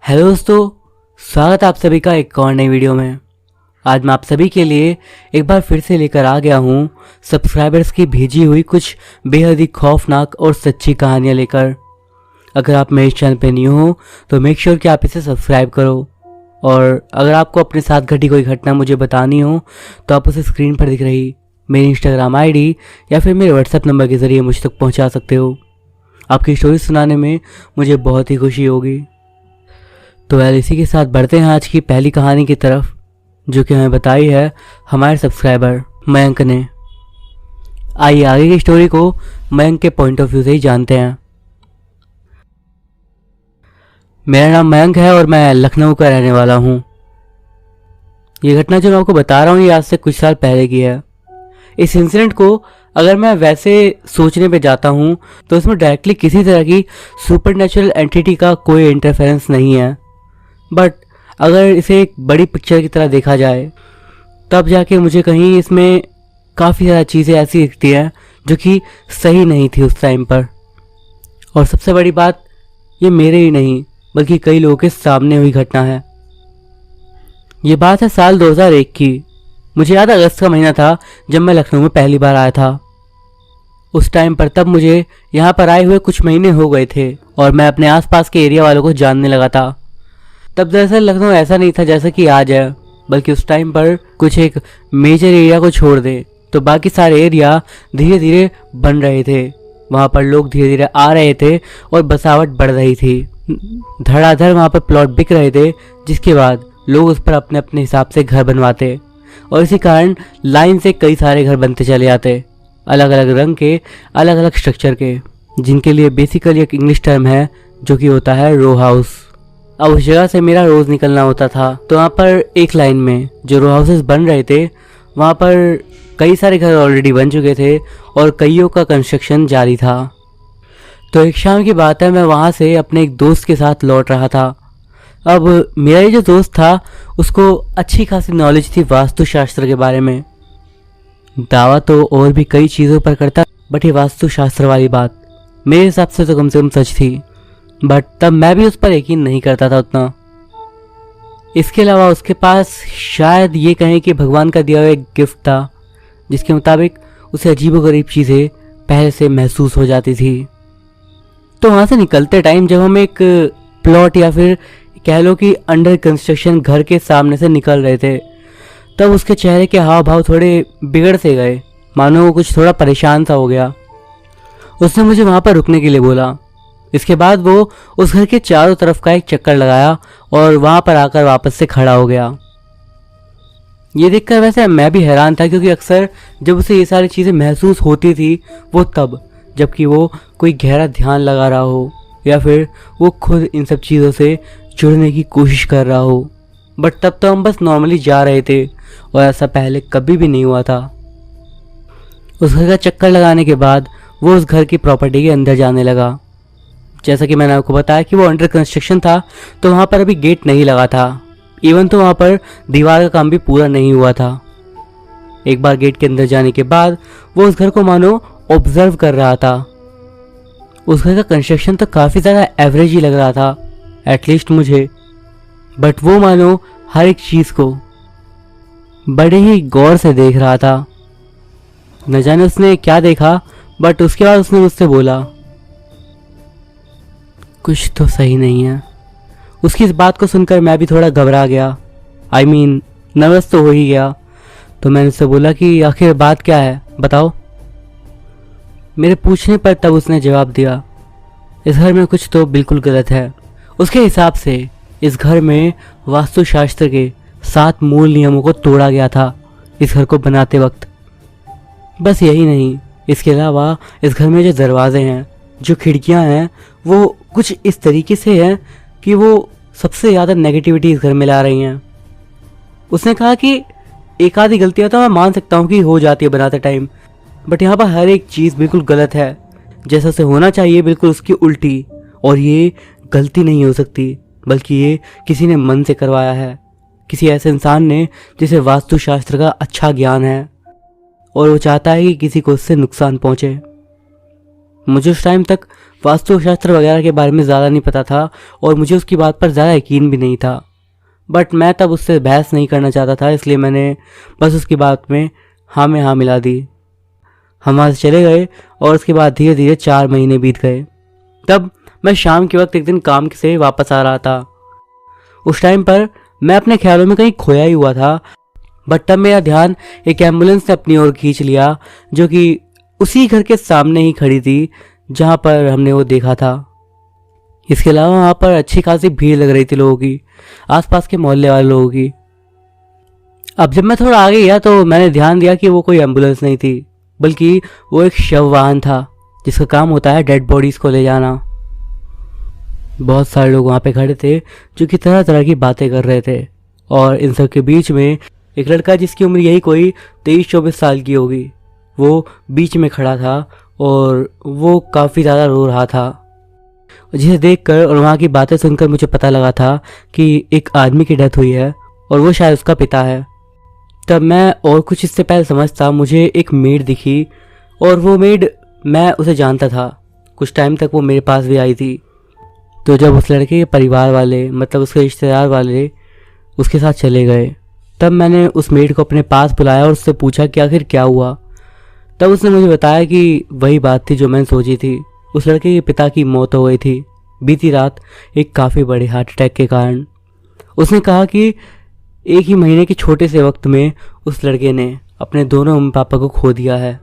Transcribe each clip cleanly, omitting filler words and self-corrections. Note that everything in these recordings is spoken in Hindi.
हेलो दोस्तों, स्वागत है आप सभी का एक और नई वीडियो में। आज मैं आप सभी के लिए एक बार फिर से लेकर आ गया हूँ सब्सक्राइबर्स की भेजी हुई कुछ बेहद ही खौफनाक और सच्ची कहानियाँ लेकर। अगर आप मेरे चैनल पे न्यू हो तो मेक श्योर कि आप इसे सब्सक्राइब करो, और अगर आपको अपने साथ घटी कोई घटना मुझे बतानी हो तो आप उसे स्क्रीन पर दिख रही मेरी इंस्टाग्राम आईडी या फिर मेरे व्हाट्सएप नंबर के ज़रिए मुझ तक पहुँचा सकते हो। आपकी स्टोरी सुनाने में मुझे बहुत ही खुशी होगी। तो यार इसी के साथ बढ़ते हैं आज की पहली कहानी की तरफ, जो कि हमें बताई है हमारे सब्सक्राइबर मयंक ने। आइए आगे की स्टोरी को मयंक के पॉइंट ऑफ व्यू से ही जानते हैं। मेरा नाम मयंक है और मैं लखनऊ का रहने वाला हूँ। ये घटना जो मैं आपको बता रहा हूँ ये आज से कुछ साल पहले की है। इस इंसिडेंट को अगर मैं वैसे सोचने पे जाता हूँ तो इसमें डायरेक्टली किसी तरह की सुपरनैचुरल एंटिटी का कोई इंटरफेरेंस नहीं है, बट अगर इसे एक बड़ी पिक्चर की तरह देखा जाए तब जाके मुझे कहीं इसमें काफ़ी ज़्यादा चीज़ें ऐसी दिखती हैं जो कि सही नहीं थी उस टाइम पर। और सबसे बड़ी बात, ये मेरे ही नहीं बल्कि कई लोगों के सामने हुई घटना है। ये बात है साल 2001 की। मुझे याद अगस्त का महीना था जब मैं लखनऊ में पहली बार आया था। उस टाइम पर तब मुझे यहाँ पर आए हुए कुछ महीने हो गए थे और मैं अपने आसपास के एरिया वालों को जानने लगा था। तब दरअसल लखनऊ ऐसा नहीं था जैसा कि आज है, बल्कि उस टाइम पर कुछ एक मेजर एरिया को छोड़ दे तो बाकी सारे एरिया धीरे धीरे बन रहे थे। वहाँ पर लोग धीरे धीरे आ रहे थे और बसावट बढ़ रही थी। धड़ाधड़ वहाँ पर प्लॉट बिक रहे थे, जिसके बाद लोग उस पर अपने अपने हिसाब से घर बनवाते और इसी कारण लाइन से कई सारे घर बनते चले जाते, अलग अलग रंग के, अलग अलग स्ट्रक्चर के, जिनके लिए बेसिकली एक इंग्लिश टर्म है जो कि होता है रो हाउस। अब उस जगह से मेरा रोज़ निकलना होता था, तो वहाँ पर एक लाइन में जो रो हाउसेस बन रहे थे वहाँ पर कई सारे घर ऑलरेडी बन चुके थे और कईयों का कंस्ट्रक्शन जारी था। तो एक शाम की बात है, मैं वहाँ से अपने एक दोस्त के साथ लौट रहा था। अब मेरा ये जो दोस्त था उसको अच्छी खासी नॉलेज थी वास्तुशास्त्र के बारे में। दावा तो और भी कई चीज़ों पर करता, बट ये वास्तुशास्त्र वाली बात मेरे हिसाब से तो कम सच थी, बट तब मैं भी उस पर यकीन नहीं करता था उतना। इसके अलावा उसके पास शायद ये कहें कि भगवान का दिया हुआ एक गिफ्ट था, जिसके मुताबिक उसे अजीबोगरीब चीज़ें पहले से महसूस हो जाती थी। तो वहाँ से निकलते टाइम जब हम एक प्लॉट या फिर कह लो कि अंडर कंस्ट्रक्शन घर के सामने से निकल रहे थे, तब उसके चेहरे के हाव भाव थोड़े बिगड़ से गए, मानो वो कुछ थोड़ा परेशान सा हो गया। उसने मुझे वहाँ पर रुकने के लिए बोला। इसके बाद वो उस घर के चारों तरफ का एक चक्कर लगाया और वहाँ पर आकर वापस से खड़ा हो गया। ये देखकर वैसे मैं भी हैरान था, क्योंकि अक्सर जब उसे ये सारी चीज़ें महसूस होती थी वो तब जबकि वो कोई गहरा ध्यान लगा रहा हो या फिर वो खुद इन सब चीज़ों से जुड़ने की कोशिश कर रहा हो। बट तब तो हम बस नॉर्मली जा रहे थे और ऐसा पहले कभी भी नहीं हुआ था। उस घर का चक्कर लगाने के बाद वो उस घर की प्रॉपर्टी के अंदर जाने लगा। जैसा कि मैंने आपको बताया कि वो अंडर कंस्ट्रक्शन था, तो वहाँ पर अभी गेट नहीं लगा था। इवन तो वहाँ पर दीवार का काम भी पूरा नहीं हुआ था। एक बार गेट के अंदर जाने के बाद वो उस घर को मानो ऑब्जर्व कर रहा था। उस घर का कंस्ट्रक्शन तो काफ़ी ज़्यादा एवरेज ही लग रहा था, एटलीस्ट मुझे, बट वो मानो हर एक चीज़ को बड़े ही गौर से देख रहा था। न जाने उसने क्या देखा, बट उसके बाद उसने मुझसे बोला, कुछ तो सही नहीं है। उसकी इस बात को सुनकर मैं भी थोड़ा घबरा गया, आई मीन नर्वस तो हो ही गया। तो मैंने उससे बोला कि आखिर बात क्या है, बताओ। मेरे पूछने पर तब उसने जवाब दिया, इस घर में कुछ तो बिल्कुल गलत है। उसके हिसाब से इस घर में वास्तुशास्त्र के 7 मूल नियमों को तोड़ा गया था इस घर को बनाते वक्त। बस यही नहीं, इसके अलावा इस घर में जो दरवाजे हैं, जो खिड़कियां हैं, वो कुछ इस तरीके से हैं कि वो सबसे ज़्यादा नेगेटिविटी इस घर में ला रही हैं। उसने कहा कि एक आधी गलतियाँ तो मैं मान सकता हूँ कि हो जाती है बनाते टाइम, बट यहाँ पर हर एक चीज़ बिल्कुल गलत है, जैसा से होना चाहिए बिल्कुल उसकी उल्टी। और ये गलती नहीं हो सकती, बल्कि ये किसी ने मन से करवाया है, किसी ऐसे इंसान ने जिसे वास्तुशास्त्र का अच्छा ज्ञान है और वो चाहता है कि किसी को उससे नुकसान पहुँचे। मुझे उस टाइम तक वास्तुशास्त्र वगैरह के बारे में ज़्यादा नहीं पता था और मुझे उसकी बात पर ज़्यादा यकीन भी नहीं था, बट मैं तब उससे बहस नहीं करना चाहता था, इसलिए मैंने बस उसकी बात में हाँ मिला दी। हम वहाँ से चले गए और उसके बाद धीरे धीरे 4 महीने बीत गए। तब मैं शाम के वक्त एक दिन काम से वापस आ रहा था। उस टाइम पर मैं अपने ख्यालों में कहीं खोया ही हुआ था, बट तब मेरा ध्यान एक एम्बुलेंस ने अपनी ओर खींच लिया, जो कि उसी घर के सामने ही खड़ी थी जहाँ पर हमने वो देखा था। इसके अलावा वहाँ पर अच्छी खासी भीड़ लग रही थी लोगों की, आसपास के मोहल्ले वाले लोगों की। अब जब मैं थोड़ा आगे गया तो मैंने ध्यान दिया कि वो कोई एम्बुलेंस नहीं थी, बल्कि वो एक शव वाहन था जिसका काम होता है डेड बॉडीज़ को ले जाना। बहुत सारे लोग वहाँ पे खड़े थे जो कि तरह तरह की बातें कर रहे थे, और इन सब के बीच में एक लड़का जिसकी उम्र यही कोई 23-24 साल की होगी, वो बीच में खड़ा था और वो काफ़ी ज़्यादा रो रहा था, जिसे देखकर और वहाँ की बातें सुनकर मुझे पता लगा था कि एक आदमी की डेथ हुई है और वो शायद उसका पिता है। तब मैं और कुछ इससे पहले समझता, मुझे एक मेड दिखी और वो मेड मैं उसे जानता था। कुछ टाइम तक वो मेरे पास भी आई थी। तो जब उस लड़के के परिवार वाले, मतलब उसके रिश्तेदार वाले उसके साथ चले गए, तब मैंने उस मेड को अपने पास बुलाया और उससे पूछा कि आखिर क्या हुआ। तब उसने मुझे बताया कि वही बात थी जो मैंने सोची थी। उस लड़के के पिता की मौत हो गई थी बीती रात एक काफ़ी बड़े हार्ट अटैक के कारण। उसने कहा कि एक ही महीने के छोटे से वक्त में उस लड़के ने अपने दोनों मम्मी पापा को खो दिया है।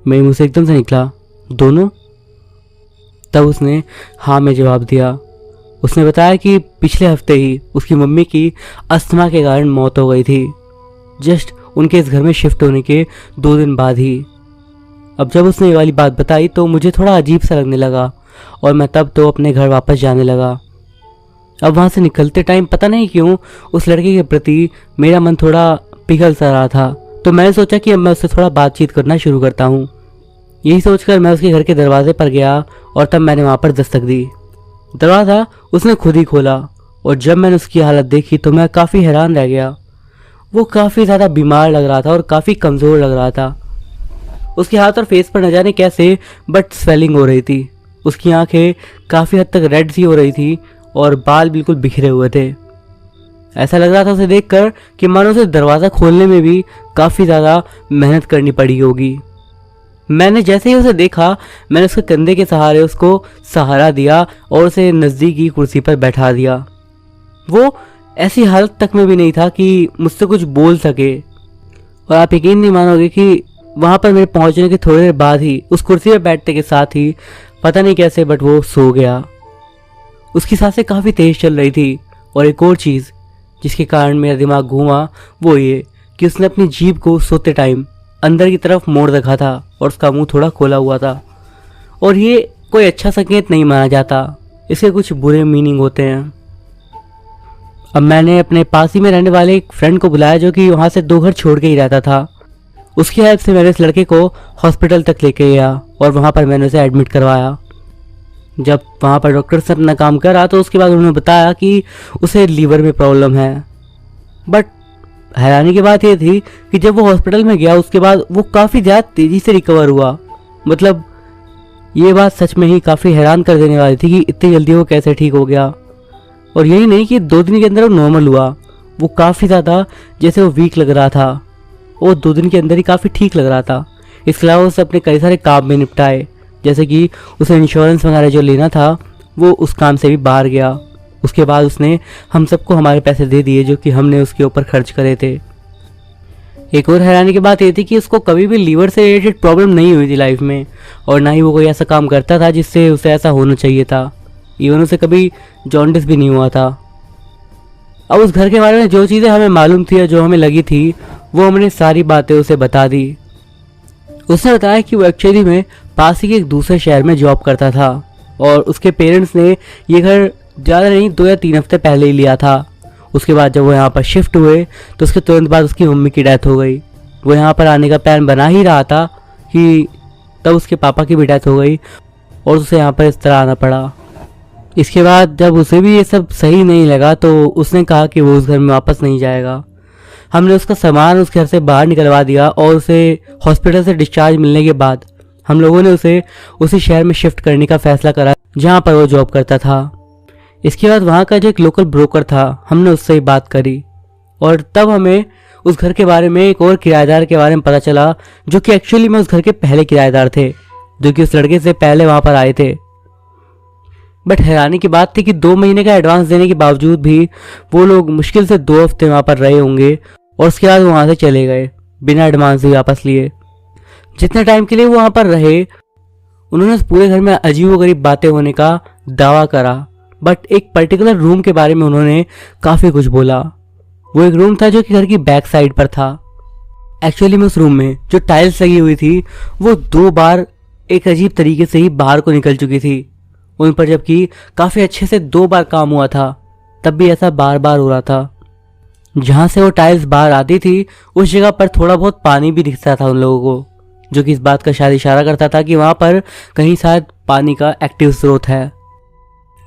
मेरे मुंह से एकदम से निकला, दोनों? तब उसने हाँ में जवाब दिया। उसने बताया कि पिछले हफ्ते ही उसकी मम्मी की अस्थमा के कारण मौत हो गई थी, जस्ट उनके इस घर में शिफ्ट होने के 2 दिन बाद ही। अब जब उसने ये वाली बात बताई तो मुझे थोड़ा अजीब सा लगने लगा और मैं तब तो अपने घर वापस जाने लगा। अब वहाँ से निकलते टाइम पता नहीं क्यों उस लड़के के प्रति मेरा मन थोड़ा पिघल सा रहा था, तो मैंने सोचा कि अब मैं उससे थोड़ा बातचीत करना शुरू करता हूँ। यही सोचकर मैं उसके घर के दरवाजे पर गया और तब मैंने वहाँ पर दस्तक दी। दरवाज़ा उसने खुद ही खोला और जब मैंने उसकी हालत देखी तो मैं काफ़ी हैरान रह गया। वो काफ़ी ज़्यादा बीमार लग रहा था और काफ़ी कमज़ोर लग रहा था। उसके हाथ और फेस पर न जाने कैसे बट स्वेलिंग हो रही थी। उसकी आंखें काफ़ी हद तक रेड सी हो रही थी और बाल बिल्कुल बिखरे हुए थे। ऐसा लग रहा था उसे देखकर कि मानो उसे दरवाज़ा खोलने में भी काफ़ी ज़्यादा मेहनत करनी पड़ी होगी। मैंने जैसे ही उसे देखा, मैंने उसके कंधे के सहारे उसको सहारा दिया और उसे नज़दीकी कुर्सी पर बैठा दिया। वो ऐसी हालत तक में भी नहीं था कि मुझसे कुछ बोल सके, और आप यकीन नहीं मानोगे कि वहाँ पर मेरे पहुँचने के थोड़ी देर बाद ही उस कुर्सी पर बैठने के साथ ही पता नहीं कैसे बट वो सो गया। उसकी सांसें काफ़ी तेज़ चल रही थी, और एक और चीज़ जिसके कारण मेरा दिमाग घूमा वो ये कि उसने अपनी जीभ को सोते टाइम अंदर की तरफ मोड़ रखा था और उसका मुंह थोड़ा खोला हुआ था, और ये कोई अच्छा संकेत नहीं माना जाता, इसके कुछ बुरे मीनिंग होते हैं। अब मैंने अपने पास ही में रहने वाले एक फ्रेंड को बुलाया जो कि वहाँ से 2 घर छोड़ के ही रहता था। उसकी हेल्प से मैंने इस लड़के को हॉस्पिटल तक लेके गया और वहाँ पर मैंने उसे एडमिट करवाया। जब वहाँ पर डॉक्टर से अपना काम करा तो उसके बाद उन्होंने बताया कि उसे लीवर में प्रॉब्लम है। बट हैरानी की बात यह थी कि जब वो हॉस्पिटल में गया उसके बाद वो काफ़ी ज़्यादा तेज़ी से रिकवर हुआ। मतलब ये बात सच में ही काफ़ी हैरान कर देने वाली थी कि इतनी जल्दी वो कैसे ठीक हो गया। और यही नहीं कि 2 दिन के अंदर वो नॉर्मल हुआ, वो काफ़ी ज़्यादा जैसे वो वीक लग रहा था, वो 2 दिन के अंदर ही काफ़ी ठीक लग रहा था। इसके अलावा उसने अपने कई सारे काम में निपटाए, जैसे कि उसे इंश्योरेंस वगैरह जो लेना था वो उस काम से भी बाहर गया। उसके बाद उसने हम सबको हमारे पैसे दे दिए जो कि हमने उसके ऊपर खर्च करे थे। एक और हैरानी की बात ये थी कि उसको कभी भी लीवर से रिलेटेड प्रॉब्लम नहीं हुई थी लाइफ में, और ना ही वो कोई ऐसा काम करता था जिससे उसे ऐसा होना चाहिए था। इवन उसे कभी जॉन्डिस भी नहीं हुआ था। अब उस घर के बारे में जो चीज़ें हमें मालूम थी या जो हमें लगी थी वो हमने सारी बातें उसे बता दी। उसने बताया कि वो एक्चुअली में पास ही के एक दूसरे शहर में जॉब करता था और उसके पेरेंट्स ने ये घर ज़्यादा नहीं 2 या 3 हफ्ते पहले ही लिया था। उसके बाद जब वो यहाँ पर शिफ्ट हुए तो उसके तुरंत बाद उसकी मम्मी की डेथ हो गई। वो यहाँ पर आने का प्लान बना ही रहा था कि तब उसके पापा की भी डेथ हो गई और उसे यहाँ पर इस तरह आना पड़ा। इसके बाद जब उसे भी ये सब सही नहीं लगा तो उसने कहा कि वो उस घर में वापस नहीं जाएगा। हमने उसका सामान उस घर से बाहर निकलवा दिया और उसे हॉस्पिटल से डिस्चार्ज मिलने के बाद हम लोगों ने उसे उसी शहर में शिफ्ट करने का फैसला करा जहाँ पर वो जॉब करता था। इसके बाद वहाँ का जो एक लोकल ब्रोकर था, हमने उससे ही बात करी और तब हमें उस घर के बारे में, एक और किराएदार के बारे में पता चला जो कि एक्चुअली में उस घर के पहले किराएदार थे, जो कि उस लड़के से पहले वहाँ पर आए थे। बट हैरानी की बात थी कि 2 महीने का एडवांस देने के बावजूद भी वो लोग मुश्किल से 2 हफ्ते वहाँ पर रहे होंगे और उसके बाद वहाँ से चले गए बिना एडवांस भी वापस लिए। जितने टाइम के लिए वो वहाँ पर रहे, उन्होंने उस पूरे घर में अजीबोगरीब बातें होने का दावा करा, बट एक पर्टिकुलर रूम के बारे में उन्होंने काफ़ी कुछ बोला। वो एक रूम था जो कि घर की बैक साइड पर था। एक्चुअली में उस रूम में जो टाइल्स लगी हुई थी वो 2 बार एक अजीब तरीके से ही बाहर को निकल चुकी थी उन पर, जबकि काफ़ी अच्छे से 2 बार काम हुआ था, तब भी ऐसा बार बार हो रहा था। जहाँ से वो टाइल्स बाहर आती थी उस जगह पर थोड़ा बहुत पानी भी दिखता था उन लोगों को, जो कि इस बात का शायद इशारा करता था कि वहाँ पर कहीं शायद पानी का एक्टिव स्रोत है।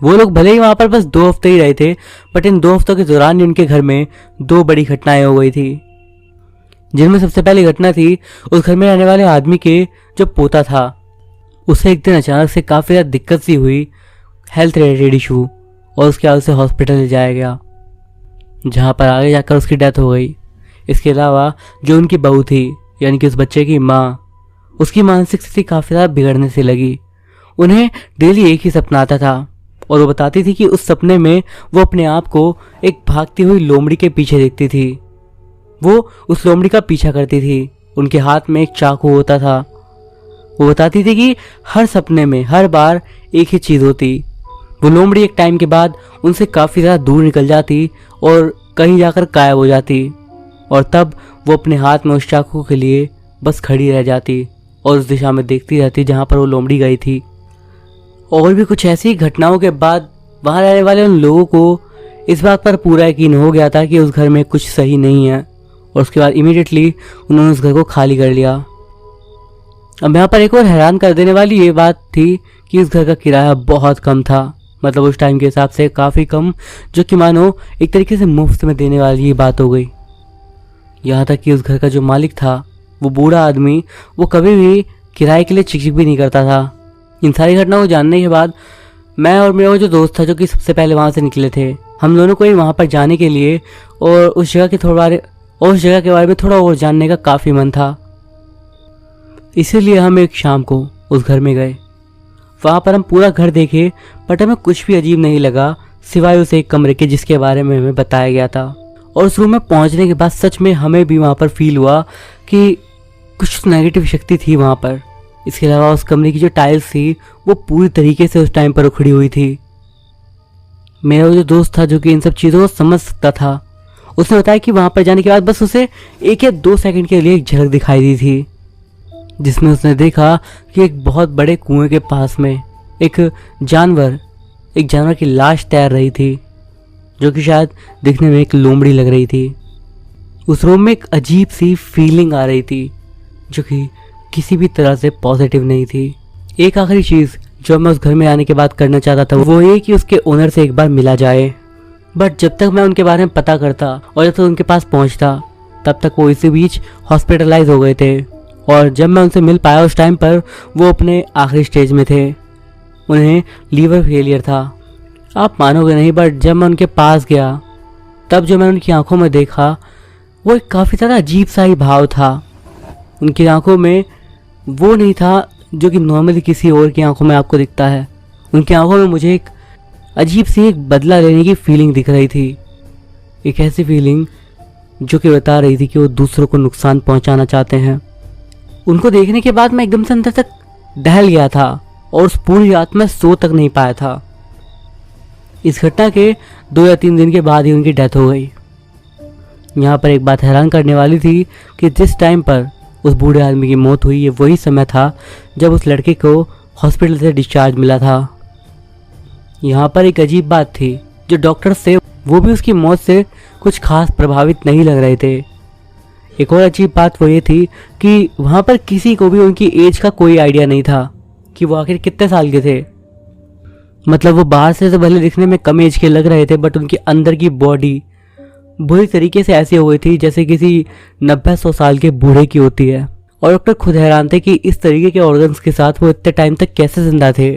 वो लोग भले ही वहाँ पर बस 2 हफ्ते ही रहे थे, बट इन 2 हफ्तों के दौरान ही उनके घर में 2 बड़ी घटनाएं हो गई थी, जिनमें सबसे पहली घटना थी उस घर में रहने वाले आदमी के जो पोता था, उसे एक दिन अचानक से काफ़ी ज़्यादा दिक्कत सी हुई, हेल्थ रिलेटेड इशू, और उसके बाद उसे हॉस्पिटल ले जाया गया, जहाँ पर आगे जाकर उसकी डेथ हो गई। इसके अलावा जो उनकी बहू थी, यानी कि उस बच्चे की माँ, उसकी मानसिक स्थिति काफ़ी ज़्यादा बिगड़ने से लगी। उन्हें डेली एक ही सपना आता था और वो बताती थी कि उस सपने में वो अपने आप को एक भागती हुई लोमड़ी के पीछे देखती थी। वो उस लोमड़ी का पीछा करती थी, उनके हाथ में एक चाकू होता था। वो बताती थी कि हर सपने में हर बार एक ही चीज़ होती, वो लोमड़ी एक टाइम के बाद उनसे काफ़ी ज़्यादा दूर निकल जाती और कहीं जाकर गायब हो जाती, और तब वो अपने हाथ में उस चाकू के लिए बस खड़ी रह जाती और उस दिशा में देखती रहती जहाँ पर वो लोमड़ी गई थी। और भी कुछ ऐसी घटनाओं के बाद वहाँ रहने वाले उन लोगों को इस बात पर पूरा यकीन हो गया था कि उस घर में कुछ सही नहीं है, और उसके बाद इमीडिएटली उन्होंने उस घर को खाली कर लिया। अब यहाँ पर एक और हैरान कर देने वाली ये बात थी कि उस घर का किराया बहुत कम था, मतलब उस टाइम के हिसाब से काफ़ी कम, जो कि मानो एक तरीके से मुफ्त में देने वाली ये बात हो गई। यहाँ तक कि उस घर का जो मालिक था, वो बूढ़ा आदमी, वो कभी भी किराए के लिए चिक भी नहीं करता था। इन सारी घटनाओं को जानने के बाद मैं और मेरा वो जो दोस्त था जो कि सबसे पहले वहाँ से निकले थे, हम दोनों को ही वहाँ पर जाने के लिए और उस जगह के बारे में थोड़ा और जानने का काफ़ी मन था। इसीलिए हम एक शाम को उस घर में गए। वहाँ पर हम पूरा घर देखे, बट हमें कुछ भी अजीब नहीं लगा सिवाय उस एक कमरे के जिसके बारे में हमें बताया गया था। और उस रूम में पहुँचने के बाद सच में हमें भी वहाँ पर फील हुआ कि कुछ नेगेटिव शक्ति थी वहाँ पर। इसके अलावा उस कमरे की जो टाइल्स थी वो पूरी तरीके से उस टाइम पर उखड़ी हुई थी। मेरा वो जो दोस्त था जो कि इन सब चीज़ों को समझ सकता था, उसने बताया कि वहाँ पर जाने के बाद बस उसे 1 या 2 सेकंड के लिए एक झलक दिखाई दी थी, जिसमें उसने देखा कि एक बहुत बड़े कुएं के पास में एक जानवर की लाश तैर रही थी, जो कि शायद दिखने में एक लोमड़ी लग रही थी। उस रूम में एक अजीब सी फीलिंग आ रही थी जो कि किसी भी तरह से पॉजिटिव नहीं थी। एक आखिरी चीज़ जो मैं उस घर में आने के बाद करना चाहता था वो ये कि उसके ओनर से एक बार मिला जाए, बट जब तक मैं उनके बारे में पता करता और जब तक उनके पास पहुंचता तब तक वो इसी बीच हॉस्पिटलाइज हो गए थे, और जब मैं उनसे मिल पाया उस टाइम पर वो अपने आखिरी स्टेज में थे, उन्हें लीवर फेलियर था। आप मानोगे नहीं, बट जब मैं उनके पास गया तब जो मैंने उनकी आंखों में देखा वो एक काफ़ी ज़्यादा अजीब सा ही भाव था। उनकी आंखों में वो नहीं था जो कि नॉर्मली किसी और की आंखों में आपको दिखता है। उनकी आंखों में मुझे एक अजीब सी एक बदला लेने की फीलिंग दिख रही थी, एक ऐसी फीलिंग जो कि बता रही थी कि वो दूसरों को नुकसान पहुंचाना चाहते हैं। उनको देखने के बाद मैं एकदम से अंदर तक दहल गया था और उस पूरी रात में सो तक नहीं पाया था। इस घटना के 2 या 3 दिन के बाद ही उनकी डेथ हो गई। यहाँ पर एक बात हैरान करने वाली थी कि जिस टाइम पर उस बूढ़े आदमी की मौत हुई, ये वही समय था जब उस लड़के को हॉस्पिटल से डिस्चार्ज मिला था। यहाँ पर एक अजीब बात थी, जो डॉक्टर्स थे वो भी उसकी मौत से कुछ खास प्रभावित नहीं लग रहे थे। एक और अजीब बात वो ये थी कि वहाँ पर किसी को भी उनकी एज का कोई आइडिया नहीं था कि वो आखिर कितने साल के थे। मतलब वो बाहर से तो भले दिखने में कम एज के लग रहे थे, बट उनके अंदर की बॉडी बुरी तरीके से ऐसी हो गई थी जैसे किसी 90-100 साल के बूढ़े की होती है। और डॉक्टर खुद हैरान थे कि इस तरीके के ऑर्गन्स के साथ वो इतने टाइम तक कैसे जिंदा थे।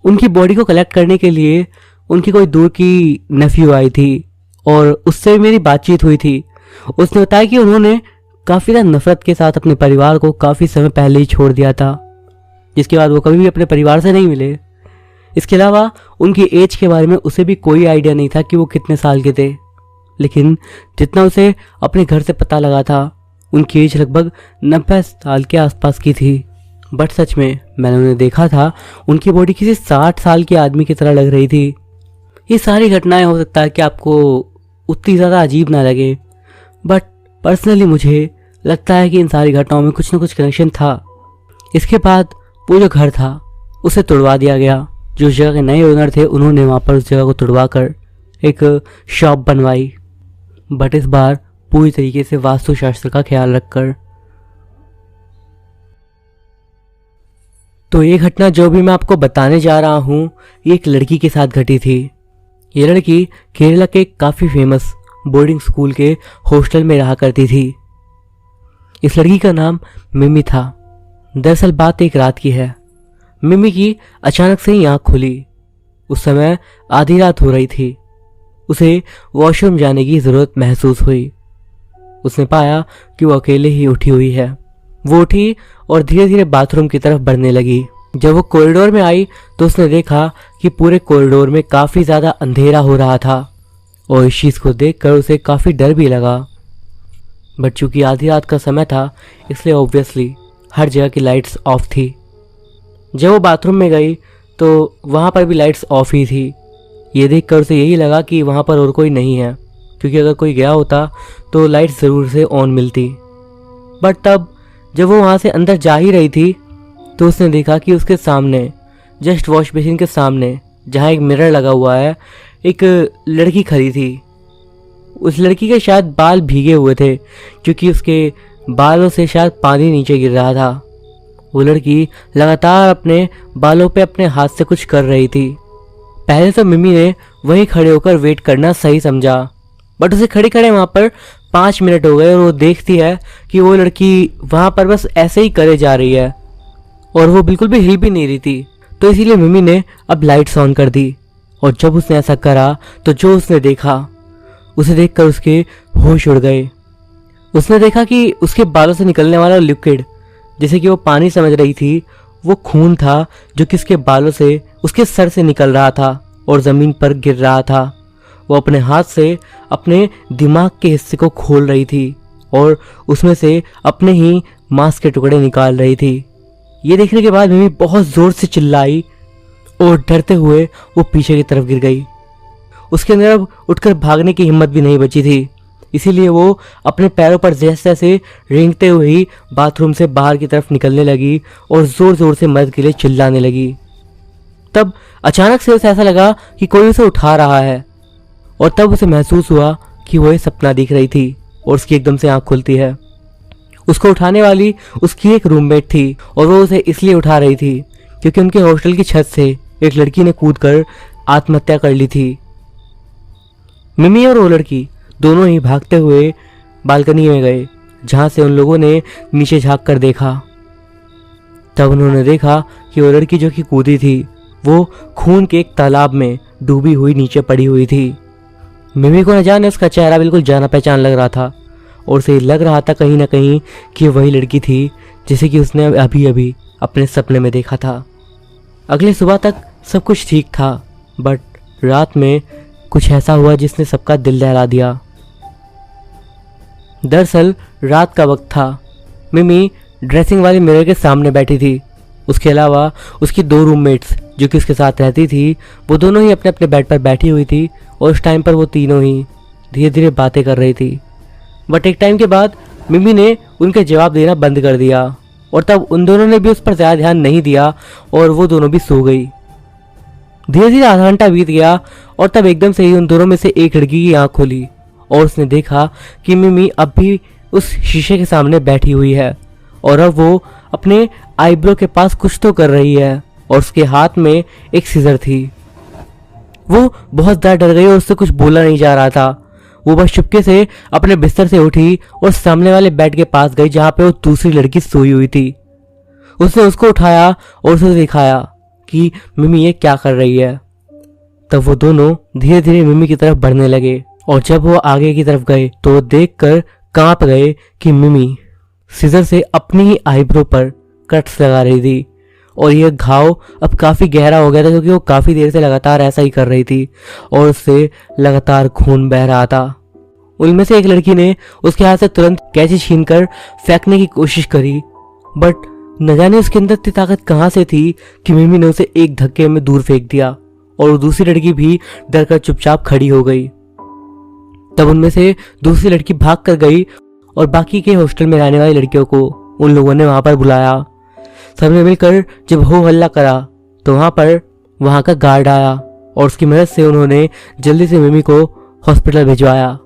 उनकी बॉडी को कलेक्ट करने के लिए उनकी कोई दूर की नेफ्यू आई थी और उससे मेरी बातचीत हुई थी। उसने बताया कि उन्होंने काफ़ी ज़्यादा नफरत के साथ अपने परिवार को काफ़ी समय पहले ही छोड़ दिया था, जिसके बाद वो कभी भी अपने परिवार से नहीं मिले। इसके अलावा उनकी एज के बारे में उसे भी कोई आइडिया नहीं था कि वो कितने साल के थे, लेकिन जितना उसे अपने घर से पता लगा था उनकी एज लगभग 90 साल के आसपास की थी। बट सच में मैंने उन्हें देखा था, उनकी बॉडी किसी 60 साल के आदमी की तरह लग रही थी। ये सारी घटनाएं हो सकता है कि आपको उतनी ज़्यादा अजीब ना लगे, बट पर्सनली मुझे लगता है कि इन सारी घटनाओं में कुछ ना कुछ कनेक्शन था। इसके बाद वो जो घर था उसे तुड़वा दिया गया। जो उस जगह के नए ओनर थे उन्होंने वहाँ पर उस जगह को तुड़वा कर एक शॉप बनवाई, बट इस बार पूरी तरीके से वास्तुशास्त्र का ख्याल रखकर। तो ये घटना जो भी मैं आपको बताने जा रहा हूँ ये एक लड़की के साथ घटी थी। ये लड़की केरला के काफ़ी फेमस बोर्डिंग स्कूल के हॉस्टल में रहा करती थी। इस लड़की का नाम मिमी था। दरअसल बात एक रात की है। मिमी की अचानक से ही आँख खुली। उस समय आधी रात हो रही थी। उसे वॉशरूम जाने की ज़रूरत महसूस हुई। उसने पाया कि वो अकेले ही उठी हुई है। वो उठी और धीरे धीरे बाथरूम की तरफ बढ़ने लगी। जब वो कॉरिडोर में आई तो उसने देखा कि पूरे कॉरिडोर में काफ़ी ज़्यादा अंधेरा हो रहा था और इस चीज़ को देखकर उसे काफ़ी डर भी लगा। बट चूंकि आधी रात का समय था इसलिए ऑब्वियसली हर जगह की लाइट्स ऑफ थी। जब वो बाथरूम में गई तो वहाँ पर भी लाइट्स ऑफ ही थी। ये देखकर उसे यही लगा कि वहाँ पर और कोई नहीं है, क्योंकि अगर कोई गया होता तो लाइट्स ज़रूर से ऑन मिलती। बट तब जब वो वहाँ से अंदर जा ही रही थी तो उसने देखा कि उसके सामने, जस्ट वॉश बेसिन के सामने जहाँ एक मिरर लगा हुआ है, एक लड़की खड़ी थी। उस लड़की के शायद बाल भीगे हुए थे क्योंकि उसके बालों से शायद पानी नीचे गिर रहा था। वो लड़की लगातार अपने बालों पे अपने हाथ से कुछ कर रही थी। पहले तो मिमी ने वहीं खड़े होकर वेट करना सही समझा, बट उसे खड़े खड़े वहाँ पर 5 मिनट हो गए और वो देखती है कि वो लड़की वहाँ पर बस ऐसे ही करे जा रही है और वो बिल्कुल भी हिल भी नहीं रही थी। तो इसीलिए मिमी ने अब लाइट्स ऑन कर दी और जब उसने ऐसा करा तो जो उसने देखा उसे देखकर उसके होश उड़ गए। उसने देखा कि उसके बालों से निकलने वाला लिक्विड, जैसे कि वो पानी समझ रही थी, वो खून था जो कि उसके बालों से उसके सर से निकल रहा था और ज़मीन पर गिर रहा था। वो अपने हाथ से अपने दिमाग के हिस्से को खोल रही थी और उसमें से अपने ही मांस के टुकड़े निकाल रही थी। ये देखने के बाद मिमी बहुत ज़ोर से चिल्लाई और डरते हुए वो पीछे की तरफ गिर गई। उसके अंदर अब उठकर भागने की हिम्मत भी नहीं बची थी, इसीलिए वो अपने पैरों पर जैसे तैसे रेंगते हुए ही बाथरूम से बाहर की तरफ निकलने लगी और ज़ोर ज़ोर से मदद के लिए चिल्लाने लगी। तब अचानक से उसे ऐसा लगा कि कोई उसे उठा रहा है और तब उसे महसूस हुआ कि वो एक सपना दिख रही थी और उसकी एकदम से आँख खुलती है। उसको उठाने वाली उसकी एक रूममेट थी और वो उसे इसलिए उठा रही थी क्योंकि उनके हॉस्टल की छत से एक लड़की ने कूदकर आत्महत्या कर ली थी। मिमी और वो लड़की दोनों ही भागते हुए बालकनी में गए, जहाँ से उन लोगों ने नीचे झांक कर देखा। तब उन्होंने देखा कि वो लड़की जो कि कूदी थी वो खून के एक तालाब में डूबी हुई नीचे पड़ी हुई थी। मिमी को न जाने उसका चेहरा बिल्कुल जाना पहचान लग रहा था और उसे लग रहा था कहीं ना कहीं कि वही लड़की थी जिसे कि उसने अभी अभी अपने सपने में देखा था। अगले सुबह तक सब कुछ ठीक था, बट रात में कुछ ऐसा हुआ जिसने सबका दिल दहला दिया। दरअसल रात का वक्त था। मिमी ड्रेसिंग वाले मिरर के सामने बैठी थी। उसके अलावा उसकी 2 रूममेट्स जो कि उसके साथ रहती थी वो दोनों ही अपने अपने बेड पर बैठी हुई थी और उस टाइम पर वो तीनों ही धीरे धीरे बातें कर रही थी। बट एक टाइम के बाद मिमी ने उनके जवाब देना बंद कर दिया और तब उन दोनों ने भी उस पर ज़्यादा ध्यान नहीं दिया और वो दोनों भी सो गई। धीरे धीरे आधा घंटा बीत गया और तब एकदम से ही उन दोनों में से एक लड़की की आँख खुली और उसने देखा कि मिमी अब भी उस शीशे के सामने बैठी हुई है और अब वो अपने आईब्रो के पास कुछ तो कर रही है और उसके हाथ में एक सीजर थी। वो बहुत ज़्यादा डर गई और उससे कुछ बोला नहीं जा रहा था। वो बस चुपके से अपने बिस्तर से उठी और सामने वाले बेड के पास गई जहां पे वो दूसरी लड़की सोई हुई थी। उसने उसको उठाया और उसे दिखाया कि मिमी ये क्या कर रही है। तब वो दोनों धीरे धीरे मिमी की तरफ बढ़ने लगे और जब वो आगे की तरफ गए तो वो देखकर कांप गए कि मिमी सीजर से अपनी ही आईब्रो पर कट्स लगा रही थी और यह घाव अब काफी गहरा हो गया था क्योंकि वो काफी देर से लगातार ऐसा ही कर रही थी और उससे लगातार खून बह रहा था। उनमें से एक लड़की ने उसके हाथ से तुरंत कैंची छीनकर फेंकने की कोशिश करी, बट न जाने उसके अंदर इतनी ताकत कहां से थी कि मिमी ने उसे एक धक्के में दूर फेंक दिया और दूसरी लड़की भी डर कर चुपचाप खड़ी हो गई। तब उनमें से दूसरी लड़की भाग कर गई और बाकी के हॉस्टल में रहने वाली लड़कियों को उन लोगों ने वहां पर बुलाया। सबने मिलकर जब हो हल्ला करा तो वहां का गार्ड आया और उसकी मदद से उन्होंने जल्दी से मिमी को हॉस्पिटल भिजवाया।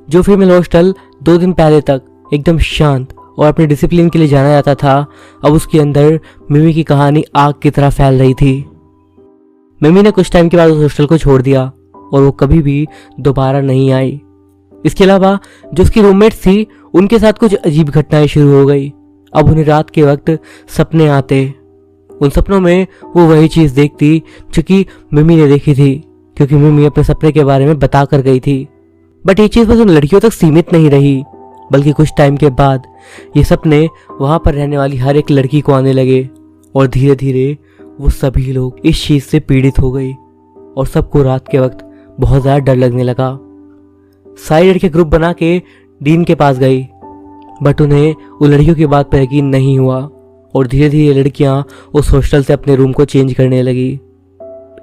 जो फीमेल हॉस्टल 2 दिन पहले तक एकदम शांत और अपने डिसिप्लिन के लिए जाना जाता था, अब उसके अंदर मिमी की कहानी आग की तरह फैल रही थी। मिमी ने कुछ टाइम के बाद उस हॉस्टल को छोड़ दिया और वो कभी भी दोबारा नहीं आई। इसके अलावा जो उसकी रूममेट्स थी उनके साथ कुछ अजीब घटनाएं शुरू हो गई। अब उन्हें रात के वक्त सपने आते। उन सपनों में वो वही चीज देखती जो कि मिमी ने देखी थी, क्योंकि मिमी अपने सपने के बारे में बता कर गई थी। बट ये चीज बस उन लड़कियों तक सीमित नहीं रही, बल्कि कुछ टाइम के बाद ये सपने वहां पर रहने वाली हर एक लड़की को आने लगे और धीरे धीरे वो सभी लोग इस चीज से पीड़ित हो गई और सबको रात के वक्त बहुत ज्यादा डर लगने लगा। सारी लड़कियां ग्रुप बना के डीन के पास गई, बट उन्हें उन लड़कियों की बात पर यकीन नहीं हुआ और धीरे धीरे लड़कियां उस हॉस्टल से अपने रूम को चेंज करने लगी।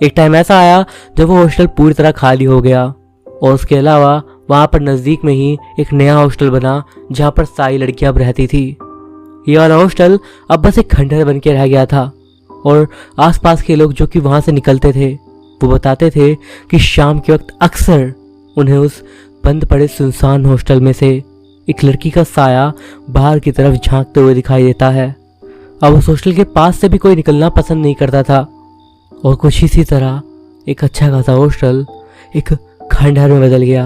एक टाइम ऐसा आया जब वो हॉस्टल पूरी तरह खाली हो गया और उसके अलावा वहां पर नजदीक में ही एक नया हॉस्टल बना जहां पर सारी लड़कियां अब रहती थी। ये वाला हॉस्टल अब बस एक खंडहर बन के रह गया था और आसपास के लोग जो कि वहां से निकलते थे वो बताते थे कि शाम के वक्त अक्सर उन्हें उस बंद पड़े सुनसान हॉस्टल में से एक लड़की का साया बाहर की तरफ झांकते हुए दिखाई देता है। अब उस हॉस्टल के पास से भी कोई निकलना पसंद नहीं करता था और कुछ इसी तरह एक अच्छा खासा हॉस्टल एक खंडहर में बदल गया।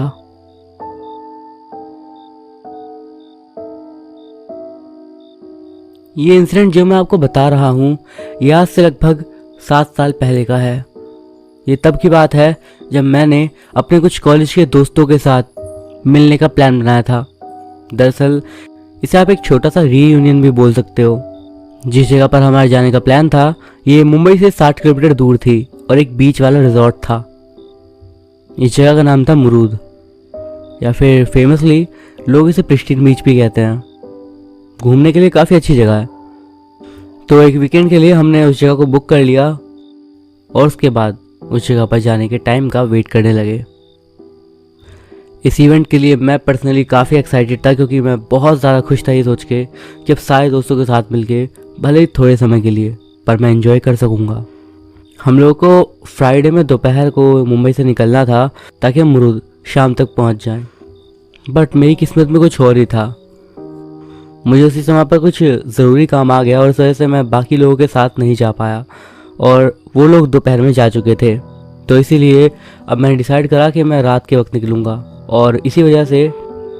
ये इंसिडेंट जो मैं आपको बता रहा हूँ ये आज से लगभग 7 साल पहले का है। ये तब की बात है जब मैंने अपने कुछ कॉलेज के दोस्तों के साथ मिलने का प्लान बनाया था। दरअसल इसे आप एक छोटा सा रीयूनियन भी बोल सकते हो। जिस जगह पर हमारे जाने का प्लान था ये मुंबई से 60 किलोमीटर दूर थी और एक बीच वाला रिजॉर्ट था। इस जगह का नाम था मुरूद, या फिर फेमसली लोग इसे प्रिस्टीन बीच भी कहते हैं। घूमने के लिए काफ़ी अच्छी जगह है। तो एक वीकेंड के लिए हमने उस जगह को बुक कर लिया और उसके बाद उस जगह पर जाने के टाइम का वेट करने लगे। इस इवेंट के लिए मैं पर्सनली काफ़ी एक्साइटेड था क्योंकि मैं बहुत ज़्यादा खुश था ये सोच के कि अब सारे दोस्तों के साथ मिलके भले ही थोड़े समय के लिए पर मैं एंजॉय कर सकूँगा। हम लोगों को फ्राइडे में दोपहर को मुंबई से निकलना था ताकि हम मुरूद शाम तक पहुँच जाएं। बट मेरी किस्मत में कुछ और ही था। मुझे उसी समय पर कुछ ज़रूरी काम आ गया और इस वजह से मैं बाकी लोगों के साथ नहीं जा पाया और वो लोग दोपहर में जा चुके थे। तो इसीलिए अब मैंने डिसाइड करा कि मैं रात के वक्त निकलूँगा और इसी वजह से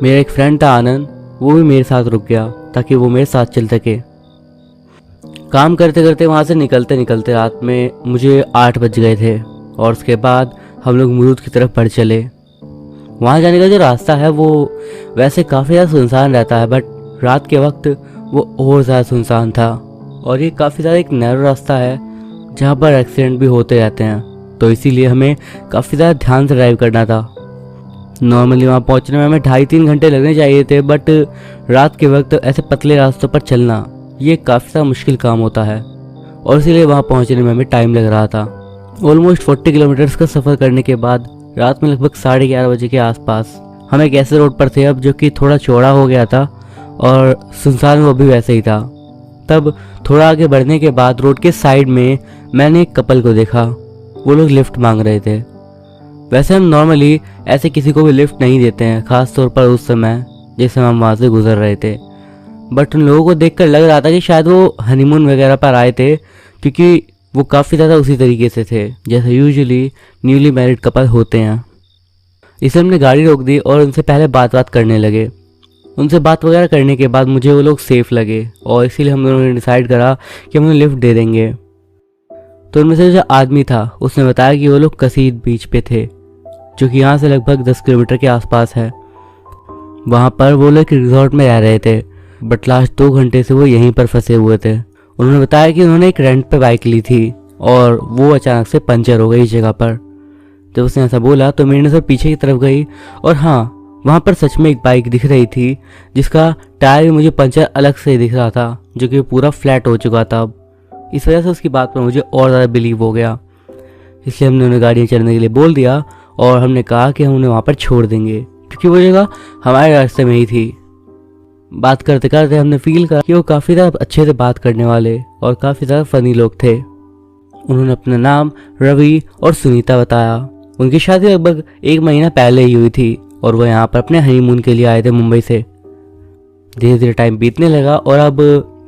मेरा एक फ्रेंड था आनंद, वो भी मेरे साथ रुक गया ताकि वो मेरे साथ चल सके। काम करते करते वहाँ से निकलते निकलते रात में मुझे 8 बज गए थे और उसके बाद हम लोग मुरूद की तरफ बढ़ चले। वहाँ जाने का जो रास्ता है वो वैसे काफ़ी ज़्यादा सुनसान रहता है, बट रात के वक्त वो और ज़्यादा सुनसान था और ये काफ़ी ज़्यादा एक नैरो रास्ता है जहाँ पर एक्सीडेंट भी होते रहते हैं। तो इसीलिए हमें काफ़ी ज़्यादा ध्यान से ड्राइव करना था। नॉर्मली वहाँ पहुँचने में हमें 2.5-3 घंटे लगने चाहिए थे, बट रात के वक्त ऐसे पतले रास्तों पर चलना ये काफ़ी ज़्यादा मुश्किल काम होता है और इसीलिए वहाँ पहुँचने में हमें टाइम लग रहा था। ऑलमोस्ट 40 किलोमीटर्स का सफ़र करने के बाद रात में लगभग 11:30 बजे के आसपास हम एक ऐसे रोड पर थे अब जो कि थोड़ा चौड़ा हो गया था और सुनसान वो भी वैसे ही था। तब थोड़ा आगे बढ़ने के बाद रोड के साइड में मैंने एक कपल को देखा। वो लोग लिफ्ट मांग रहे थे। वैसे हम नॉर्मली ऐसे किसी को भी लिफ्ट नहीं देते हैं, ख़ास तौर पर उस समय जिस समय हम वहाँ से गुजर रहे थे। बट उन लोगों को देखकर लग रहा था कि शायद वो हनीमून वगैरह पर आए थे, क्योंकि वो काफ़ी ज़्यादा उसी तरीके से थे जैसे यूजुअली न्यूली मैरिड कपल होते हैं। इसलिए हमने गाड़ी रोक दी और उनसे पहले बात करने लगे। उनसे बात वगैरह करने के बाद मुझे वो लोग सेफ लगे और इसीलिए हम दोनों ने डिसाइड करा कि हम उन्हें लिफ्ट दे देंगे। तो उनमें से जो आदमी था उसने बताया कि वो लोग कसीद बीच पे थे, जो कि यहाँ से लगभग 10 किलोमीटर के आसपास है। वहाँ पर वो लोग रिजॉर्ट में रह रहे थे, बट लास्ट 2 घंटे से वो यहीं पर फंसे हुए थे। उन्होंने बताया कि उन्होंने एक रेंट पे बाइक ली थी और वो अचानक से पंचर हो गई इस जगह पर। जब उसने ऐसा बोला तो मेरी नज़र पीछे की तरफ गई और हाँ, वहाँ पर सच में एक बाइक दिख रही थी जिसका टायर भी मुझे पंचर अलग से दिख रहा था, जो कि पूरा फ्लैट हो चुका था। इस वजह से उसकी बात पर मुझे और ज़्यादा बिलीव हो गया। इसलिए हमने उन्हें गाड़ी चढ़ने के लिए बोल दिया और हमने कहा कि हम उन्हें वहाँ पर छोड़ देंगे, क्योंकि वो जगह हमारे रास्ते में ही थी। बात करते करते हमने फील करा कि वो काफ़ी ज़्यादा अच्छे से बात करने वाले और काफ़ी ज़्यादा फ़नी लोग थे। उन्होंने अपना नाम रवि और सुनीता बताया। उनकी शादी लगभग 1 महीना पहले ही हुई थी और वो यहाँ पर अपने हनीमून के लिए आए थे मुंबई से। धीरे धीरे टाइम बीतने लगा और अब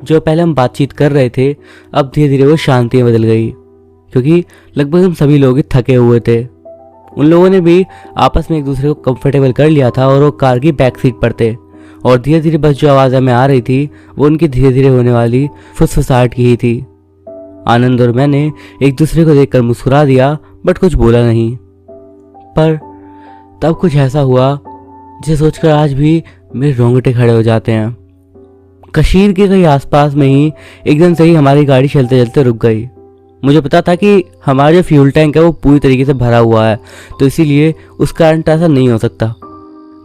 जो पहले हम बातचीत कर रहे थे, अब धीरे धीरे वो शांति बदल गई, क्योंकि लगभग हम सभी लोग थके हुए थे। उन लोगों ने भी आपस में एक दूसरे को कंफर्टेबल कर लिया था और वो कार की बैक सीट पर थे और धीरे धीरे बस जो आवाज़ हमें आ रही थी वो उनकी धीरे धीरे होने वाली फुसफुसाहट की ही थी। आनंद और मैंने एक दूसरे को देखकर मुस्कुरा दिया, बट कुछ बोला नहीं। पर तब कुछ ऐसा हुआ जिसे सोचकर आज भी मेरे रोंगटे खड़े हो जाते हैं। कशीर के कहीं आसपास में ही एकदम से ही हमारी गाड़ी चलते चलते रुक गई। मुझे पता था कि हमारा जो फ्यूल टैंक है वो पूरी तरीके से भरा हुआ है, तो इसीलिए उस कारण ऐसा नहीं हो सकता।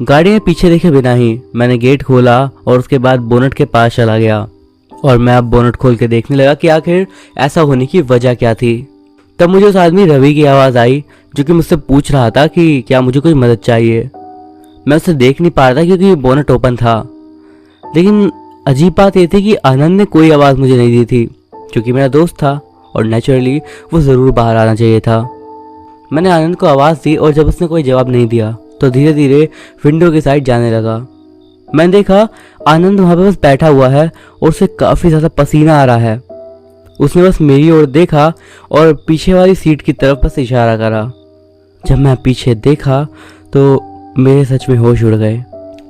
गाड़ी में पीछे देखे बिना ही मैंने गेट खोला और उसके बाद बोनट के पास चला गया और मैं अब बोनट खोल के देखने लगा कि आखिर ऐसा होने की वजह क्या थी। तब मुझे उस आदमी रवि की आवाज़ आई, जो कि मुझसे पूछ रहा था कि क्या मुझे कोई मदद चाहिए। मैं उसे देख नहीं पा रहा था क्योंकि बोनट ओपन था, लेकिन अजीब बात यह थी कि आनंद ने कोई आवाज़ मुझे नहीं दी थी, क्योंकि मेरा दोस्त था और नेचुरली वो ज़रूर बाहर आना चाहिए था। मैंने आनंद को आवाज़ दी और जब उसने कोई जवाब नहीं दिया तो धीरे धीरे विंडो की साइड जाने लगा। मैंने देखा आनंद वहाँ पे बस बैठा हुआ है और उसे काफ़ी ज़्यादा पसीना आ रहा है। उसने बस मेरी ओर देखा और पीछे वाली सीट की तरफ बस इशारा करा। जब मैं पीछे देखा तो मेरे सच में होश उड़ गए।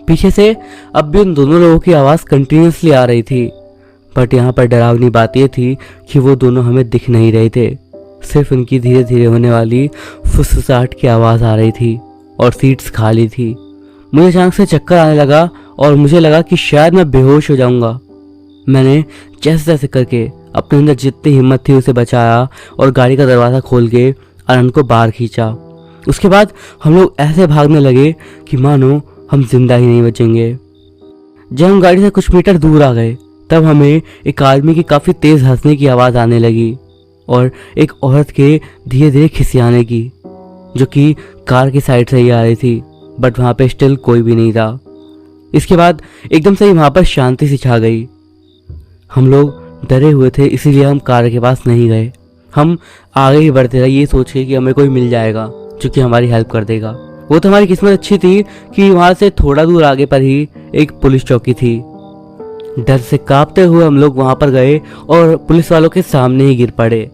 पीछे से अब भी उन दोनों लोगों की आवाज़ कंटिन्यूसली आ रही थी, बट यहाँ पर डरावनी बात यह थी कि वो दोनों हमें दिख नहीं रहे थे। सिर्फ उनकी धीरे धीरे होने वाली फुसफुसाहट की आवाज़ आ रही थी और सीट्स खाली थी। मुझे अचानक से चक्कर आने लगा और मुझे लगा कि शायद मैं बेहोश हो जाऊंगा। मैंने जैसे तैसे करके अपने अंदर जितनी हिम्मत थी उसे बचाया और गाड़ी का दरवाज़ा खोल के आनंद को बाहर खींचा। उसके बाद हम लोग ऐसे भागने लगे कि मानो हम जिंदा ही नहीं बचेंगे। जब हम गाड़ी से कुछ मीटर दूर आ गए तब हमें एक आदमी की काफ़ी तेज़ हंसने की आवाज़ आने लगी और एक औरत के धीरे धीरे खिसियाने की, जो कि कार की साइड से ही आ रही थी, बट वहाँ पे स्टिल कोई भी नहीं था। इसके बाद एकदम से ही वहाँ पर शांति सी छा गई। हम लोग डरे हुए थे, इसीलिए हम कार के पास नहीं गए। हम आगे ही बढ़ते रहे ये सोच के कि हमें कोई मिल जाएगा जो कि हमारी हेल्प कर देगा। वो तो हमारी किस्मत अच्छी थी कि वहाँ से थोड़ा दूर आगे पर ही एक पुलिस चौकी थी। डर से कांपते हुए हम लोग वहाँ पर गए और पुलिस वालों के सामने ही गिर पड़े।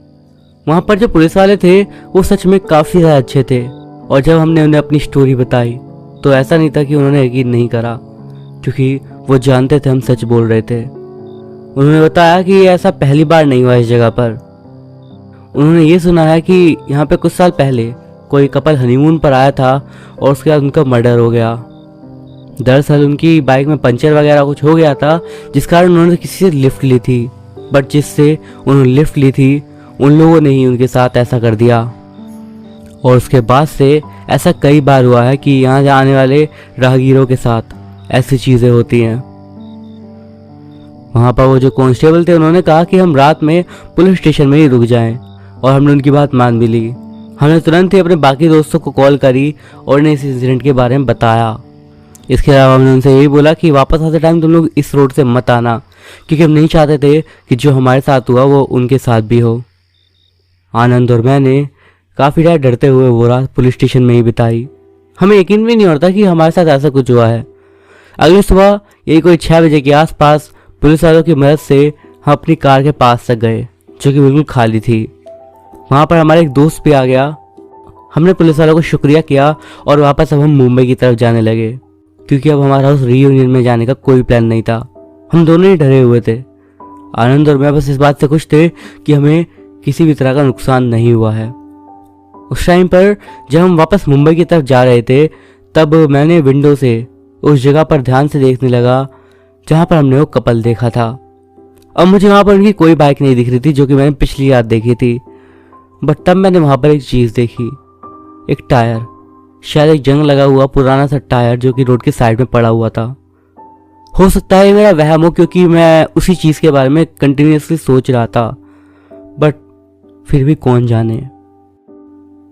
वहाँ पर जो पुलिस वाले थे वो सच में काफ़ी ज़्यादा अच्छे थे और जब हमने उन्हें अपनी स्टोरी बताई तो ऐसा नहीं था कि उन्होंने यकीन नहीं करा, क्योंकि वो जानते थे हम सच बोल रहे थे। उन्होंने बताया कि ऐसा पहली बार नहीं हुआ इस जगह पर। उन्होंने ये सुना है कि यहाँ पे कुछ साल पहले कोई कपल हनीमून पर आया था और उसके बाद उनका मर्डर हो गया। दरअसल उनकी बाइक में पंचर वगैरह कुछ हो गया था, जिस कारण उन्होंने किसी से लिफ्ट ली थी, बट जिससे उन्होंने लिफ्ट ली थी उन लोगों ने ही उनके साथ ऐसा कर दिया। और उसके बाद से ऐसा कई बार हुआ है कि यहाँ आने वाले राहगीरों के साथ ऐसी चीज़ें होती हैं। वहाँ पर वो जो कांस्टेबल थे उन्होंने कहा कि हम रात में पुलिस स्टेशन में ही रुक जाएं और हमने उनकी बात मान भी ली। हमने तुरंत ही अपने बाकी दोस्तों को कॉल करी और उन्हें इस इंसिडेंट के बारे में बताया। इसके अलावा हमने उनसे यही बोला कि वापस आते टाइम तुम लोग इस रोड से मत आना, क्योंकि हम नहीं चाहते थे कि जो हमारे साथ हुआ वो उनके साथ भी हो। आनंद और मैंने काफ़ी ज़्यादा डरते हुए वो रात पुलिस स्टेशन में ही बिताई। हमें यकीन भी नहीं होता कि हमारे साथ ऐसा कुछ हुआ है। अगली सुबह यही कोई 6 बजे के आसपास पुलिस वालों की मदद से हम अपनी कार के पास तक गए, जो कि बिल्कुल खाली थी। वहाँ पर हमारा एक दोस्त भी आ गया हमने पुलिस वालों को शुक्रिया किया और वापस अब हम मुंबई की तरफ जाने लगे, क्योंकि अब हमारा उस रीयूनियन में जाने का कोई प्लान नहीं था। हम दोनों ही डरे हुए थे। आनंद और मैं बस इस बात से खुश थे कि हमें किसी भी तरह का नुकसान नहीं हुआ है। उस टाइम पर जब हम वापस मुंबई की तरफ जा रहे थे, तब मैंने विंडो से उस जगह पर ध्यान से देखने लगा जहाँ पर हमने वो कपल देखा था। अब मुझे वहाँ पर उनकी कोई बाइक नहीं दिख रही थी, जो कि मैंने पिछली रात देखी थी। बट तब मैंने वहाँ पर एक चीज़ देखी, एक टायर, शायद एक जंग लगा हुआ पुराना सा टायर जो कि रोड के साइड में पड़ा हुआ था। हो सकता है मेरा वहम हो, क्योंकि मैं उसी चीज़ के बारे में कंटिन्यूसली सोच रहा था, बट फिर भी कौन जाने।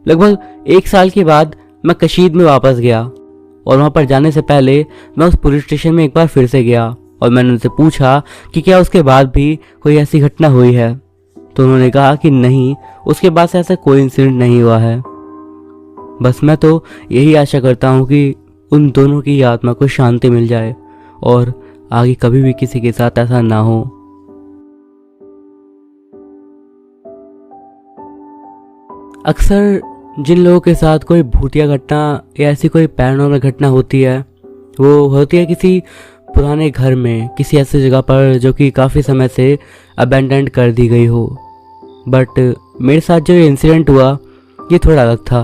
लगभग 1 साल के बाद मैं कशीद में वापस गया और वहाँ पर जाने से पहले मैं उस पुलिस स्टेशन में एक बार फिर से गया और मैंने उनसे पूछा कि क्या उसके बाद भी कोई ऐसी घटना हुई है। तो उन्होंने कहा कि नहीं, उसके बाद से ऐसा कोई इंसिडेंट नहीं हुआ है। बस मैं तो यही आशा करता हूँ कि उन दोनों की आत्मा को शांति मिल जाए और आगे कभी भी किसी के साथ ऐसा ना हो। अक्सर जिन लोगों के साथ कोई भूतिया घटना या ऐसी कोई पैरानॉर्मल घटना होती है, वो होती है किसी पुराने घर में, किसी ऐसी जगह पर जो कि काफ़ी समय से अबैंडन कर दी गई हो। बट मेरे साथ जो इंसिडेंट हुआ ये थोड़ा अलग था।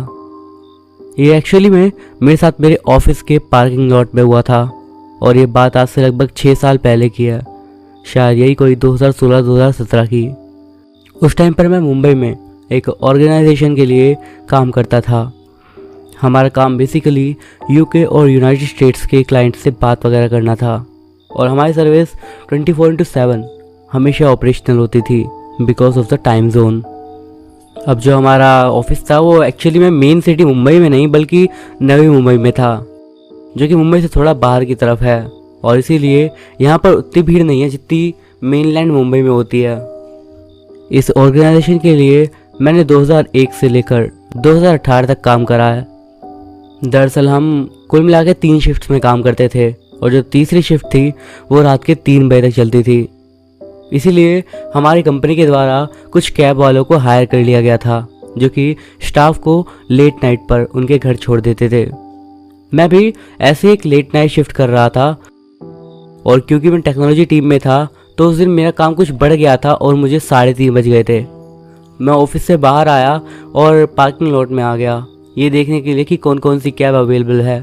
ये एक्चुअली में मेरे साथ मेरे ऑफिस के पार्किंग लॉट में हुआ था और ये बात आज से लगभग 6 साल पहले की है, शायद यही कोई 2016-2017 की। उस टाइम पर मैं मुंबई में एक ऑर्गेनाइजेशन के लिए काम करता था। हमारा काम बेसिकली यूके और यूनाइटेड स्टेट्स के क्लाइंट से बात वगैरह करना था और हमारी सर्विस 24/7 हमेशा ऑपरेशनल होती थी because of the time zone. अब जो हमारा ऑफिस था वो एक्चुअली में मेन सिटी मुंबई में नहीं बल्कि नवी मुंबई में था, जो कि मुंबई से थोड़ा बाहर की तरफ है और इसीलिए यहाँ पर उतनी भीड़ नहीं है जितनी मेनलैंड मुंबई में होती है। इस ऑर्गेनाइजेशन के लिए मैंने 2001 से लेकर 2018 तक काम करा है। दरअसल हम कुल मिला के 3 शिफ्ट्स में काम करते थे और जो तीसरी शिफ्ट थी वो रात के 3 बजे तक चलती थी। इसीलिए हमारी कंपनी के द्वारा कुछ कैब वालों को हायर कर लिया गया था जो कि स्टाफ को लेट नाइट पर उनके घर छोड़ देते थे। मैं भी ऐसे एक लेट नाइट शिफ्ट कर रहा था और क्योंकि मैं टेक्नोलॉजी टीम में था तो उस दिन मेरा काम कुछ बढ़ गया था और मुझे 3:30 बज गए थे। मैं ऑफिस से बाहर आया और पार्किंग लॉट में आ गया ये देखने के लिए कि कौन कौन सी कैब अवेलेबल है।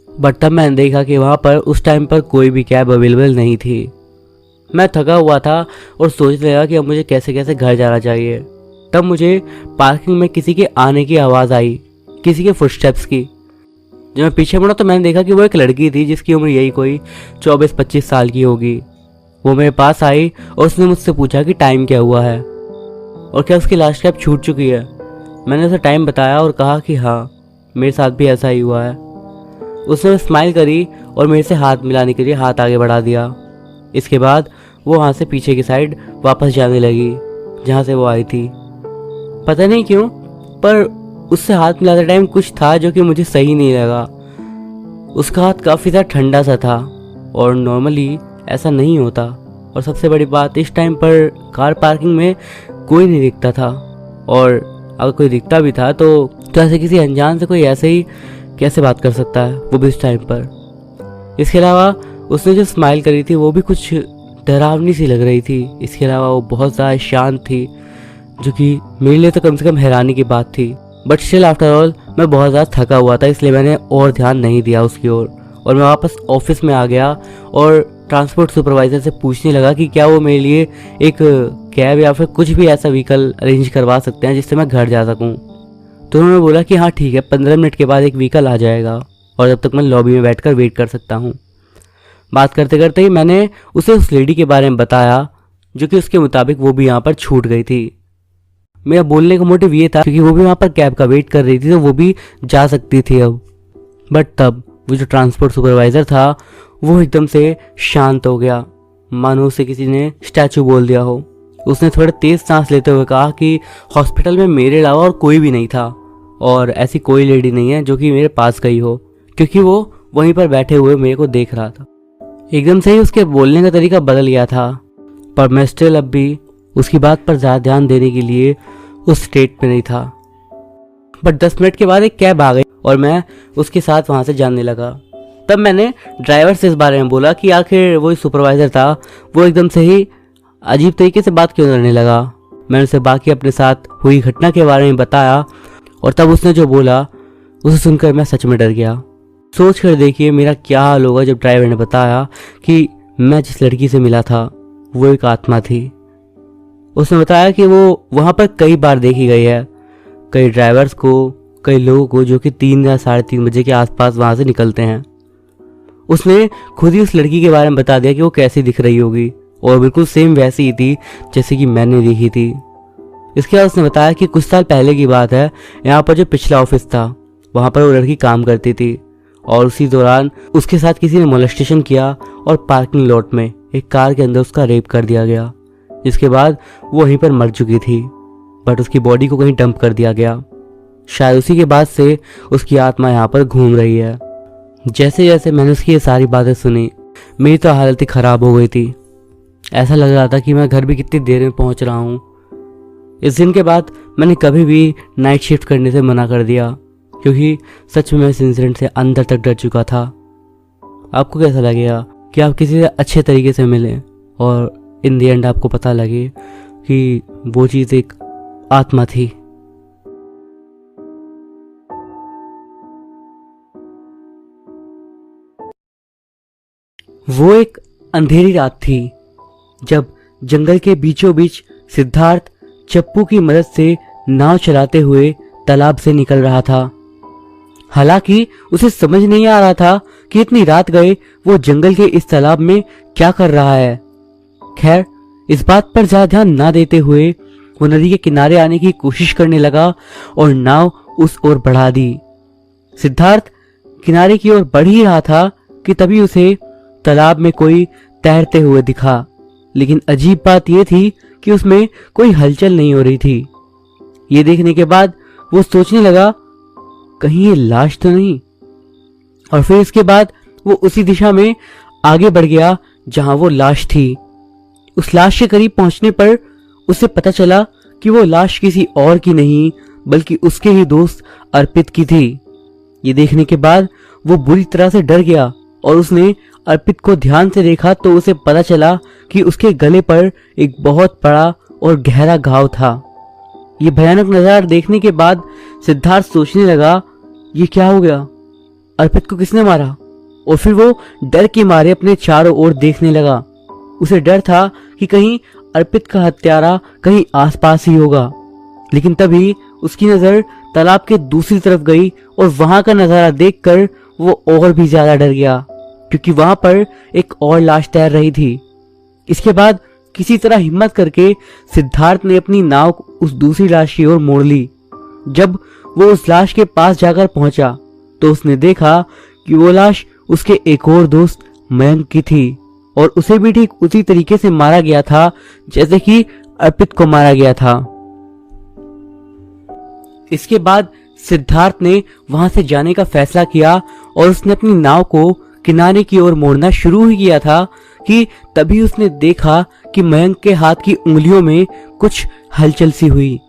बट तब मैंने देखा कि वहाँ पर उस टाइम पर कोई भी कैब अवेलेबल नहीं थी। मैं थका हुआ था और सोचने लगा कि अब मुझे कैसे कैसे घर जाना चाहिए। तब मुझे पार्किंग में किसी के आने की आवाज़ आई, किसी के फुटस्टेप्स की। जब मैं पीछे मुड़ा तो मैंने देखा कि वो एक लड़की थी जिसकी उम्र यही कोई 24-25 साल की होगी। वो मेरे पास आई और उसने मुझसे पूछा कि टाइम क्या हुआ है और क्या उसकी लास्ट कैब छूट चुकी है। मैंने उसे टाइम बताया और कहा कि हाँ, मेरे साथ भी ऐसा ही हुआ है। उसने स्माइल करी और मेरे से हाथ मिलाने के लिए हाथ आगे बढ़ा दिया। इसके बाद वो वहाँ से पीछे की साइड वापस जाने लगी जहाँ से वो आई थी। पता नहीं क्यों पर उससे हाथ मिलाते टाइम कुछ था जो कि मुझे सही नहीं लगा। उसका हाथ काफ़ी ज़्यादा ठंडा सा था और नॉर्मली ऐसा नहीं होता। और सबसे बड़ी बात, इस टाइम पर कार पार्किंग में कोई नहीं दिखता था और अगर कोई दिखता भी था तो ऐसे किसी अनजान से कोई ऐसे ही कैसे बात कर सकता है, वो भी इस टाइम पर। इसके अलावा उसने जो स्माइल करी थी वो भी कुछ डरावनी सी लग रही थी। इसके अलावा वो बहुत ज़्यादा शांत थी जो कि मेरे लिए तो कम से कम हैरानी की बात थी। बट स्टिल आफ्टर ऑल मैं बहुत ज़्यादा थका हुआ था, इसलिए मैंने और ध्यान नहीं दिया उसकी ओर और मैं वापस ऑफिस में आ गया और ट्रांसपोर्ट सुपरवाइज़र से पूछने लगा कि क्या वो मेरे लिए एक कैब या फिर कुछ भी ऐसा व्हीकल अरेंज करवा सकते हैं जिससे मैं घर जा सकूं। तो उन्होंने बोला कि हाँ ठीक है, 15 मिनट के बाद एक व्हीकल आ जाएगा और जब तक मैं लॉबी में बैठकर वेट कर सकता हूँ। बात करते करते ही मैंने उसे उस लेडी के बारे में बताया जो कि उसके मुताबिक वो भी यहाँ पर छूट गई थी। मेरा बोलने का मोटिव ये था क्योंकि वो भी वहाँ पर कैब का वेट कर रही थी तो वो भी जा सकती थी अब। बट तब वो जो ट्रांसपोर्ट सुपरवाइज़र था वो एकदम से शांत हो गया, मानो उसे किसी ने स्टैचू बोल दिया हो। उसने थोड़ा तेज़ सांस लेते हुए कहा कि हॉस्पिटल में मेरे अलावा और कोई भी नहीं था और ऐसी कोई लेडी नहीं है जो कि मेरे पास गई हो, क्योंकि वो वहीं पर बैठे हुए मेरे को देख रहा था। एकदम से ही उसके बोलने का तरीका बदल गया था, पर मैं स्टिल अब भी उसकी बात पर ज़्यादा ध्यान देने के लिए उस स्टेट में नहीं था। बट 10 मिनट के बाद एक कैब आ गई और मैं उसके साथ वहाँ से जाने लगा। तब मैंने ड्राइवर से इस बारे में बोला कि आखिर वही सुपरवाइज़र था, वो एकदम से ही अजीब तरीके से बात क्यों करने लगा। मैंने उसे बाकी अपने साथ हुई घटना के बारे में बताया और तब उसने जो बोला उसे सुनकर मैं सच में डर गया। सोच कर देखिए मेरा क्या हाल होगा जब ड्राइवर ने बताया कि मैं जिस लड़की से मिला था वो एक आत्मा थी। उसने बताया कि वो वहाँ पर कई बार देखी गई है, कई ड्राइवर्स को, कई लोगों को जो कि 3 या 3:30 बजे के आसपास वहाँ से निकलते हैं। उसने खुद ही उस लड़की के बारे में बता दिया कि वो कैसी दिख रही होगी और बिल्कुल सेम वैसी ही थी जैसे कि मैंने देखी थी। इसके बाद उसने बताया कि कुछ साल पहले की बात है, यहाँ पर जो पिछला ऑफिस था वहाँ पर वो लड़की काम करती थी और उसी दौरान उसके साथ किसी ने मोलेस्टेशन किया और पार्किंग लॉट में एक कार के अंदर उसका रेप कर दिया गया, जिसके बाद वो वहीं पर मर चुकी थी बट उसकी बॉडी को कहीं डंप कर दिया गया। शायद उसी के बाद से उसकी आत्मा यहाँ पर घूम रही है। जैसे जैसे मैंने उसकी ये सारी बातें सुनी मेरी तो हालत ही ख़राब हो गई थी। ऐसा लग रहा था कि मैं घर भी कितनी देर में पहुँच रहा हूँ। इस दिन के बाद मैंने कभी भी नाइट शिफ्ट करने से मना कर दिया क्योंकि सच में मैं इस इंसिडेंट से अंदर तक डर चुका था। आपको कैसा लगेगा कि आप किसी से अच्छे तरीके से मिलें और इन द एंड आपको पता लगे कि वो चीज़ एक आत्मा थी। वो एक अंधेरी रात थी जब जंगल के बीचों बीच सिद्धार्थ चप्पू की मदद से नाव चलाते हुए तालाब से निकल रहा था। हालांकि उसे समझ नहीं आ रहा था कि इतनी रात गए वो जंगल के इस तालाब में क्या कर रहा है। खैर इस बात पर ज्यादा ध्यान ना देते हुए वो नदी के किनारे आने की कोशिश करने लगा और नाव उस ओर बढ़ा दी। सिद्धार्थ किनारे की ओर बढ़ ही रहा था कि तभी उसे तालाब में कोई तैरते हुए दिखा, लेकिन अजीब बात यह थी कि उसमें कोई हलचल नहीं हो रही थी। ये देखने के बाद वो सोचने लगा कहीं ये लाश तो नहीं, और फिर इसके बाद वो उसी दिशा में आगे बढ़ गया जहां वो लाश थी। उस लाश के करीब पहुंचने पर उसे पता चला कि वो लाश किसी और की नहीं बल्कि उसके ही दोस्त अर्पित की थी। ये देखने के बाद वो बुरी तरह से डर गया और उसने अर्पित को ध्यान से देखा तो उसे पता चला कि उसके गले पर एक बहुत बड़ा और गहरा घाव था। ये भयानक नजारा देखने के बाद सिद्धार्थ सोचने लगा ये क्या हो गया, अर्पित को किसने मारा। और फिर वो डर के मारे अपने चारों ओर देखने लगा। उसे डर था कि कहीं अर्पित का हत्यारा कहीं आसपास ही होगा, लेकिन तभी उसकी नजर तालाब के दूसरी तरफ गई और वहां का नजारा देखकर वो और भी ज्यादा डर गया क्योंकि वहां पर एक और लाश तैर रही थी। इसके बाद किसी तरह हिम्मत करके सिद्धार्थ ने अपनी नाव उस दूसरी लाश की ओर मोड़ ली। जब वो उस लाश के पास जाकर पहुंचा तो उसने देखा कि वो लाश उसके एक और दोस्त मयंक की थी और उसे भी ठीक उसी तरीके से मारा गया था जैसे कि अर्पित को मारा गया था। इसके बाद सिद्धार्थ ने वहां से जाने का फैसला किया और उसने अपनी नाव को किनारे की ओर मोड़ना शुरू ही किया था कि तभी उसने देखा कि मयंक के हाथ की उंगलियों में कुछ हलचल सी हुई।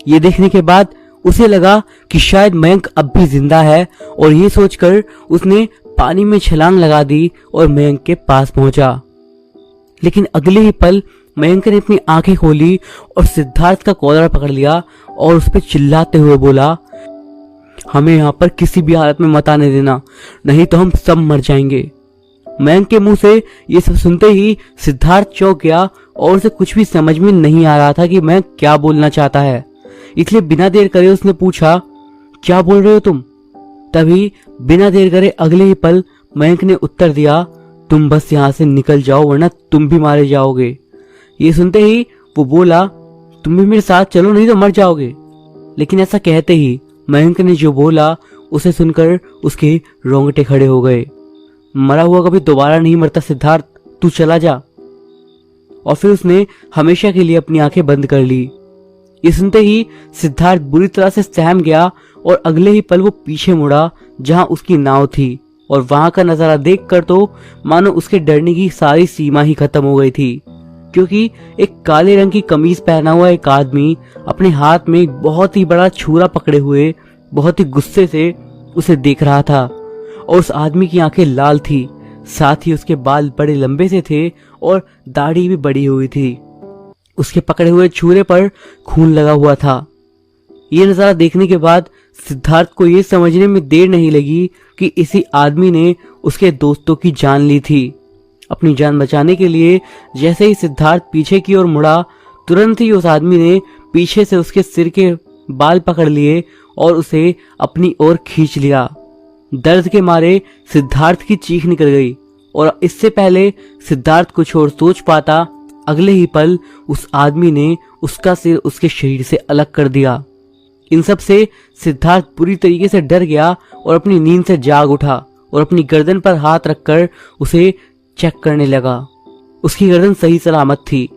ये देखने के बाद उसे लगा कि शायद मयंक अब भी जिंदा है और ये सोचकर उसने पानी में छलांग लगा दी और मयंक के पास पहुंचा। लेकिन अगले ही पल मयंक ने अपनी आंखें खोली और सिद्धार्थ का कॉलर पकड़ लिया और उस पर चिल्लाते हुए बोला हमें यहाँ पर किसी भी हालत में मत आने देना, नहीं तो हम सब मर जाएंगे। मयंक के मुंह से ये सब सुनते ही सिद्धार्थ चौंक गया और उसे कुछ भी समझ में नहीं आ रहा था कि मयंक क्या बोलना चाहता है। इसलिए बिना देर करे उसने पूछा क्या बोल रहे हो तुम। तभी बिना देर करे अगले ही पल मयंक ने उत्तर दिया तुम बस यहाँ से निकल जाओ वरना तुम भी मारे जाओगे। ये सुनते ही वो बोला तुम भी मेरे साथ चलो नहीं तो मर जाओगे। लेकिन ऐसा कहते ही मयंक ने जो बोला उसे सुनकर उसके रोंगटे खड़े हो गए। मरा हुआ कभी दोबारा नहीं मरता सिद्धार्थ, तू चला जा। और फिर उसने हमेशा के लिए अपनी आंखें बंद कर ली। ये सुनते ही सिद्धार्थ बुरी तरह से सहम गया और अगले ही पल वो पीछे मुड़ा जहां उसकी नाव थी और वहां का नजारा देखकर तो मानो उसके डरने की सारी सीमा ही खत्म हो गई थी। क्योंकि एक काले रंग की कमीज पहना हुआ एक आदमी अपने हाथ में एक बहुत ही बड़ा छुरा पकड़े हुए बहुत ही गुस्से से उसे देख रहा था। और उस आदमी की आंखें लाल थी, साथ ही उसके बाल बड़े लंबे से थे और दाढ़ी भी बड़ी हुई थी। उसके पकड़े हुए छुरे पर खून लगा हुआ था। ये नजारा देखने के बाद सिद्धार्थ को ये समझने में देर नहीं लगी कि इसी आदमी ने उसके दोस्तों की जान ली थी। अपनी जान बचाने के लिए जैसे ही सिद्धार्थ पीछे की ओर मुड़ा, तुरंत ही उस आदमी ने पीछे से उसके सिर के बाल पकड़ लिए और उसे अपनी ओर खींच लिया। दर्द के मारे सिद्धार्थ की चीख निकल गई और इससे पहले सिद्धार्थ कुछ और सोच पाता, अगले ही पल उस आदमी ने उसका सिर उसके शरीर से अलग कर दिया। इन सब से सिद्धार्थ पूरी तरीके से डर गया और अपनी नींद से जाग उठा और अपनी गर्दन पर हाथ रखकर उसे चेक करने लगा। उसकी गर्दन सही सलामत थी।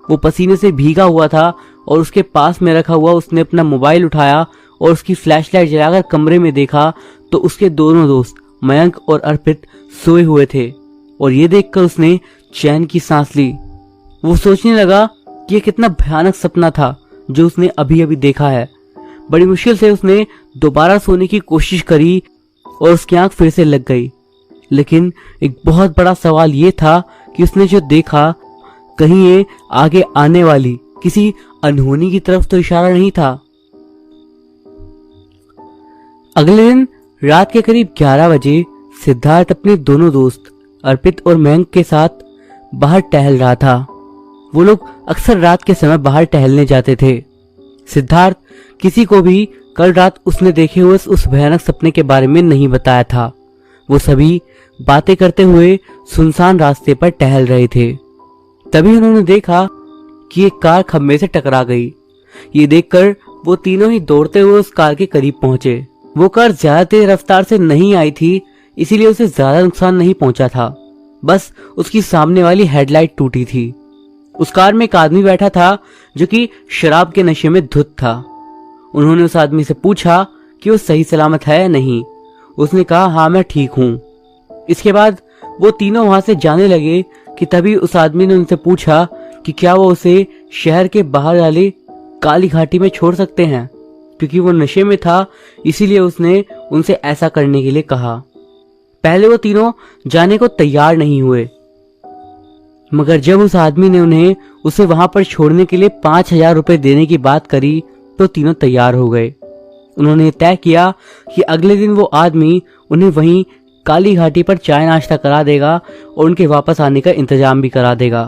वो पसीने से भीगा हुआ था और उसके पास में रखा हुआ उसने अपना मोबाइल उठाया और उसकी फ्लैशलाइट जलाकर कमरे में देखा तो उसके दोनों दोस्त मयंक और अर्पित सोए हुए थे और ये देखकर उसने चैन की सांस ली। वो सोचने लगा कि ये कितना भयानक सपना था जो उसने अभी अभी देखा है। बड़ी मुश्किल से उसने दोबारा सोने की कोशिश करी और उसकी आंख फिर से लग गई। लेकिन एक बहुत बड़ा सवाल ये था कि उसने जो देखा, कहीं ये आगे आने वाली किसी अनहोनी की तरफ तो इशारा नहीं था। अगले दिन रात के करीब 11 बजे सिद्धार्थ अपने दोनों दोस्त अर्पित और मयंक के साथ बाहर टहल रहा था। वो लोग अक्सर रात के समय बाहर टहलने जाते थे। सिद्धार्थ किसी को भी कल रात उसने देखे हुए उस भयानक सपने के बारे में नहीं बताया था। वो सभी बातें करते हुए सुनसान रास्ते पर टहल रहे थे। तभी उन्होंने देखा कि एक कार खंबे से टकरा गई। ये देखकर वो तीनों ही दौड़ते हुए उस कार के करीब पहुंचे। वो कार ज्यादा तेज रफ्तार से नहीं आई थी, इसीलिए उसे ज्यादा नुकसान नहीं पहुंचा था। बस उसकी सामने वाली हेडलाइट टूटी थी। उस कार में एक आदमी बैठा था जो कि शराब के नशे में धुत था। उन्होंने उस आदमी से पूछा कि वो सही सलामत है या नहीं। उसने कहा, हाँ मैं ठीक हूँ। इसके बाद वो तीनों वहां से जाने लगे कि तभी उस आदमी ने उनसे पूछा कि क्या वो उसे शहर के बाहर वाली काली घाटी में छोड़ सकते हैं। क्योंकि वो नशे में था, इसीलिए उसने उनसे ऐसा करने के लिए कहा। पहले वो तीनों जाने को तैयार नहीं हुए, मगर जब उस आदमी ने उन्हें उसे वहां पर छोड़ने के लिए 5,000 रुपए देने की बात करी तो तीनों तैयार हो गए। उन्होंने तय किया कि अगले दिन वो आदमी उन्हें वहीं काली घाटी पर चाय नाश्ता करा देगा और उनके वापस आने का इंतजाम भी करा देगा।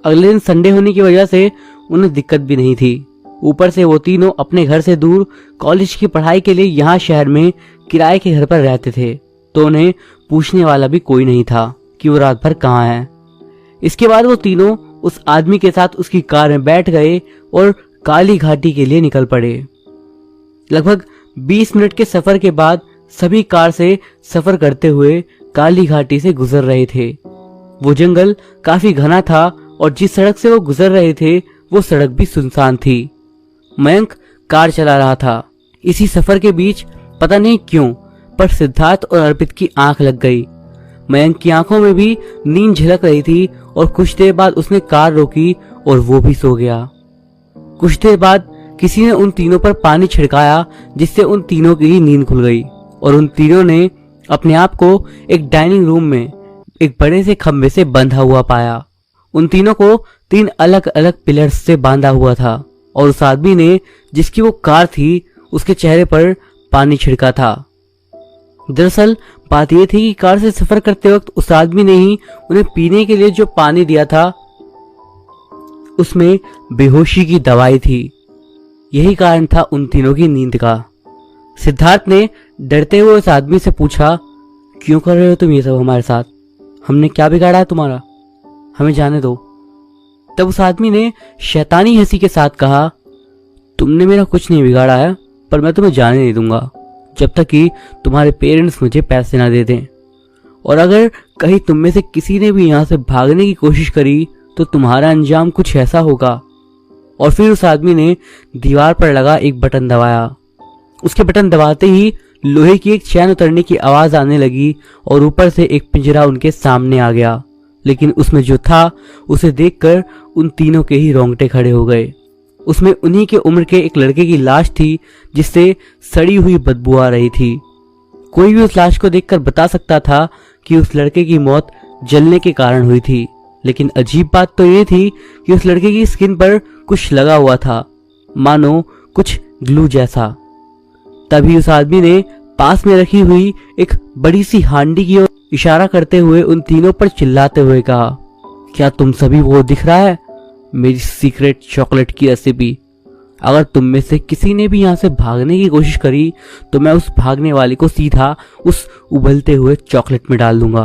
अगले दिन संडे होने की वजह से उन्हें दिक्कत भी नहीं थी। ऊपर से वो तीनों अपने घर से दूर कॉलेज की पढ़ाई के लिए यहाँ शहर में किराए के घर पर रहते थे, तो उन्हें पूछने वाला भी कोई नहीं था कि वो रात भर कहाँ है। इसके बाद वो तीनों उस आदमी के साथ उसकी कार में बैठ गए और काली घाटी के लिए निकल पड़े। लगभग 20 मिनट के सफर के बाद सभी कार से सफर करते हुए काली घाटी से गुजर रहे थे। वो जंगल काफी घना था और जिस सड़क से वो गुजर रहे थे वो सड़क भी सुनसान थी। मयंक कार चला रहा था। इसी सफर के बीच पता नहीं क्यों पर सिद्धार्थ और अर्पित की आंख लग गई। मयंक की आंखों में भी नींद झलक रही थी और कुछ देर बाद उसने कार रोकी और वो भी सो गया। कुछ देर बाद किसी ने उन तीनों पर पानी छिड़काया, जिससे उन तीनों की नींद खुल गई और उन तीनों ने अपने आप को एक डाइनिंग रूम में एक बड़े से खंबे से बंधा हुआ पाया। उन तीनों को 3 अलग अलग पिलर्स से बांधा हुआ था और उस आदमी ने जिसकी वो कार थी उसके चेहरे पर पानी छिड़का था। दरअसल बात यह थी कि कार से सफर करते वक्त उस आदमी ने ही उन्हें पीने के लिए जो पानी दिया था उसमें बेहोशी की दवाई थी। यही कारण था उन तीनों की नींद का। सिद्धार्थ ने डरते हुए उस आदमी से पूछा, क्यों कर रहे हो तुम ये सब हमारे साथ? हमने क्या बिगाड़ा है तुम्हारा? हमें जाने दो। तब उस आदमी ने शैतानी हंसी के साथ कहा, तुमने मेरा कुछ नहीं बिगाड़ा है, पर मैं तुम्हें जाने नहीं दूंगा जब तक कि तुम्हारे पेरेंट्स मुझे पैसे ना दे दें। और अगर कहीं तुम में से किसी ने भी यहाँ से भागने की कोशिश करी तो तुम्हारा अंजाम कुछ ऐसा होगा। और फिर उस आदमी ने दीवार पर लगा एक बटन दबाया। उसके बटन दबाते ही लोहे की एक चैन उतरने की आवाज आने लगी और ऊपर से एक पिंजरा उनके सामने आ गया। लेकिन उसमें जो था उसे देखकर उन तीनों के ही रोंगटे खड़े हो गए। उसमें उन्हीं के उम्र के एक लड़के की लाश थी जिससे सड़ी हुई बदबू आ रही थी। कोई भी उस लाश को देखकर बता सकता था कि उस लड़के की मौत जलने के कारण हुई थी, लेकिन अजीब बात तो ये थी कि उस लड़के की स्किन पर कुछ लगा हुआ था, मानो कुछ ग्लू जैसा। तभी उस आदमी ने पास में रखी हुई एक बड़ी सी हांडी की ओर इशारा करते हुए उन तीनों पर चिल्लाते हुए कहा, क्या तुम सभी वो दिख रहा है? मेरी सीक्रेट चॉकलेट की रेसिपी। अगर तुम में से किसी ने भी यहाँ से भागने की कोशिश करी तो मैं उस भागने वाले को सीधा उस उबलते हुए चॉकलेट में डाल दूंगा,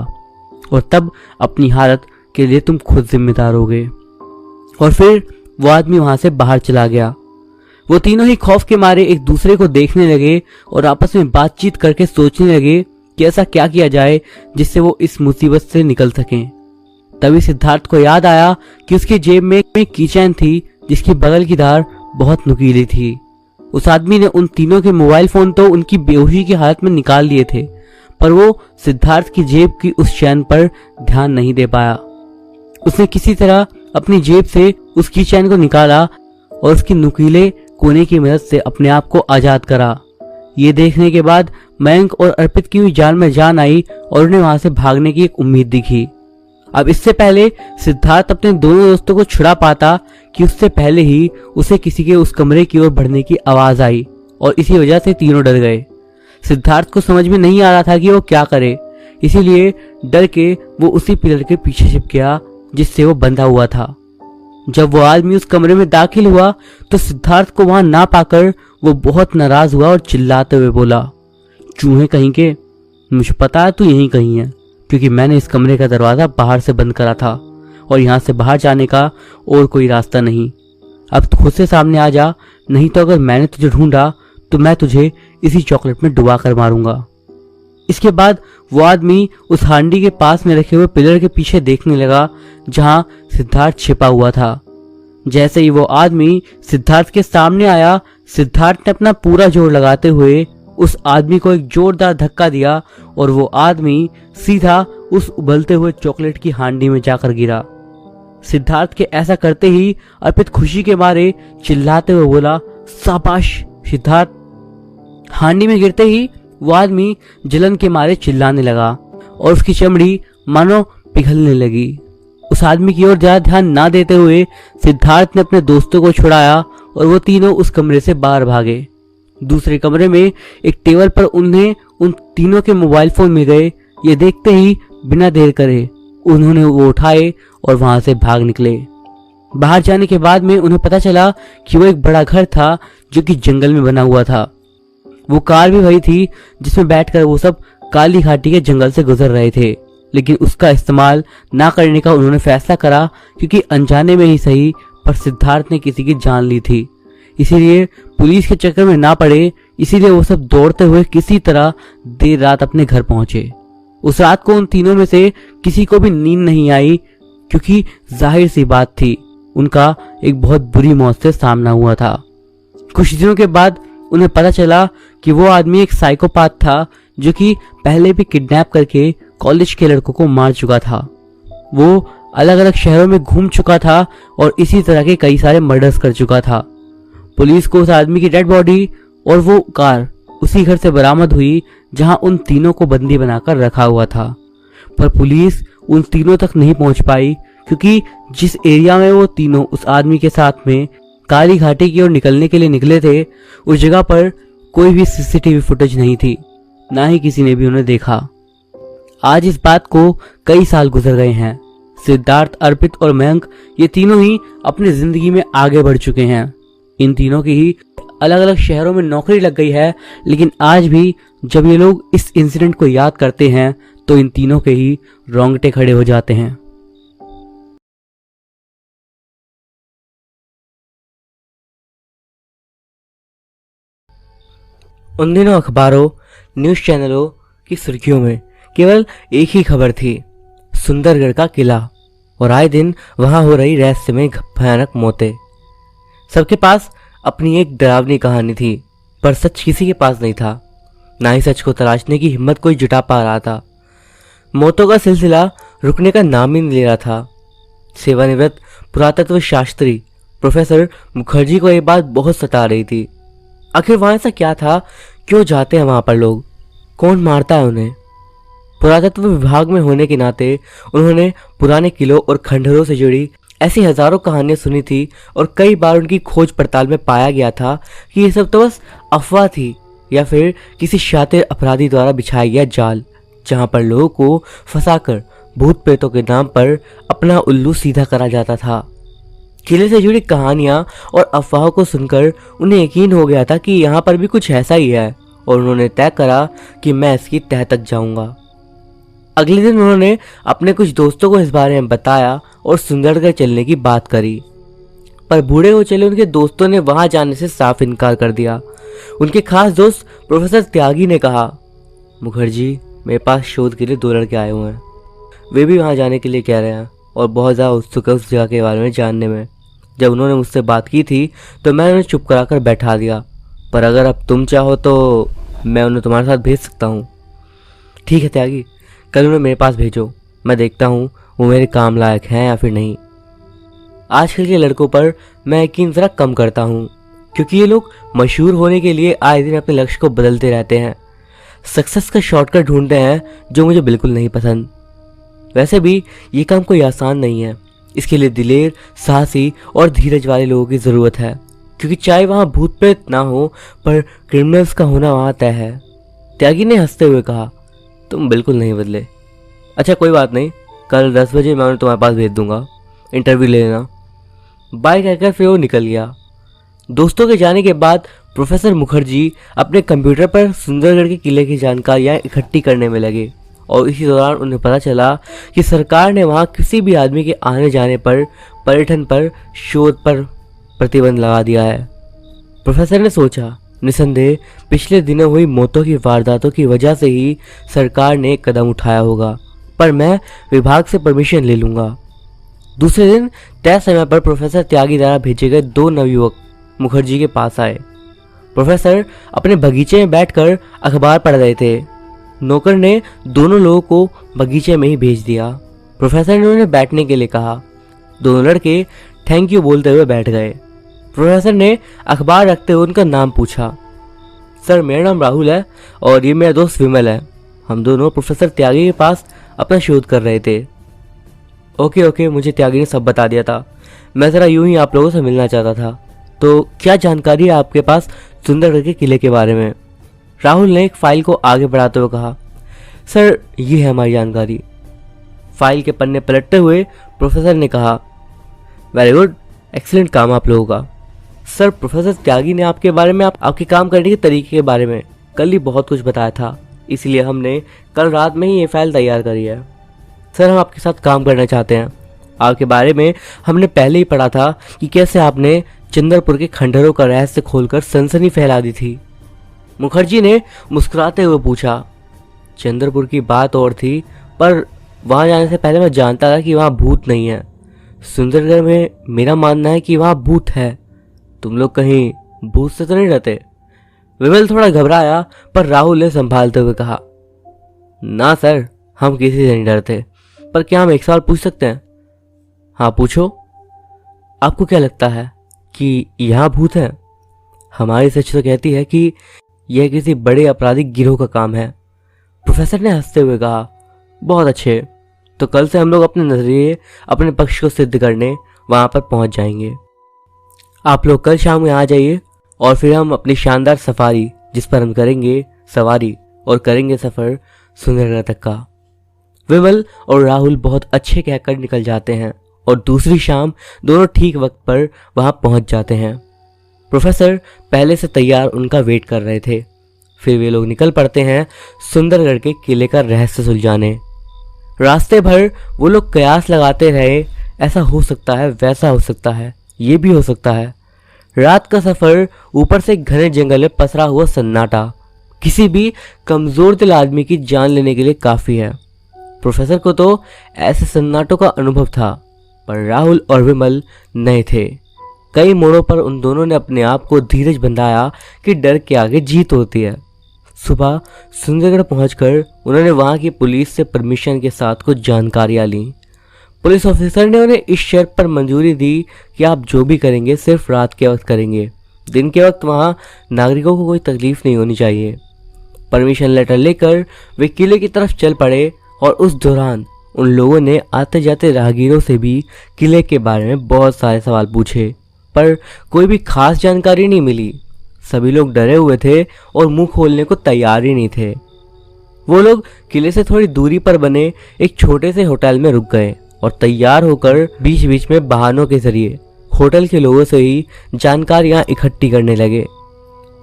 और तब अपनी हालत के लिए तुम खुद जिम्मेदार होगे। और फिर वो आदमी वहां से बाहर चला गया। वो तीनों ही खौफ के मारे एक दूसरे को देखने लगे और आपस में बातचीत करके सोचने लगे कि ऐसा क्या किया जाए जिससे वो इस मुसीबत से निकल सकें। तभी सिद्धार्थ को याद आया कि उसकी जेब में एक कीचैन थी जिसकी बगल की धार बहुत नुकीली थी। उस आदमी ने उन तीनों के मोबाइल फोन तो उनकी बेहोशी की हालत में निकाल लिए थे, पर वो सिद्धार्थ की जेब की उस चैन पर ध्यान नहीं दे पाया। उसने किसी तरह अपनी जेब से उस कीचैन को निकाला और उसकी नुकीले कोने की मदद से अपने आप को आजाद करा। ये देखने के बाद मयंक और अर्पित की भी जान में जान आई और उन्हें वहां से भागने की एक उम्मीद दिखी। अब इससे पहले सिद्धार्थ अपने दोनों दोस्तों को छुड़ा पाता कि उससे पहले ही उसे किसी के उस कमरे की ओर बढ़ने की आवाज आई और इसी वजह से तीनों डर गए। सिद्धार्थ को समझ में नहीं आ रहा था कि वो क्या करे, इसीलिए डर के वो उसी पिलर के पीछे छिप गया जिससे वो बंधा हुआ था। जब वो आदमी उस कमरे में दाखिल हुआ तो सिद्धार्थ को वहां ना पाकर वो बहुत नाराज हुआ और चिल्लाते हुए बोला, चूहे कहीं के, मुझे पता है तू यहीं कहीं है, क्योंकि मैंने इस कमरे का दरवाजा बाहर से बंद करा था और यहाँ से बाहर जाने का और कोई रास्ता नहीं। अब तू खुद से सामने आ जा, नहीं तो अगर मैंने तुझे ढूंढा तो मैं तुझे इसी चॉकलेट में डुबा कर मारूंगा। इसके बाद वो आदमी उस हांडी के पास में रखे हुए पिलर के पीछे देखने लगा जहां सिद्धार्थ छिपा हुआ था। जैसे ही वो आदमी सिद्धार्थ के सामने आया, सिद्धार्थ ने अपना पूरा जोर लगाते हुए उस आदमी को एक जोरदार धक्का दिया और वो आदमी सीधा उस उबलते हुए चॉकलेट की हांडी में जाकर गिरा। सिद्धार्थ के ऐसा करते ही अर्पित खुशी के मारे चिल्लाते हुए बोला, शाबाश सिद्धार्थ। हांडी में गिरते ही वो आदमी जलन के मारे चिल्लाने लगा और उसकी चमड़ी मानो पिघलने लगी। उस आदमी की ओर ज्यादा ध्यान ना देते हुए सिद्धार्थ ने अपने दोस्तों को छुड़ाया और वो तीनों उस कमरे से बाहर भागे। दूसरे कमरे में एक टेबल पर उन्हें उन तीनों के मोबाइल फोन मिल गए। ये देखते ही बिना देर करे उन्होंने वो उठाए और वहां से भाग निकले। बाहर जाने के बाद में उन्हें पता चला कि वो एक बड़ा घर था जो कि जंगल में बना हुआ था। वो कार भी वही थी जिसमें बैठकर वो सब काली घाटी के जंगल से गुजर रहे थे, लेकिन उसका इस्तेमाल ना करने का उन्होंने फैसला करा क्योंकि अनजाने में ही सही पर सिद्धार्थ ने किसी की जान ली थी। इसीलिए पुलिस के चक्कर में ना पड़े, इसीलिए वो सब दौड़ते हुए किसी तरह देर रात अपने घर पहुंचे। उस रात को उन तीनों में से किसी को भी नींद नहीं आई क्योंकि जाहिर सी बात थी, उनका एक बहुत बुरी मौत से सामना हुआ था। कुछ दिनों के बाद उन्हें पता चला कि वो आदमी एक साइकोपाथ था जो कि पहले भी किडनैप करके कॉलेज के लड़कों को मार चुका था। वो अलग अलग शहरों में घूम चुका था और इसी तरह के कई सारे मर्डर्स कर चुका था। पुलिस को उस आदमी की डेड बॉडी और वो कार उसी घर से बरामद हुई जहां उन तीनों को बंदी बनाकर रखा हुआ था, पर पुलिस उन तीनों तक नहीं पहुंच पाई क्योंकि जिस एरिया में वो तीनों उस आदमी के साथ में काली घाटी की ओर निकलने के लिए निकले थे, उस जगह पर कोई भी सीसीटीवी फुटेज नहीं थी, ना ही किसी ने भी उन्हें देखा। आज इस बात को कई साल गुजर गए हैं। सिद्धार्थ, अर्पित और मयंक ये तीनों ही अपनी जिंदगी में आगे बढ़ चुके हैं। इन तीनों की ही अलग अलग शहरों में नौकरी लग गई है, लेकिन आज भी जब ये लोग इस इंसिडेंट को याद करते हैं तो इन तीनों के ही रोंगटे खड़े हो जाते हैं। उन दिनों अखबारों, न्यूज चैनलों की सुर्खियों में केवल एक ही खबर थी, सुंदरगढ़ का किला, और आए दिन वहां हो रही रहस्यमय भयानक मौतें। सबके पास अपनी एक डरावनी कहानी थी, पर सच किसी के पास नहीं था, ना ही सच को तलाशने की हिम्मत कोई जुटा पा रहा था। मौतों का सिलसिला रुकने का नाम ही नहीं ले रहा था। सेवानिवृत्त पुरातत्व शास्त्री प्रोफेसर मुखर्जी को ये बात बहुत सता रही थी। आखिर वहां ऐसा क्या था, क्यों जाते हैं वहां पर लोग, कौन मारता है उन्हें? पुरातत्व विभाग में होने के नाते उन्होंने पुराने किलों और खंडहरों से जुड़ी ऐसी हजारों कहानियां सुनी थी और कई बार उनकी खोज पड़ताल में पाया गया था कि ये सब तो बस अफवाह थी या फिर किसी शातिर अपराधी द्वारा बिछाया गया जाल, जहां पर लोगों को फंसाकर भूत प्रेतों के नाम पर अपना उल्लू सीधा करा जाता था। किले से जुड़ी कहानियां और अफवाहों को सुनकर उन्हें यकीन हो गया था कि यहाँ पर भी कुछ ऐसा ही है और उन्होंने तय करा कि मैं इसकी तह तक जाऊंगा। अगले दिन उन्होंने अपने कुछ दोस्तों को इस बारे में बताया और सुंदरगढ़ चलने की बात करी, पर बूढ़े हो चले उनके दोस्तों ने वहां जाने से साफ इनकार कर दिया। उनके खास दोस्त प्रोफेसर त्यागी ने कहा, मुखर्जी, मेरे पास शोध के लिए 2 लड़के आए हुए हैं, वे भी वहां जाने के लिए कह रहे हैं और बहुत ज़्यादा उत्सुक है उस जगह के बारे में जानने में। जब उन्होंने मुझसे बात की थी तो मैं उन्हें चुप कराकर बैठा दिया, पर अगर अब तुम चाहो तो मैं उन्हें तुम्हारे साथ भेज सकता हूँ। ठीक है त्यागी, कल उन्हें मेरे पास भेजो, मैं देखता हूँ वो मेरे काम लायक हैं या फिर नहीं। आजकल के लड़कों पर मैं यकीन ज़रा कम करता हूँ, क्योंकि ये लोग मशहूर होने के लिए आए दिन अपने लक्ष्य को बदलते रहते हैं, सक्सेस का शॉर्टकट ढूंढते हैं, जो मुझे बिल्कुल नहीं पसंद। वैसे भी ये काम कोई आसान नहीं है, इसके लिए दिलेर, साहसी और धीरज वाले लोगों की ज़रूरत है, क्योंकि चाहे वहाँ भूत प्रेत ना हो पर क्रिमिनल्स का होना वहाँ तय है। त्यागी ने हंसते हुए कहा, तुम बिल्कुल नहीं बदले। अच्छा कोई बात नहीं, कल 10 बजे मैं उन्हें तुम्हारे पास भेज दूंगा, इंटरव्यू ले लेना। बाय कहकर फिर वो निकल गया। दोस्तों के जाने के बाद प्रोफेसर मुखर्जी अपने कंप्यूटर पर सुंदरगढ़ के किले की जानकारियाँ इकट्ठी करने में लगे और इसी दौरान उन्हें पता चला कि सरकार ने वहाँ किसी भी आदमी के आने जाने पर, पर्यटन पर, शोध पर प्रतिबंध लगा दिया है। प्रोफेसर ने सोचा, निसंदेह पिछले दिनों हुई मौतों की वारदातों की वजह से ही सरकार ने कदम उठाया होगा, पर मैं विभाग से परमिशन ले लूँगा। दूसरे दिन तय समय पर प्रोफेसर त्यागी द्वारा भेजे गए 2 नवयुवक मुखर्जी के पास आए। प्रोफेसर अपने बगीचे में बैठकर अखबार पढ़ रहे थे। नौकर ने दोनों लोगों को बगीचे में ही भेज दिया। प्रोफेसर ने उन्हें बैठने के लिए कहा। दोनों लड़के थैंक यू बोलते हुए बैठ गए। प्रोफेसर ने अखबार रखते हुए उनका नाम पूछा। सर, मेरा नाम राहुल है और ये मेरा दोस्त विमल है। हम दोनों प्रोफेसर त्यागी के पास अपना शोध कर रहे थे। ओके, मुझे त्यागी ने सब बता दिया था। मैं ज़रा यूं ही आप लोगों से मिलना चाहता था। तो क्या जानकारी है आपके पास सुंदरगढ़ के किले के बारे में? राहुल ने एक फाइल को आगे बढ़ाते हुए कहा। सर, ये है हमारी जानकारी। फाइल के पन्ने पलटते हुए प्रोफेसर ने कहा, वेरी गुड, एक्सीलेंट काम आप लोगों का। सर, प्रोफेसर त्यागी ने आपके बारे में, आपके काम करने के तरीके के बारे में कल ही बहुत कुछ बताया था, इसलिए हमने कल रात में ही ये फाइल तैयार करी है। सर, हम आपके साथ काम करना चाहते हैं। आपके बारे में हमने पहले ही पढ़ा था कि कैसे आपने चंद्रपुर के खंडहरों का रहस्य खोलकर सनसनी फैला दी थी। मुखर्जी ने मुस्कुराते हुए पूछा। चंद्रपुर की बात और थी, पर वहां जाने से पहले मैं जानता था कि वहां भूत नहीं है। सुंदरगढ़ में मेरा मानना है कि वहां भूत है। तुम लोग कहीं भूत से तो नहीं डरते? विमल थोड़ा घबराया, पर राहुल ने संभालते हुए कहा, ना सर, हम किसी से नहीं डरते। पर क्या हम एक सवाल पूछ सकते हैं? हाँ, पूछो। आपको क्या लगता है कि यहाँ भूत है? हमारी सच तो कहती है कि यह किसी बड़े आपराधिक गिरोह का काम है। प्रोफेसर ने हंसते हुए कहा, बहुत अच्छे, तो कल से हम लोग अपने नजरिए, अपने पक्ष को सिद्ध करने वहां पर पहुंच जाएंगे। आप लोग कल शाम में आ जाइए और फिर हम अपनी शानदार सफारी, जिस पर हम करेंगे सवारी और करेंगे सफर सुंदरगढ़ तक का। विमल और राहुल बहुत अच्छे कहकर निकल जाते हैं और दूसरी शाम दोनों ठीक वक्त पर वहां पहुंच जाते हैं। प्रोफेसर पहले से तैयार उनका वेट कर रहे थे। फिर वे लोग निकल पड़ते हैं सुंदरगढ़ के किले का रहस्य सुलझाने। रास्ते भर वो लोग कयास लगाते रहे, ऐसा हो सकता है, वैसा हो सकता है, ये भी हो सकता है। रात का सफर, ऊपर से घने जंगल में पसरा हुआ सन्नाटा किसी भी कमजोर दिल आदमी की जान लेने के लिए काफी है। प्रोफेसर को तो ऐसे सन्नाटों का अनुभव था, पर राहुल और विमल नए थे। कई मोड़ों पर उन दोनों ने अपने आप को धीरज बंधाया कि डर के आगे जीत होती है। सुबह सुंदरगढ़ पहुंचकर उन्होंने वहां की पुलिस से परमिशन के साथ कुछ जानकारियां ली। पुलिस ऑफिसर ने उन्हें इस शर्त पर मंजूरी दी कि आप जो भी करेंगे सिर्फ रात के वक्त करेंगे, दिन के वक्त वहां नागरिकों को कोई तकलीफ नहीं होनी चाहिए। परमिशन लेटर लेकर वे किले की तरफ चल पड़े और उस दौरान उन लोगों ने आते जाते राहगीरों से भी किले के बारे में बहुत सारे सवाल पूछे, पर कोई भी खास जानकारी नहीं मिली। सभी लोग डरे हुए थे और मुंह खोलने को तैयार ही नहीं थे। वो लोग किले से थोड़ी दूरी पर बने एक छोटे से होटल में रुक गए और तैयार होकर बीच बीच में बहानों के जरिए होटल के लोगों से ही जानकारियां इकट्ठी करने लगे।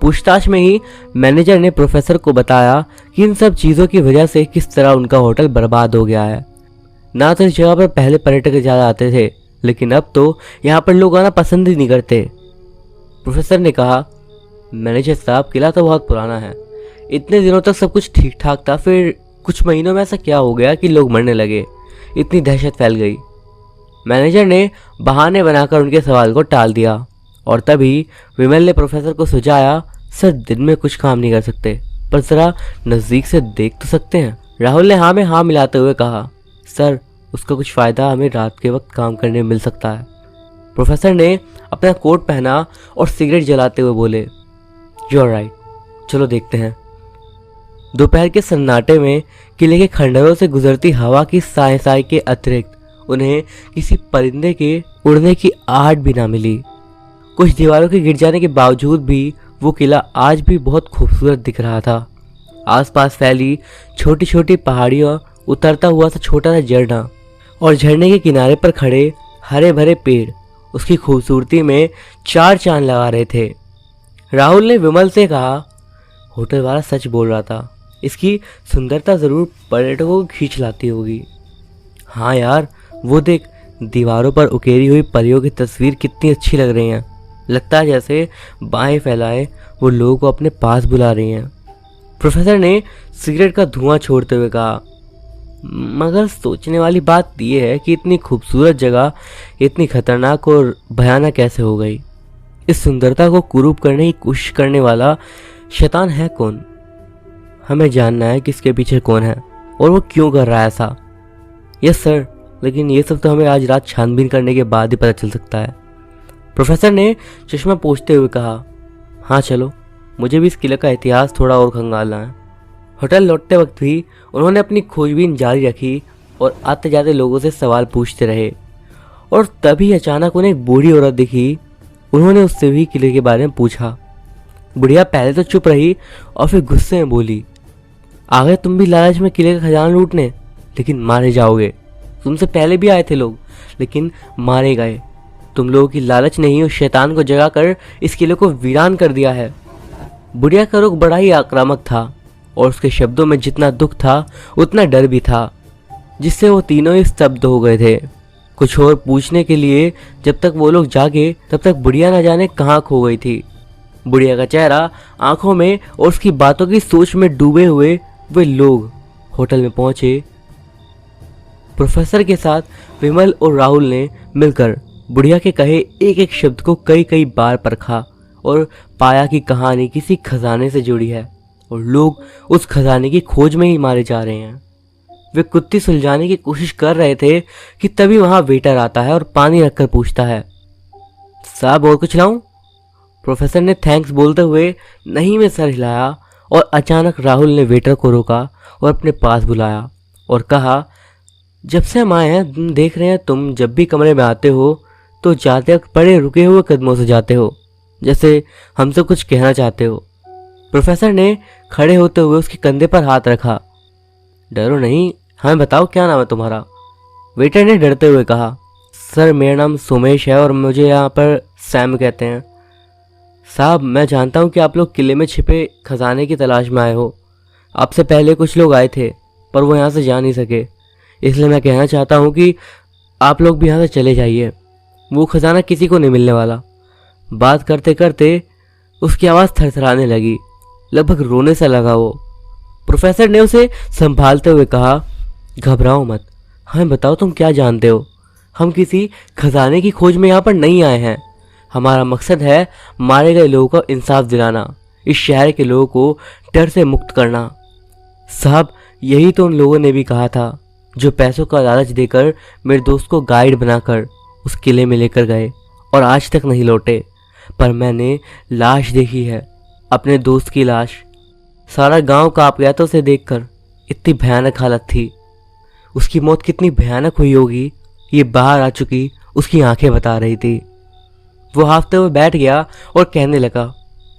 पूछताछ में ही मैनेजर ने प्रोफेसर को बताया कि इन सब चीज़ों की वजह से किस तरह उनका होटल बर्बाद हो गया है। ना तो इस जगह पर पहले पर्यटक ज़्यादा आते थे, लेकिन अब तो यहाँ पर लोग आना पसंद ही नहीं करते। प्रोफेसर ने कहा, मैनेजर साहब, किला तो बहुत पुराना है, इतने दिनों तक सब कुछ ठीक ठाक था, फिर कुछ महीनों में ऐसा क्या हो गया कि लोग मरने लगे, इतनी दहशत फैल गई। मैनेजर ने बहाने बनाकर उनके सवाल को टाल दिया और तभी विमल ने प्रोफेसर को सुझाया, सर दिन में कुछ काम नहीं कर सकते, पर ज़रा नज़दीक से देख तो सकते हैं। राहुल ने हाँ में हाँ मिलाते हुए कहा, सर उसका कुछ फ़ायदा हमें रात के वक्त काम करने में मिल सकता है। प्रोफेसर ने अपना कोट पहना और सिगरेट जलाते हुए बोले, यू आर राइट, चलो देखते हैं। दोपहर के सन्नाटे में किले के खंडहरों से गुजरती हवा की साय साय के अतिरिक्त उन्हें किसी परिंदे के उड़ने की आहट भी ना मिली। कुछ दीवारों के गिर जाने के बावजूद भी वो किला आज भी बहुत खूबसूरत दिख रहा था। आसपास फैली छोटी छोटी पहाड़ियाँ, उतरता हुआ सा छोटा सा झरना और झरने के किनारे पर खड़े हरे भरे पेड़ उसकी खूबसूरती में चार चांद लगा रहे थे। राहुल ने विमल से कहा, होटल वाला सच बोल रहा था, इसकी सुंदरता ज़रूर पर्यटकों को खींच लाती होगी। हाँ यार, वो देख, दीवारों पर उकेरी हुई परियों की तस्वीर कितनी अच्छी लग रही हैं। लगता है जैसे बाहें फैलाए वो लोगों को अपने पास बुला रही हैं। प्रोफेसर ने सिगरेट का धुआं छोड़ते हुए कहा, मगर सोचने वाली बात यह है कि इतनी खूबसूरत जगह इतनी खतरनाक और भयानक कैसे हो गई। इस सुंदरता को कुरूप करने की कोशिश करने वाला शैतान है कौन? हमें जानना है कि इसके पीछे कौन है और वो क्यों कर रहा है ऐसा। यस सर, लेकिन ये सब तो हमें आज रात छानबीन करने के बाद ही पता चल सकता है। प्रोफेसर ने चश्मा पोंछते हुए कहा, हाँ चलो, मुझे भी इस किले का इतिहास थोड़ा और खंगालना है। होटल लौटते वक्त भी उन्होंने अपनी खोजबीन जारी रखी और आते जाते लोगों से सवाल पूछते रहे। और तभी अचानक उन्हें एक बूढ़ी औरत दिखी। उन्होंने उससे भी किले के बारे में पूछा। बुढ़िया पहले तो चुप रही और फिर गुस्से में बोली, आ गए तुम भी लालच में किले का खजाना लूटने, लेकिन मारे जाओगे। तुमसे पहले भी आए थे लोग, लेकिन मारे गए। तुम लोगों की लालच ने ही उस शैतान को जगाकर इस किले को वीरान कर दिया है। बुढ़िया का रुख बड़ा ही आक्रामक था और उसके शब्दों में जितना दुख था उतना डर भी था, जिससे वो तीनों ही स्तब्ध हो गए थे। कुछ और पूछने के लिए जब तक वो लोग जागे तब तक बुढ़िया न जाने कहाँ खो गई थी। बुढ़िया का चेहरा आंखों में और उसकी बातों की सोच में डूबे हुए वे लोग होटल में पहुंचे। प्रोफेसर के साथ विमल और राहुल ने मिलकर बुढ़िया के कहे एक एक शब्द को कई कई बार परखा और पाया कि कहानी किसी खजाने से जुड़ी है और लोग उस खजाने की खोज में ही मारे जा रहे हैं। वे कुत्ती सुलझाने की कोशिश कर रहे थे कि तभी वहां वेटर आता है और पानी रखकर पूछता है, साहब और कुछ लाऊं? प्रोफेसर ने थैंक्स बोलते हुए नहीं में सर हिलाया और अचानक राहुल ने वेटर को रोका और अपने पास बुलाया और कहा, जब से हम आए हैं देख रहे हैं तुम जब भी कमरे में आते हो तो जाते वक्त बड़े रुके हुए कदमों से जाते हो, जैसे हमसे कुछ कहना चाहते हो। प्रोफेसर ने खड़े होते हुए उसके कंधे पर हाथ रखा। डरो नहीं, हमें बताओ क्या नाम है तुम्हारा? वेटर ने डरते हुए कहा, सर मेरा नाम सोमेश है और मुझे यहाँ पर सैम कहते हैं। साहब मैं जानता हूँ कि आप लोग किले में छिपे खजाने की तलाश में आए हो। आपसे पहले कुछ लोग आए थे पर वो यहाँ से जा नहीं सके, इसलिए मैं कहना चाहता हूँ कि आप लोग भी यहाँ से चले जाइए। वो खजाना किसी को नहीं मिलने वाला। बात करते करते उसकी आवाज़ थरथराने लगी, लगभग रोने सा लगा वो। प्रोफेसर ने उसे संभालते हुए कहा, घबराओ मत, हमें बताओ तुम क्या जानते हो। हम किसी खजाने की खोज में यहाँ पर नहीं आए हैं। हमारा मकसद है मारे गए लोगों को इंसाफ दिलाना। इस शहर के लोगों को डर से मुक्त करना। साहब, यही तो उन लोगों ने भी कहा था जो पैसों का लालच देकर मेरे दोस्त को गाइड बनाकर उस किले में लेकर गए और आज तक नहीं लौटे। पर मैंने लाश देखी है, अपने दोस्त की लाश। सारा गांव कांप गया था उसे देखकर, इतनी भयानक हालत थी। उसकी मौत कितनी भयानक हुई होगी ये बाहर आ चुकी उसकी आंखें बता रही थी। वो हाफते हुए बैठ गया और कहने लगा,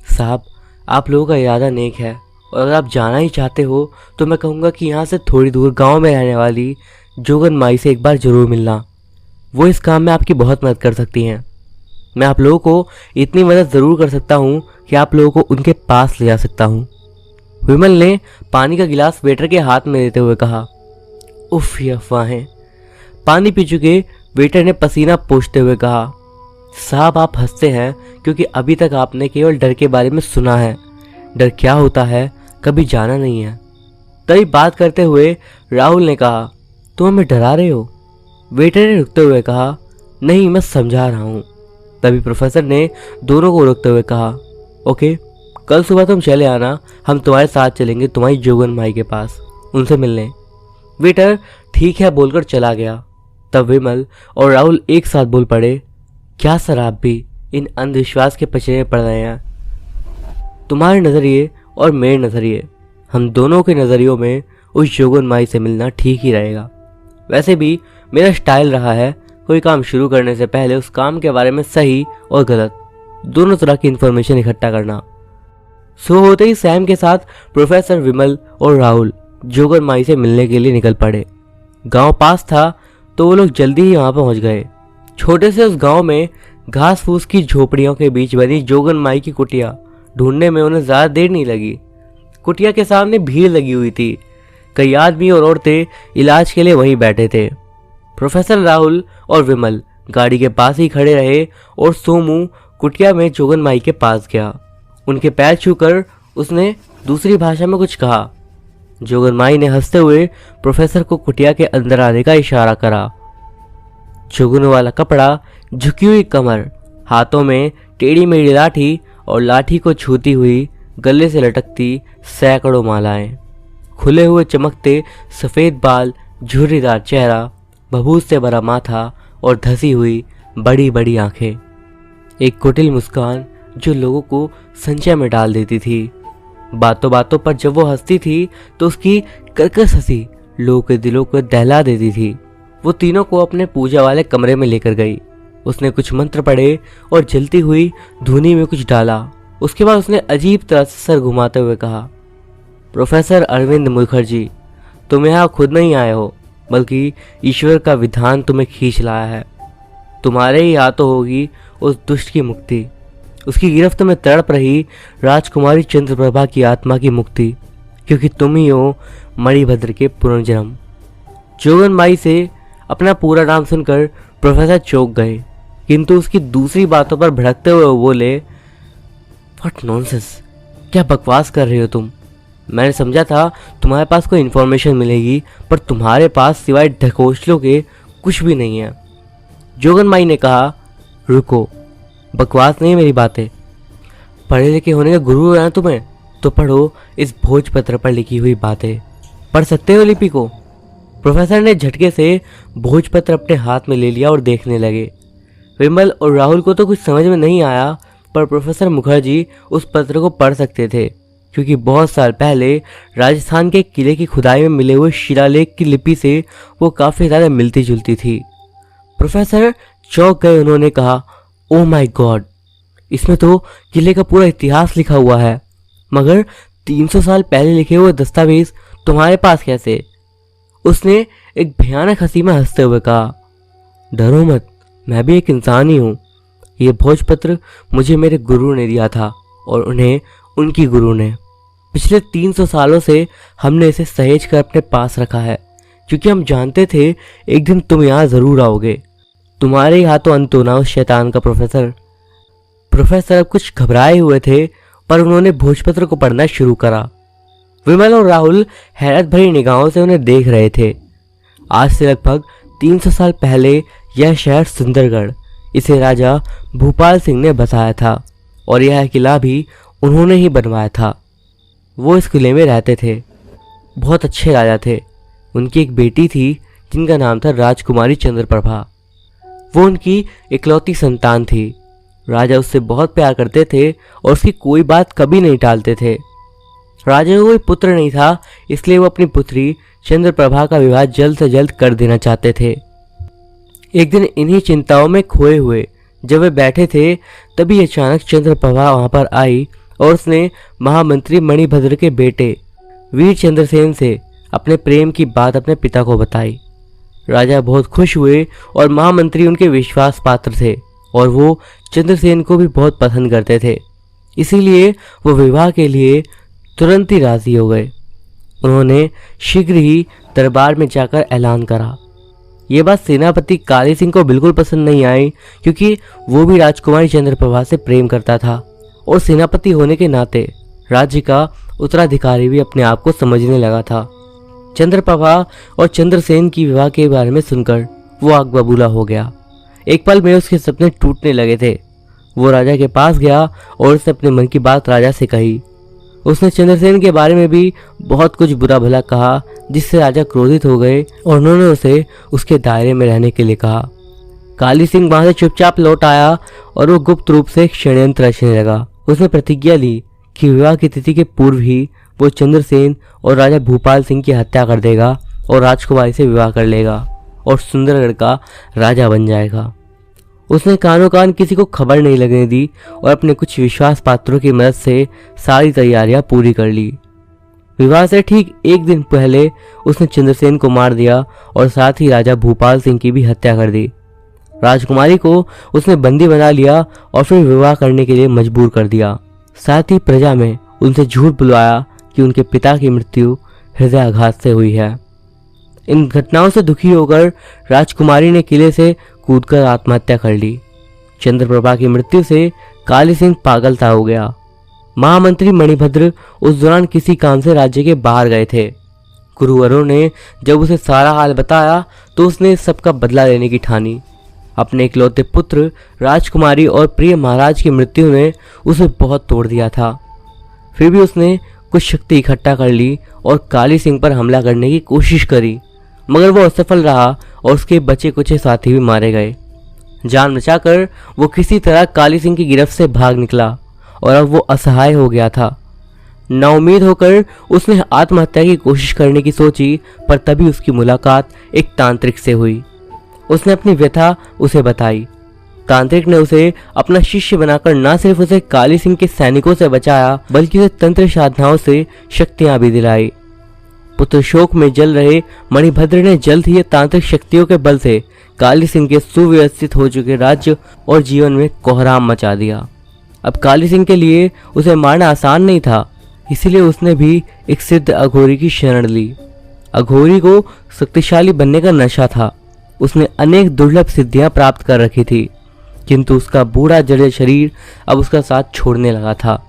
साहब आप लोगों का इरादा नेक है और अगर आप जाना ही चाहते हो तो मैं कहूँगा कि यहाँ से थोड़ी दूर गांव में रहने वाली जोगन माई से एक बार जरूर मिलना। वो इस काम में आपकी बहुत मदद कर सकती हैं। मैं आप लोगों को इतनी मदद ज़रूर कर सकता हूँ कि आप लोगों को उनके पास ले जा सकता हूँ। विमल ने पानी का गिलास वेटर के हाथ में देते हुए कहा। उफ, ये अफवाहें। पानी पी चुके वेटर ने पसीना पोंछते हुए कहा, साहब आप हंसते हैं क्योंकि अभी तक आपने केवल डर के बारे में सुना है। डर क्या होता है कभी जाना नहीं है। तभी बात करते हुए राहुल ने कहा, तुम हमें डरा रहे हो? वेटर ने रुकते हुए कहा, नहीं मैं समझा रहा हूँ। तभी प्रोफेसर ने दोनों को रोकते हुए कहा, ओके कल सुबह तुम चले आना, हम तुम्हारे साथ चलेंगे तुम्हारी जोगन माई के पास उनसे मिलने। वेटर ठीक है बोलकर चला गया। तब विमल और राहुल एक साथ बोल पड़े, क्या सर आप भी इन अंधविश्वास के पचड़े में पड़ रहे हैं? तुम्हारे नज़रिए और मेरे नज़रिए, हम दोनों के नज़रियों में उस जोगन माई से मिलना ठीक ही रहेगा। वैसे भी मेरा स्टाइल रहा है कोई काम शुरू करने से पहले उस काम के बारे में सही और गलत दोनों तरह की इन्फॉर्मेशन इकट्ठा करना। सो होते ही सैम के साथ प्रोफेसर, विमल और राहुल जोगन माई से मिलने के लिए निकल पड़े। गांव पास था तो वो लोग जल्दी ही वहां पहुंच गए। छोटे से उस गांव में घास फूस की झोपड़ियों के बीच बनी जोगन माई की कुटिया ढूंढने में उन्हें ज्यादा देर नहीं लगी। कुटिया के सामने भीड़ लगी हुई थी। कई आदमी और औरतें इलाज के लिए वहीं बैठे थे। प्रोफेसर, राहुल और विमल गाड़ी के पास ही खड़े रहे और सोमू कुटिया में जोगन माई के पास गया। उनके पैर छूकर उसने दूसरी भाषा में कुछ कहा। जोगन माई ने हंसते हुए प्रोफेसर को कुटिया के अंदर आने का इशारा करा। चुगन वाला कपड़ा, झुकी हुई कमर, हाथों में टेढ़ी मेढ़ी लाठी और लाठी को छूती हुई गले से लटकती सैकड़ों मालाएं, खुले हुए चमकते सफेद बाल, झुर्रीदार चेहरा, भभूस से भरा माथा और धसी हुई बड़ी बड़ी आंखें। एक कुटिल मुस्कान जो लोगों को संशय में डाल देती थी। बातों बातों पर जब वो हंसती थी तो उसकी कर्कश हंसी लोगों के दिलों को दहला देती थी। वो तीनों को अपने पूजा वाले कमरे में लेकर गई। उसने कुछ मंत्र पढ़े और जलती हुई धुनी में कुछ डाला। उसके बाद उसने अजीब तरह से सर घुमाते हुए कहा, प्रोफेसर अरविंद मुखर्जी, तुम यहाँ खुद नहीं आए हो बल्कि ईश्वर का विधान तुम्हें खींच लाया है। तुम्हारे ही हाथों होगी उस दुष्ट की मुक्ति, उसकी गिरफ्त में तड़प रही राजकुमारी चंद्रप्रभा की आत्मा की मुक्ति, क्योंकि तुम ही हो मणिभद्र के पुनर्जन्म। जोगन माई से अपना पूरा नाम सुनकर प्रोफेसर चौंक गए, किंतु उसकी दूसरी बातों पर भड़कते हुए वो बोले, व्हाट नॉनसेंस, क्या बकवास कर रहे हो तुम? मैंने समझा था तुम्हारे पास कोई इन्फॉर्मेशन मिलेगी, पर तुम्हारे पास सिवाय ढकोसलों के कुछ भी नहीं है। जोगन माई ने कहा, रुको, बकवास नहीं मेरी बातें। पढ़े लिखे होने का गुरु है तुम्हें, तो पढ़ो इस भोजपत्र पर लिखी हुई बातें। पढ़ सकते हो लिपि को? प्रोफेसर ने झटके से भोजपत्र अपने हाथ में ले लिया और देखने लगे। विमल और राहुल को तो कुछ समझ में नहीं आया, पर प्रोफेसर मुखर्जी उस पत्र को पढ़ सकते थे, क्योंकि बहुत साल पहले राजस्थान के किले की खुदाई में मिले हुए शिलालेख की लिपि से वो काफ़ी ज़्यादा मिलती जुलती थी। प्रोफेसर चौंक गए। उन्होंने कहा, ओ माय गॉड, इसमें तो किले का पूरा इतिहास लिखा हुआ है, मगर 300 साल पहले लिखे हुए दस्तावेज तुम्हारे पास कैसे? उसने एक भयानक हंसी में हंसते हुए कहा, डरो मत, मैं भी एक इंसान ही हूँ। ये भोजपत्र मुझे मेरे गुरु ने दिया था और उन्हें उनकी गुरु ने। पिछले 300 सालों से हमने इसे सहेज कर अपने पास रखा है, क्योंकि हम जानते थे एक दिन तुम यहाँ ज़रूर आओगे। तुम्हारे ही हाथों अंत होना उस शैतान का। प्रोफेसर अब कुछ घबराए हुए थे, पर उन्होंने भोजपत्र को पढ़ना शुरू करा। विमल और राहुल हैरत भरी निगाहों से उन्हें देख रहे थे। आज से लगभग 300 साल पहले यह शहर सुंदरगढ़, इसे राजा भूपाल सिंह ने बसाया था और यह किला भी उन्होंने ही बनवाया था। वो इस किले में रहते थे। बहुत अच्छे राजा थे। उनकी एक बेटी थी जिनका नाम था राजकुमारी चंद्रप्रभा। वो उनकी इकलौती संतान थी। राजा उससे बहुत प्यार करते थे और उसकी कोई बात कभी नहीं टालते थे। राजा को कोई पुत्र नहीं था, इसलिए वो अपनी पुत्री चंद्रप्रभा का विवाह जल्द से जल्द कर देना चाहते थे। एक दिन इन्हीं चिंताओं में खोए हुए जब वे बैठे थे, तभी अचानक चंद्रप्रभा वहां पर आई और उसने महामंत्री मणिभद्र के बेटे वीर चंद्रसेन से अपने प्रेम की बात अपने पिता को बताई। राजा बहुत खुश हुए और महामंत्री उनके विश्वास पात्र थे और वो चंद्रसेन को भी बहुत पसंद करते थे, इसीलिए वो विवाह के लिए तुरंत ही राजी हो गए। उन्होंने शीघ्र ही दरबार में जाकर ऐलान करा। ये बात सेनापति काली सिंह को बिल्कुल पसंद नहीं आई, क्योंकि वो भी राजकुमारी चंद्रप्रभा से प्रेम करता था और सेनापति होने के नाते राज्य का उत्तराधिकारी भी अपने आप को समझने लगा था। चंद्रप्रभा और चंद्रसेन की विवाह के बारे में सुनकर वो आग बबूला हो गया। एक पल में उसके सपने टूटने लगे थे। वो राजा के पास गया और उसने अपने मन की बात राजा से कही। उसने चंद्रसेन के बारे में भी बहुत कुछ बुरा भला कहा, जिससे राजा क्रोधित हो गए और उन्होंने उसे उसके दायरे में रहने के लिए कहा। काली सिंह वहां से चुपचाप लौट आया और वो गुप्त रूप से एक षड्यंत्र रचने लगा। उसने प्रतिज्ञा ली कि विवाह की तिथि के पूर्व ही वो चंद्रसेन और राजा भूपाल सिंह की हत्या कर देगा और राजकुमारी से विवाह कर लेगा और सुंदरगढ़ का राजा बन जाएगा। उसने कानों कान किसी को खबर नहीं लगने दी और अपने कुछ विश्वास पात्रों की मदद से सारी तैयारियां पूरी कर ली। विवाह से ठीक एक दिन पहले उसने चंद्रसेन को मार दिया और साथ ही राजा भूपाल सिंह की भी हत्या कर दी। राजकुमारी को उसने बंदी बना लिया और फिर विवाह करने के लिए मजबूर कर दिया। साथ ही प्रजा में उनसे झूठ बुलवाया कि उनके पिता की मृत्यु हृदयाघात से हुई है। इन घटनाओं से दुखी होकर राजकुमारी ने किले से कूदकर आत्महत्या कर ली। चंद्रप्रभा की मृत्यु से काली सिंह पागल सा हो गया। महामंत्री मणिभद्र उस दौरान किसी काम से राज्य के बाहर गए थे। गुरुवरों ने जब उसे सारा हाल बताया तो उसने सबका बदला लेने की ठानी। अपने इकलौते पुत्र राजकुमारी और प्रिय महाराज की मृत्यु ने उसे बहुत तोड़ दिया था। फिर भी उसने कुछ शक्ति इकट्ठा कर ली और काली सिंह पर हमला करने की कोशिश करी, मगर वो असफल रहा और उसके बचे कुछ साथी भी मारे गए। जान बचाकर वो किसी तरह काली सिंह की गिरफ्त से भाग निकला और अब वो असहाय हो गया था। नाउम्मीद होकर उसने आत्महत्या की कोशिश करने की सोची, पर तभी उसकी मुलाकात एक तांत्रिक से हुई। उसने अपनी व्यथा उसे बताई। तांत्रिक ने उसे अपना शिष्य बनाकर न सिर्फ उसे काली सिंह के सैनिकों से बचाया, बल्कि उसे तंत्र साधनाओं से शक्तियां भी दिलाई। पुत्र शोक में जल रहे मणिभद्र ने जल्द ही तांत्रिक शक्तियों के बल से काली सिंह के सुव्यवस्थित हो चुके राज्य और जीवन में कोहराम मचा दिया। अब काली सिंह के लिए उसे मारना आसान नहीं था, इसलिए उसने भी एक सिद्ध अघोरी की शरण ली। अघोरी को शक्तिशाली बनने का नशा था। उसने अनेक दुर्लभ सिद्धियां प्राप्त कर रखी थी, किंतु उसका बूढ़ा जड़े शरीर अब उसका साथ छोड़ने लगा था।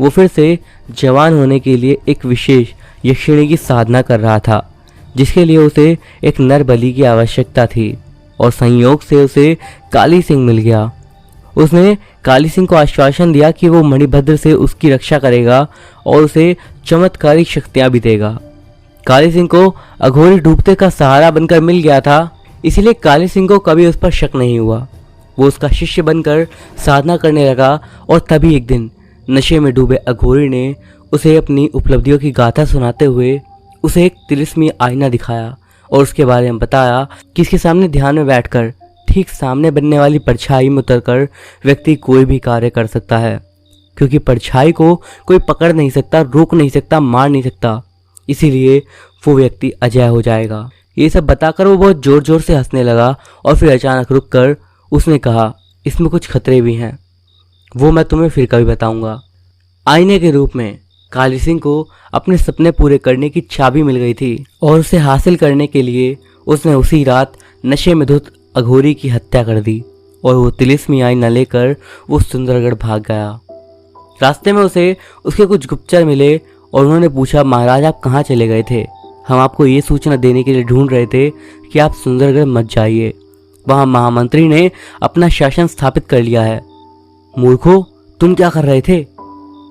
वो फिर से जवान होने के लिए एक विशेष यक्षिणी की साधना कर रहा था, जिसके लिए उसे एक नर बलि की आवश्यकता थी और संयोग से उसे काली सिंह मिल गया। उसने काली सिंह को आश्वासन दिया कि वो मणिभद्र से उसकी रक्षा करेगा और उसे चमत्कारिक शक्तियां भी देगा। काली सिंह को अघोरी डूबते का सहारा बनकर मिल गया था, इसलिए काली सिंह को कभी उस पर शक नहीं हुआ। वो उसका शिष्य बनकर साधना करने लगा और तभी एक दिन नशे में डूबे अघोरी ने उसे अपनी उपलब्धियों की गाथा सुनाते हुए उसे एक तिलिस्मी आईना दिखाया और उसके बारे में बताया कि इसके सामने ध्यान में बैठकर ठीक सामने बनने वाली परछाई में उतरकर व्यक्ति कोई भी कार्य कर सकता है, क्योंकि परछाई को कोई पकड़ नहीं सकता, रोक नहीं सकता, मार नहीं सकता, इसीलिए वो व्यक्ति अजय हो जाएगा। ये सब बताकर वो बहुत जोर जोर से हंसने लगा और फिर अचानक रुककर उसने कहा, इसमें कुछ खतरे भी हैं, वो मैं तुम्हें फिर कभी बताऊंगा। आईने के रूप में काली सिंह को अपने सपने पूरे करने की चाबी मिल गई थी और उसे हासिल करने के लिए उसने उसी रात नशे में धुत अघोरी की हत्या कर दी और वो तिलिस्मी आईना लेकर वो सुंदरगढ़ भाग गया। रास्ते में उसे उसके कुछ गुप्तचर मिले और उन्होंने पूछा, महाराज आप कहाँ चले गए थे? हम आपको ये सूचना देने के लिए ढूंढ रहे थे कि आप सुंदरगढ़ मत जाइए, वहां महामंत्री ने अपना शासन स्थापित कर लिया है। मूर्खों, तुम क्या कर रहे थे?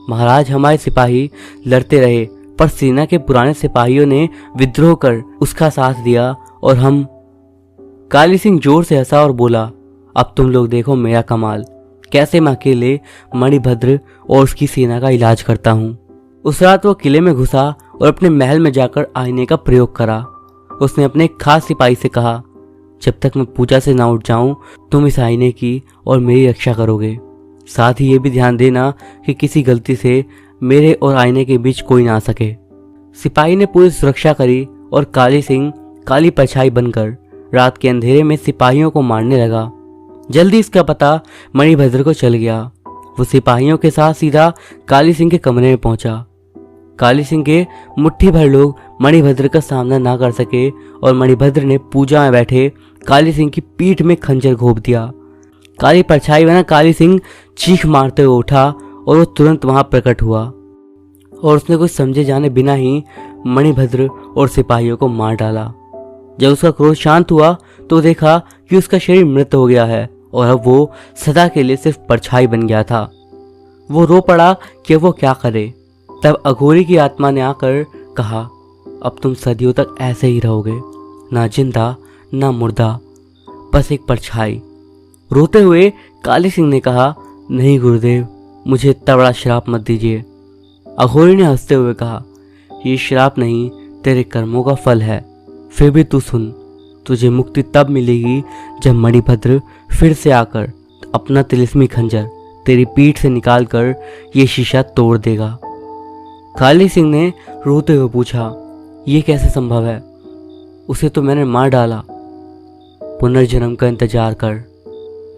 महाराज, हमारे सिपाही लड़ते रहे पर सेना के पुराने सिपाहियों ने विद्रोह कर उसका साथ दिया और हम। काली सिंह जोर से हंसा और बोला, अब तुम लोग देखो मेरा कमाल, कैसे मैं अकेले मणिभद्र और उसकी सेना का इलाज करता हूँ। उस रात वो किले में घुसा और अपने महल में जाकर आईने का प्रयोग करा। उसने अपने एक खास सिपाही से कहा, जब तक मैं पूजा से ना उठ जाऊं तुम इस आईने की और मेरी रक्षा करोगे। साथ ही ये भी ध्यान देना कि किसी गलती से मेरे और आईने के बीच कोई ना आ सके। सिपाही ने पूरी सुरक्षा करी और काली सिंह काली परछाई बनकर रात के अंधेरे में सिपाहियों को मारने लगा। जल्दी इसका पता मणिभद्र को चल गया। वो सिपाहियों के साथ सीधा काली सिंह के कमरे में पहुंचा। काली सिंह के मुट्ठी भर लोग मणिभद्र का सामना ना कर सके और मणिभद्र ने पूजा में बैठे काली सिंह की पीठ में खंजर घोंप दिया। काली परछाई बना काली सिंह चीख मारते हुए उठा और वो तुरंत वहां प्रकट हुआ और उसने कुछ समझे जाने बिना ही मणिभद्र और सिपाहियों को मार डाला। जब उसका क्रोध शांत हुआ तो देखा कि उसका शरीर मृत हो गया है और अब वो सदा के लिए सिर्फ परछाई बन गया था। वो रो पड़ा कि वो क्या करे। तब अघोरी की आत्मा ने आकर कहा, अब तुम सदियों तक ऐसे ही रहोगे, ना जिंदा ना मुर्दा, बस एक परछाई। रोते हुए काली सिंह ने कहा, नहीं गुरुदेव, मुझे इतना बड़ा श्राप मत दीजिए। अघोरी ने हंसते हुए कहा, ये श्राप नहीं, तेरे कर्मों का फल है। फिर भी तू सुन, तुझे मुक्ति तब मिलेगी जब मणिभद्र फिर से आकर अपना तिलिस्मी खंजर तेरी पीठ से निकालकर ये शीशा तोड़ देगा। काली सिंह ने रोते हुए पूछा, ये कैसे संभव है? उसे तो मैंने मार डाला। पुनर्जन्म का इंतजार कर।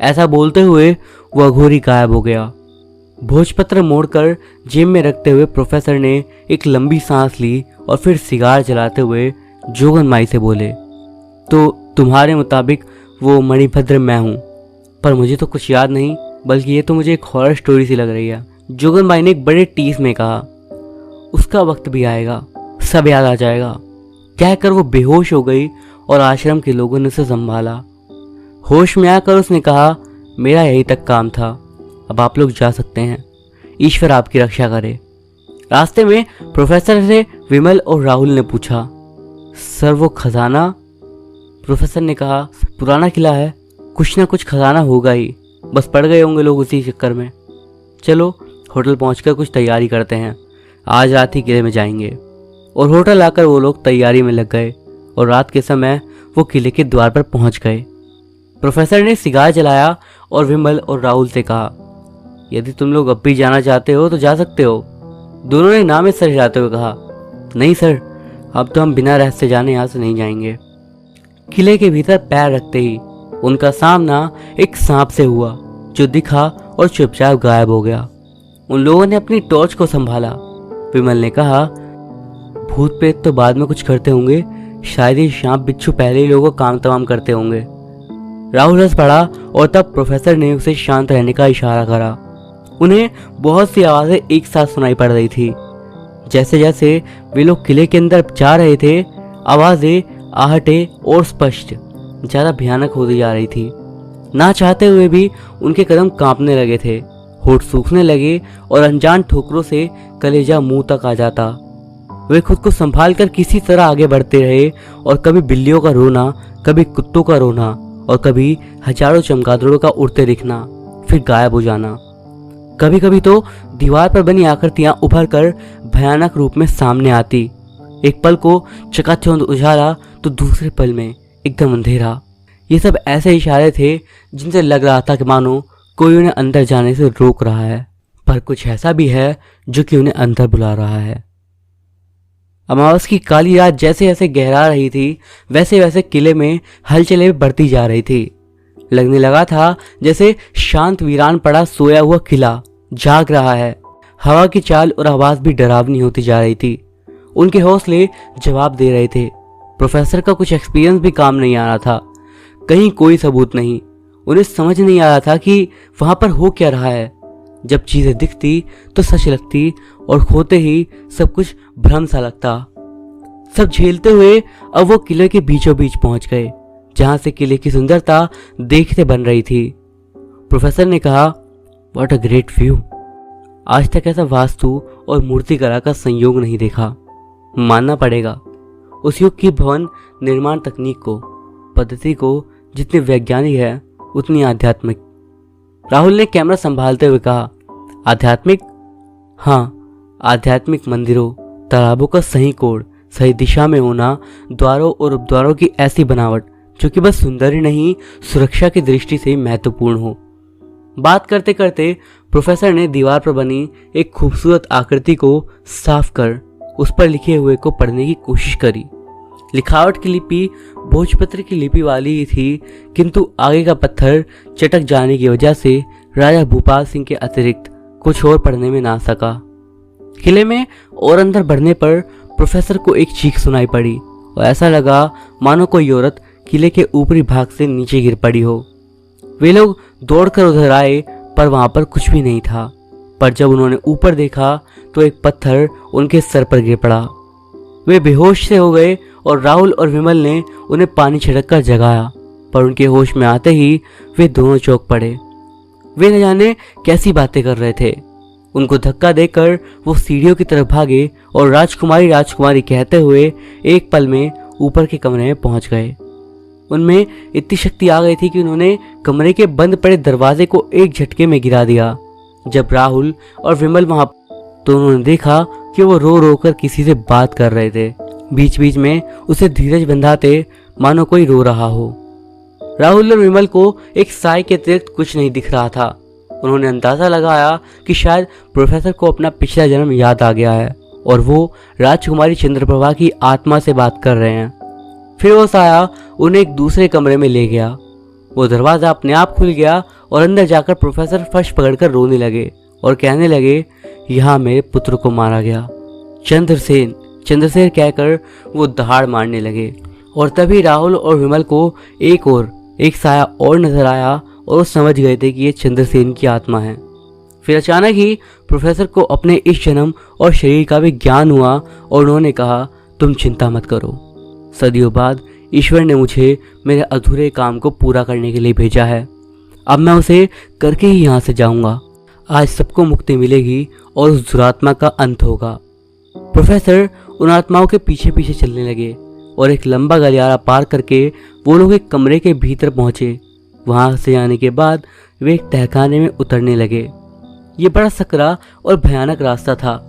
ऐसा बोलते हुए वह अघोरी गायब हो गया। भोजपत्र मोड़कर जेब में रखते हुए प्रोफेसर ने एक लंबी सांस ली और फिर सिगार जलाते हुए जोगन माई से बोले, तो तुम्हारे मुताबिक वो मणिभद्र मैं हूँ, पर मुझे तो कुछ याद नहीं, बल्कि ये तो मुझे एक हॉरर स्टोरी सी लग रही है। जोगन माई ने एक बड़े टीस में कहा, उसका वक्त भी आएगा, सब याद आ जाएगा। कहकर वो बेहोश हो गई और आश्रम के लोगों ने उसे संभाला। होश में आकर उसने कहा, मेरा यही तक काम था, अब आप लोग जा सकते हैं, ईश्वर आपकी रक्षा करे। रास्ते में प्रोफेसर से विमल और राहुल ने पूछा, सर वो खजाना? प्रोफेसर ने कहा, पुराना किला है, कुछ ना कुछ खजाना होगा ही, बस पड़ गए होंगे लोग उसी चक्कर में। चलो होटल पहुंचकर कुछ तैयारी करते हैं, आज रात ही किले में जाएंगे। और होटल आकर वो लोग तैयारी में लग गए और रात के समय वो किले के द्वार पर पहुंच गए। प्रोफेसर ने सिगार जलाया और विमल और राहुल से कहा, यदि तुम लोग अब भी जाना चाहते हो तो जा सकते हो। दोनों ने ना में सर हिलाते हुए कहा, नहीं सर, अब तो हम बिना रहस्य जाने यहाँ से नहीं जाएंगे। किले के भीतर पैर रखते ही उनका सामना एक सांप से हुआ जो दिखा और चुपचाप गायब हो गया। उन लोगों ने अपनी टॉर्च को संभाला। विमल ने कहा, भूत प्रेत तो बाद में कुछ करते होंगे, शायद ही सांप बिच्छू पहले ही लोगों को काम तमाम करते होंगे। राहुल हंस पड़ा और तब प्रोफेसर ने उसे शांत रहने का इशारा करा। उन्हें बहुत सी आवाजें एक साथ सुनाई पड़ रही थी। जैसे जैसे वे लोग किले के अंदर जा रहे थे, आवाजें आहटे और स्पष्ट ज्यादा भयानक होती जा रही थी। ना चाहते हुए भी उनके कदम कांपने लगे थे, होठ सूखने लगे और अनजान ठोकरों से कलेजा मुंह तक आ जाता। वे खुद को संभाल कर किसी तरह आगे बढ़ते रहे और कभी बिल्लियों का रोना, कभी कुत्तों का रोना और कभी हजारों चमगादड़ों का उड़ते दिखना, फिर गायब हो जाना। कभी कभी तो दीवार पर बनी आकृतियां उभर कर भयानक रूप में सामने आती। एक पल को चकाचौंध उजाला तो दूसरे पल में एकदम अंधेरा। ये सब ऐसे इशारे थे जिनसे लग रहा था कि मानो कोई उन्हें अंदर जाने से रोक रहा है, पर कुछ ऐसा भी है जो कि उन्हें अंदर बुला रहा है। अमावस की काली रात जैसे जैसे गहरा रही थी, वैसे वैसे किले में हलचलें बढ़ती जा रही थी। लगने लगा था जैसे शांत वीरान पड़ा सोया हुआ किला जाग रहा है। हवा की चाल और आवाज भी डरावनी होती जा रही थी। उनके हौसले जवाब दे रहे थे। प्रोफेसर का कुछ एक्सपीरियंस भी काम नहीं आ रहा था। कहीं कोई सबूत नहीं। उन्हें समझ नहीं आ रहा था कि वहां पर हो क्या रहा है। जब चीजें दिखती तो सच लगती और खोते ही सब कुछ भ्रम सा लगता। सब झेलते हुए अब वो किले के बीचों बीच पहुंच गए, जहां से किले की सुंदरता देखते बन रही थी। प्रोफेसर ने कहा, व्हाट अ ग्रेट व्यू। आज तक ऐसा वास्तु और मूर्तिकला का संयोग नहीं देखा। मानना पड़ेगा उस युग की भवन निर्माण तकनीक को, पद्धति को जितनी वैज्ञानिक है उतनी आध्यात्मिक। राहुल ने कैमरा संभालते हुए कहा, आध्यात्मिक? हाँ, आध्यात्मिक मंदिरों, तालाबों का सही कोण, सही दिशा में होना, द्वारों और उपद्वारों की ऐसी बनावट जो कि बस सुंदर ही नहीं, सुरक्षा की दृष्टि से महत्वपूर्ण हो। बात करते करते प्रोफेसर ने दीवार पर बनी एक खूबसूरत आकृति को साफ कर उस पर लिखे हुए को पढ़ने की कोशिश करी। लिखावट की लिपि भोजपत्र की लिपि वाली ही थी, किंतु आगे का पत्थर चटक जाने की वजह से राजा भूपाल सिंह के अतिरिक्त कुछ और पढ़ने में ना सका। किले में और अंदर बढ़ने पर प्रोफेसर को एक चीख सुनाई पड़ी और ऐसा लगा मानो कोई औरत किले के ऊपरी भाग से नीचे गिर पड़ी हो। वे लोग दौड़कर उधर आए पर वहां पर कुछ भी नहीं था। पर जब उन्होंने ऊपर देखा तो एक पत्थर उनके सर पर गिर पड़ा। वे बेहोश से हो गए और राहुल और विमल ने उन्हें पानी छिड़क कर जगाया, पर उनके होश में आते ही वे दोनों चौंक पड़े। वे न जाने कैसी बातें कर रहे थे। उनको धक्का देकर वो सीढ़ियों की तरफ भागे और राजकुमारी राजकुमारी कहते हुए एक पल में ऊपर के कमरे में पहुंच गए। उनमें इतनी शक्ति आ गई थी कि उन्होंने कमरे के बंद पड़े दरवाजे को एक झटके में गिरा दिया। जब राहुल और विमल वहां तो उन्होंने देखा कि वो रो रो कर किसी से बात कर रहे थे, बीच बीच में उसे धीरज बंधाते मानो कोई रो रहा हो। राहुल और विमल को एक साय के अतिरिक्त कुछ नहीं दिख रहा था। उन्होंने अंदाजा लगाया कि शायद प्रोफेसर को अपना पिछला जन्म याद आ गया है और वो राजकुमारी चंद्रप्रभा की आत्मा से बात कर रहे हैं। फिर वो साया उन्हें एक दूसरे कमरे में ले गया। वो दरवाजा अपने आप खुल गया और अंदर जाकर प्रोफेसर फर्श पकड़कर रोने लगे और कहने लगे, यहाँ मेरे पुत्र को मारा गया, चंद्रसेन चंद्रसेन कहकर वो दहाड़ मारने लगे। और तभी राहुल और विमल को एक साया और नजर आया और वो समझ गए थे कि ये चंद्रसेन की आत्मा है। फिर अचानक ही प्रोफेसर को अपने इस जन्म और शरीर का भी ज्ञान हुआ और उन्होंने कहा, तुम चिंता मत करो, सदियों बाद ईश्वर ने मुझे मेरे अधूरे काम को पूरा करने के लिए भेजा है। अब मैं उसे करके ही यहाँ से जाऊंगा। आज सबको मुक्ति मिलेगी और उस दुरात्मा का अंत होगा। प्रोफेसर उन आत्माओं के पीछे पीछे चलने लगे और एक लंबा गलियारा पार करके वो लोग एक कमरे के भीतर पहुंचे। वहां से आने के बाद वे एक तहखाने में उतरने लगे। ये बड़ा सकरा और भयानक रास्ता था।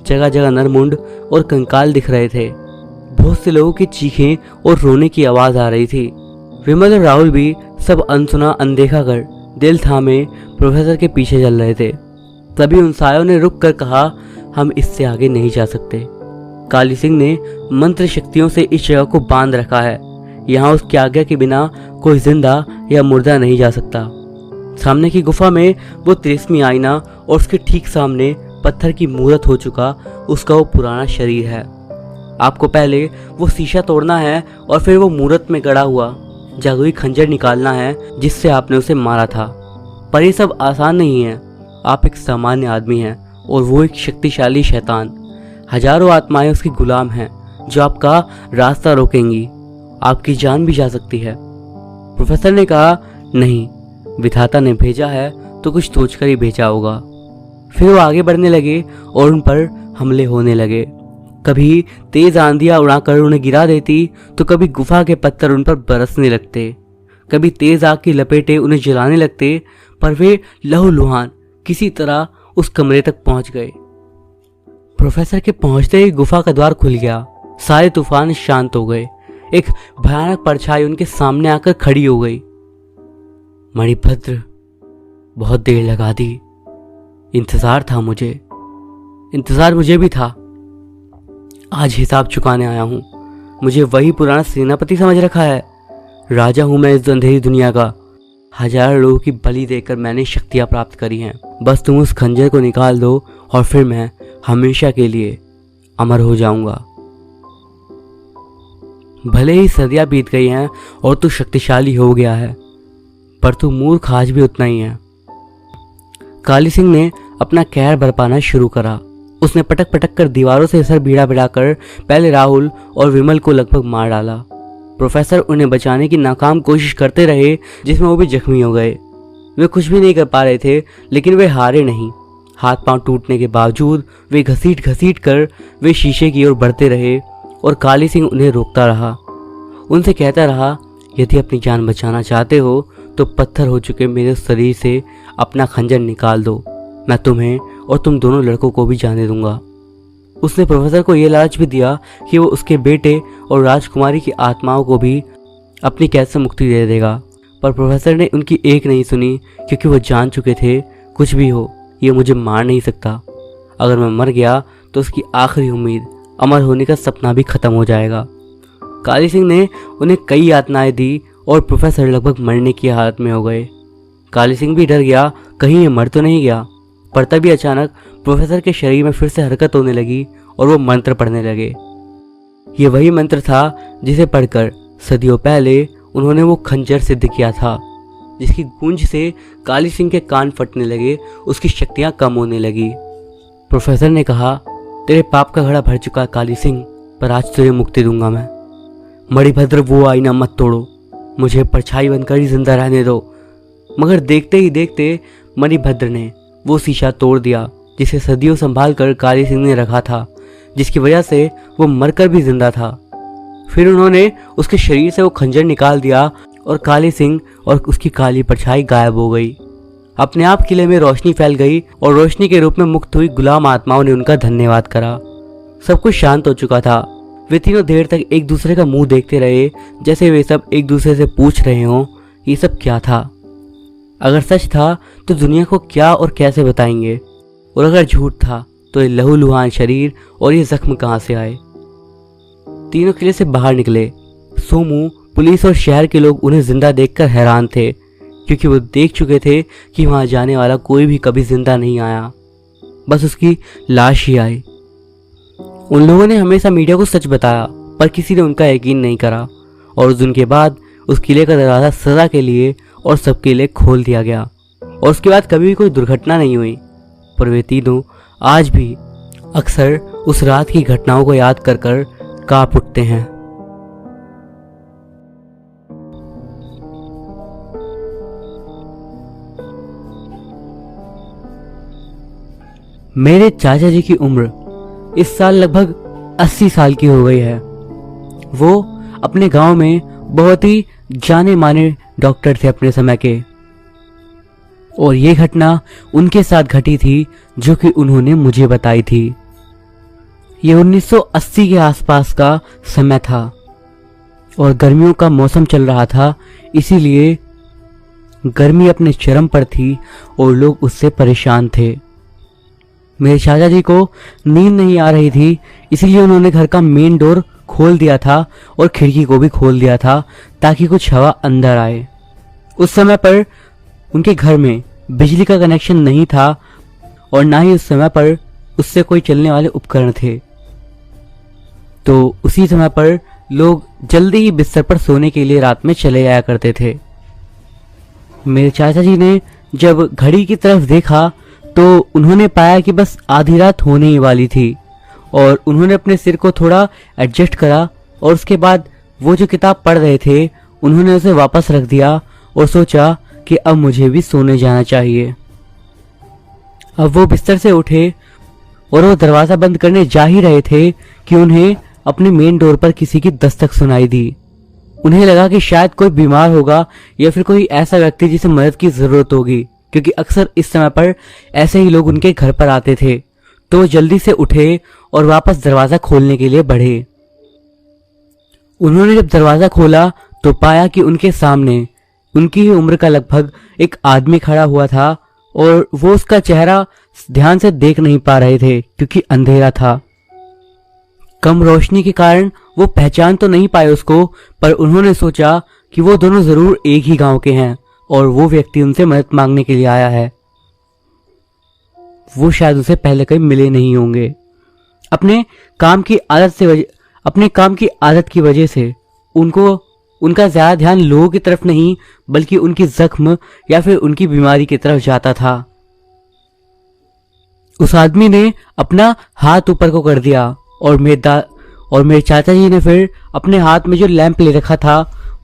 जगह जगह नरमुंड और कंकाल दिख रहे थे। बहुत से लोगों की चीखें और रोने की आवाज आ रही थी। विमल और राहुल भी सब अनसुना अनदेखा कर दिल थामे प्रोफेसर के पीछे चल रहे थे। तभी उन सायों ने रुक कर कहा, हम इससे आगे नहीं जा सकते। काली सिंह ने मंत्र शक्तियों से इस जगह को बांध रखा है। यहाँ उसकी आज्ञा के बिना कोई जिंदा या मुर्दा नहीं जा सकता। सामने की गुफा में वो तिलिस्मी आईना और उसके ठीक सामने पत्थर की मूर्त हो चुका उसका वो पुराना शरीर है। आपको पहले वो शीशा तोड़ना है और फिर वो मूर्त में गड़ा हुआ जादुई खंजर निकालना है जिससे आपने उसे मारा था। पर ये सब आसान नहीं है। आप एक सामान्य आदमी हैं और वो एक शक्तिशाली शैतान। हजारों आत्माएं उसकी गुलाम हैं जो आपका रास्ता रोकेंगी। आपकी जान भी जा सकती है। प्रोफेसर ने कहा, नहीं, विधाता ने भेजा है तो कुछ सोचकर ही भेजा होगा। फिर वो आगे बढ़ने लगे और उन पर हमले होने लगे। कभी तेज आंधियां उड़ाकर उन्हें गिरा देती तो कभी गुफा के पत्थर उन पर बरसने लगते। कभी तेज आग की लपेटें उन्हें जलाने लगते, पर वे लहूलुहान किसी तरह उस कमरे तक पहुंच गए। प्रोफेसर के पहुंचते ही गुफा का द्वार खुल गया। सारे तूफान शांत हो गए। एक भयानक परछाई उनके सामने आकर खड़ी हो गई। मणिभद्र, बहुत देर लगा दी। इंतजार मुझे भी था। आज हिसाब चुकाने आया हूं। मुझे वही पुराना सेनापति समझ रखा है। राजा हूं मैं इस अंधेरी दुनिया का। हजारों लोगों की बलि देकर मैंने शक्तियां प्राप्त करी हैं। बस तुम उस खंजर को निकाल दो और फिर मैं हमेशा के लिए अमर हो जाऊंगा। भले ही सदियां बीत गई हैं और तू शक्तिशाली हो गया है, पर तू मूर्ख आज भी उतना ही है। काली सिंह ने अपना कहर बरपाना शुरू करा। उसने पटक पटक कर दीवारों से सर भिड़ा भिड़ा कर पहले राहुल और विमल को लगभग मार डाला। प्रोफेसर उन्हें बचाने की नाकाम कोशिश करते रहे, जिसमें वो भी जख्मी हो गए। वे कुछ भी नहीं कर पा रहे थे, लेकिन वे हारे नहीं। हाथ पांव टूटने के बावजूद वे घसीट घसीट कर वे शीशे की ओर बढ़ते रहे और काली सिंह उन्हें रोकता रहा। उनसे कहता रहा, यदि अपनी जान बचाना चाहते हो तो पत्थर हो चुके मेरे शरीर से अपना खंजर निकाल दो, मैं तुम्हें और तुम दोनों लड़कों को भी जाने दूंगा। उसने प्रोफेसर को यह लालच भी दिया कि वो उसके बेटे और राजकुमारी की आत्माओं को भी अपनी कैद से मुक्ति दे देगा, पर प्रोफेसर ने उनकी एक नहीं सुनी, क्योंकि वो जान चुके थे कुछ भी हो ये मुझे मार नहीं सकता। अगर मैं मर गया तो उसकी आखिरी उम्मीद, अमर होने का सपना भी खत्म हो जाएगा। काली सिंह ने उन्हें कई यातनाएं दी और प्रोफेसर लगभग मरने की हालत में हो गए। काली सिंह भी डर गया, कहीं ये मर तो नहीं गया। पर तभी अचानक प्रोफेसर के शरीर में फिर से हरकत होने लगी और वो मंत्र पढ़ने लगे। ये वही मंत्र था जिसे पढ़कर सदियों पहले उन्होंने वो खंजर सिद्ध किया था, जिसकी गूंज से काली सिंह के कान फटने लगे, उसकी शक्तियां कम होने लगी। प्रोफेसर ने कहा, तेरे पाप का घड़ा भर चुका काली सिंह, पर आज तुझे मुक्ति दूंगा मैं। मणिभद्र वो आईना मत तोड़ो, मुझे परछाई बनकर ही जिंदा रहने दो। मगर देखते ही देखते मणिभद्र ने वो शीशा तोड़ दिया जिसे सदियों संभाल कर काली सिंह ने रखा था, जिसकी वजह से वो मरकर भी जिंदा था। फिर उन्होंने उसके शरीर से वो खंजर निकाल दिया और काली सिंह और उसकी काली परछाई गायब हो गई। अपने आप किले में रोशनी फैल गई और रोशनी के रूप में मुक्त हुई गुलाम आत्माओं ने उनका धन्यवाद करा। सब कुछ शांत हो चुका था। वे तीनों देर तक एक दूसरे का मुंह देखते रहे, जैसे वे सब एक दूसरे से पूछ रहे हों ये सब क्या था। अगर सच था तो दुनिया को क्या और कैसे बताएंगे, और अगर झूठ था तो ये लहूलुहान शरीर और ये जख्म कहाँ से आए। तीनों किले से बाहर निकले। सोमू, पुलिस और शहर के लोग उन्हें जिंदा देखकर हैरान थे, क्योंकि वो देख चुके थे कि वहां जाने वाला कोई भी कभी जिंदा नहीं आया, बस उसकी लाश ही आई। उन लोगों ने हमेशा मीडिया को सच बताया, पर किसी ने उनका यकीन नहीं करा, और उस दिन के बाद उस किले का दरवाजा सदा के लिए और सबके लिए खोल दिया गया, और उसके बाद कभी भी कोई दुर्घटना नहीं हुई। पर वे तीनों आज भी अक्सर उस रात की घटनाओं को याद कर कर कांप उठते हैं। मेरे चाचा जी की उम्र इस साल लगभग 80 साल की हो गई है। वो अपने गांव में बहुत ही जाने माने डॉक्टर थे अपने समय के, और ये घटना उनके साथ घटी थी जो कि उन्होंने मुझे बताई थी। ये 1980 के आसपास का समय था और गर्मियों का मौसम चल रहा था, इसीलिए गर्मी अपने चरम पर थी और लोग उससे परेशान थे। मेरे चाचा जी को नींद नहीं आ रही थी, इसीलिए उन्होंने घर का मेन डोर खोल दिया था और खिड़की को भी खोल दिया था ताकि कुछ हवा अंदर आए। उस समय पर उनके घर में बिजली का कनेक्शन नहीं था और ना ही उस समय पर उससे कोई चलने वाले उपकरण थे, तो उसी समय पर लोग जल्दी ही बिस्तर पर सोने के लिए रात में चले आया करते थे। मेरे चाचा जी ने जब घड़ी की तरफ देखा तो उन्होंने पाया कि बस आधी रात होने ही वाली थी, और उन्होंने अपने सिर को थोड़ा एडजस्ट करा और उसके बाद वो जो किताब पढ़ रहे थे उन्होंने उसे वापस रख दिया और सोचा कि अब मुझे भी सोने जाना चाहिए। अब वो बिस्तर से उठे और वो दरवाजा बंद करने जा ही रहे थे कि उन्हें अपने मेन डोर पर किसी की दस्तक सुनाई दी। उन्हें लगा कि शायद कोई बीमार होगा या फिर कोई ऐसा व्यक्ति जिसे मदद की जरूरत होगी, क्योंकि अक्सर इस समय पर ऐसे ही लोग उनके घर पर आते थे। तो वो जल्दी से उठे और वापस दरवाजा खोलने के लिए बढ़े। उन्होंने जब दरवाजा खोला तो पाया कि उनके सामने उनकी ही उम्र का लगभग एक आदमी खड़ा हुआ था, और वो उसका चेहरा ध्यान से देख नहीं पा रहे थे क्योंकि अंधेरा था। कम रोशनी के कारण वो पहचान तो नहीं पाए उसको, पर उन्होंने सोचा कि वो दोनों जरूर एक ही गांव के हैं और वो व्यक्ति उनसे मदद मांगने के लिए आया है। वो शायद उसे पहले कहीं मिले नहीं होंगे। अपने काम की आदत की वजह से उनका ज्यादा ध्यान लोगों की तरफ नहीं बल्कि उनकी जख्म या फिर उनकी बीमारी की तरफ जाता था। उस आदमी ने अपना हाथ ऊपर को कर दिया और मेरे चाचा जी ने फिर अपने हाथ में जो लैंप ले रखा था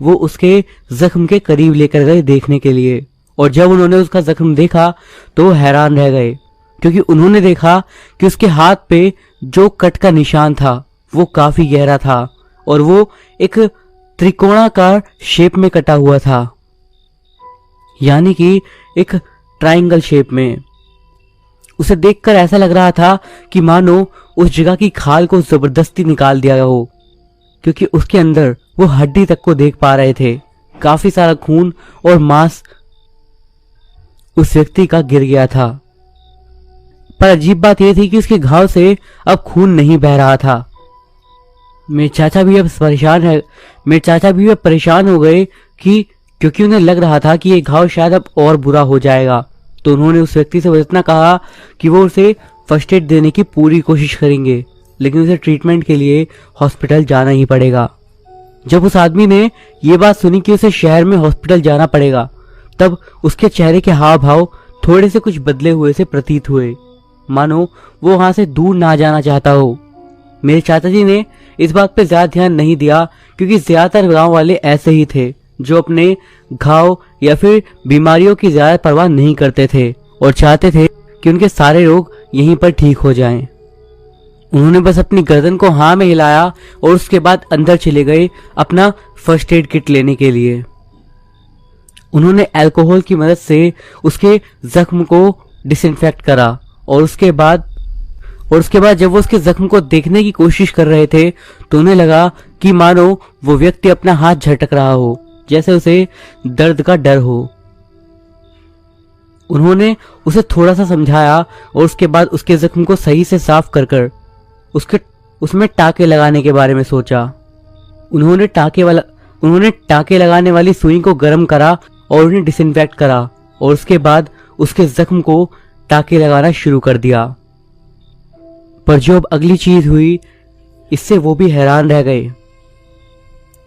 वो उसके जख्म के करीब लेकर गए देखने के लिए, और जब उन्होंने उसका जख्म देखा तो वो हैरान रह गए क्योंकि उन्होंने देखा कि उसके हाथ पे जो कट का निशान था वो काफी गहरा था और वो एक त्रिकोणाकार शेप में कटा हुआ था, यानी कि एक ट्रायंगल शेप में। उसे देखकर ऐसा लग रहा था कि मानो उस जगह की खाल को जबरदस्ती निकाल दिया हो, क्योंकि उसके अंदर वो हड्डी तक को देख पा रहे थे। काफी सारा खून और मांस उस व्यक्ति का गिर गया था। पर अजीब बात यह थी कि उसके घाव से अब खून नहीं बह रहा था। मेरे चाचा भी अब परेशान हो गए कि क्योंकि उन्हें लग रहा था कि ये घाव शायद अब और बुरा हो जाएगा। तो उन्होंने उस व्यक्ति से इतना कहा कि वो उसे फर्स्ट एड देने की पूरी कोशिश करेंगे, लेकिन उसे ट्रीटमेंट के लिए हॉस्पिटल जाना ही पड़ेगा। जब उस आदमी ने ये बात सुनी कि उसे शहर में हॉस्पिटल जाना पड़ेगा, तब उसके चेहरे के हाव भाव थोड़े से कुछ बदले हुए से प्रतीत हुए, मानो वो वहां से दूर ना जाना चाहता हो। मेरे चाचा जी ने इस बात पे ज्यादा ध्यान नहीं दिया, क्योंकि ज्यादातर गांव वाले ऐसे ही थे जो अपने घाव या फिर बीमारियों की ज्यादा परवाह नहीं करते थे और चाहते थे कि उनके सारे रोग यहीं पर ठीक हो जाएं। उन्होंने बस अपनी गर्दन को हाँ में हिलाया और उसके बाद अंदर चले गए अपना फर्स्ट एड किट लेने के लिए। उन्होंने अल्कोहल की मदद से उसके जख्म को डिसइंफेक्ट करा और उसके बाद जब वो उसके जख्म को देखने की कोशिश कर रहे थे तो उन्हें लगा कि मानो वो व्यक्ति अपना हाथ झटक रहा हो, जैसे उसे दर्द का डर हो। उन्होंने उसे थोड़ा सा समझाया और उसके बाद उसके जख्म को सही से साफ कर उसमें टाके लगाने के बारे में सोचा। उन्होंने टाके लगाने वाली सुई को गर्म करा और उन्हें डिसइंफेक्ट करा और उसके बाद उसके जख्म को टाके लगाना शुरू कर दिया। पर जो अब अगली चीज हुई, इससे वो भी हैरान रह गए।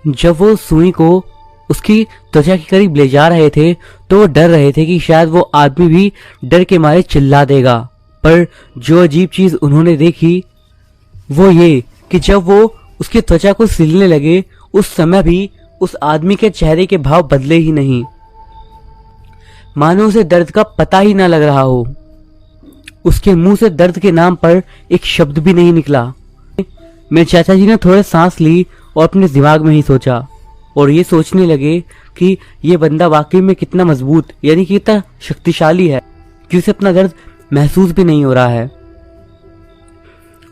जब वो सुई को उसकी त्वचा के करीब ले जा रहे थे तो वो डर रहे थे कि शायद वो आदमी भी डर के मारे चिल्ला देगा। पर जो अजीब चीज उन्होंने देखी वो ये कि जब वो उसकी त्वचा को सिलने लगे, उस समय भी उस आदमी के चेहरे के भाव बदले ही नहीं, मानो उसे दर्द का पता ही ना लग रहा हो। उसके मुंह से दर्द के नाम पर एक शब्द भी नहीं निकला। मेरे चाचा जी ने थोड़ा सांस ली और अपने दिमाग में ही सोचा और ये सोचने लगे कि ये बंदा वाकई में कितना मजबूत, यानी कि कितना शक्तिशाली है कि उसे अपना दर्द महसूस भी नहीं हो रहा है।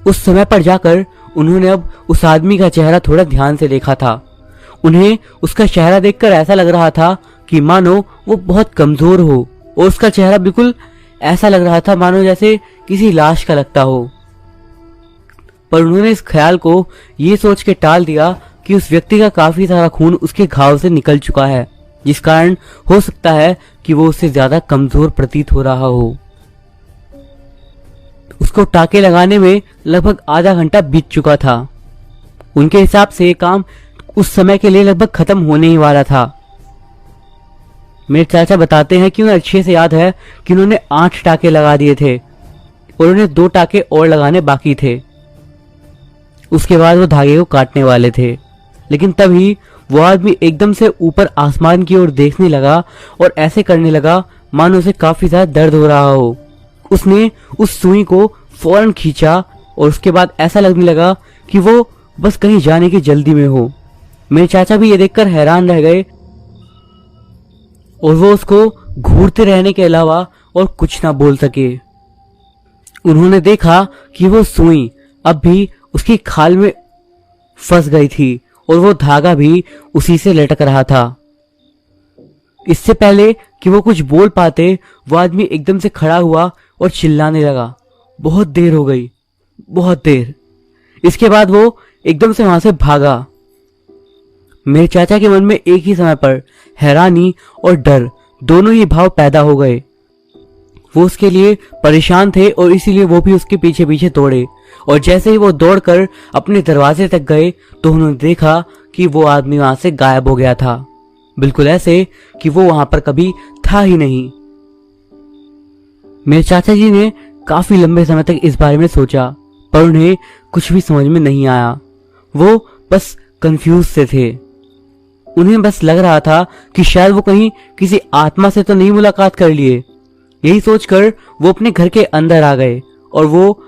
उस समय पर जाकर उन्होंने अब उस आदमी का चेहरा थोड़ा ध्यान से देखा था। उन्हें उसका चेहरा देखकर ऐसा लग रहा था कि मानो वो बहुत कमजोर हो और उसका चेहरा बिल्कुल ऐसा लग रहा था मानो जैसे किसी लाश का लगता हो। पर उन्होंने इस ख्याल को ये सोच के टाल दिया कि उस व्यक्ति का काफी सारा खून उसके घाव से निकल चुका है, जिस कारण हो सकता है कि वो उससे ज्यादा कमजोर प्रतीत हो रहा हो। उसको टाके लगाने में लगभग आधा घंटा बीत चुका था। उनके हिसाब से ये काम उस समय के लिए लगभग खत्म होने ही वाला था। मेरे चाचा बताते हैं कि उन्हें अच्छे से याद है कि उन्होंने 8 टाके लगा दिए थे और उन्हें 2 टाके और लगाने बाकी थे। उसके बाद वो धागे को काटने वाले थे, लेकिन तभी वो आदमी एकदम से ऊपर आसमान की ओर देखने लगा और ऐसे करने लगा मानो उसे काफी ज्यादा दर्द हो रहा हो। उसने उस सुई को फौरन खींचा और उसके बाद ऐसा लगने लगा कि वो बस कहीं जाने की जल्दी में हो। मेरे चाचा भी ये देखकर हैरान रह गए और वो उसको घूरते रहने के अलावा और कुछ ना बोल सके। उन्होंने देखा कि वो सुई अब भी उसकी खाल में फंस गई थी और वो धागा भी उसी से लटक रहा था। इससे पहले कि वो कुछ बोल पाते, वो आदमी एकदम से खड़ा हुआ और चिल्लाने लगा, बहुत देर हो गई, बहुत देर। इसके बाद वो एकदम से वहां से भागा। मेरे चाचा के मन में एक ही समय पर हैरानी और डर दोनों ही भाव पैदा हो गए। वो उसके लिए परेशान थे और इसीलिए वो भी उसके पीछे पीछे दौड़े और जैसे ही वो दौड़कर अपने दरवाजे तक गए तो उन्होंने देखा कि वो आदमी वहां से गायब हो गया था, बिल्कुल ऐसे कि वो वहां पर कभी था ही नहीं। मेरे चाचा जी ने काफी लंबे समय तक इस बारे में सोचा, पर उन्हें कुछ भी समझ में नहीं आया। वो बस कंफ्यूज से थे। उन्हें बस लग रहा था कि शायद वो कहीं किसी आत्मा से तो नहीं मुलाकात कर लिए, यही सोचकर वो अपने घर के अंदर आ गए और वो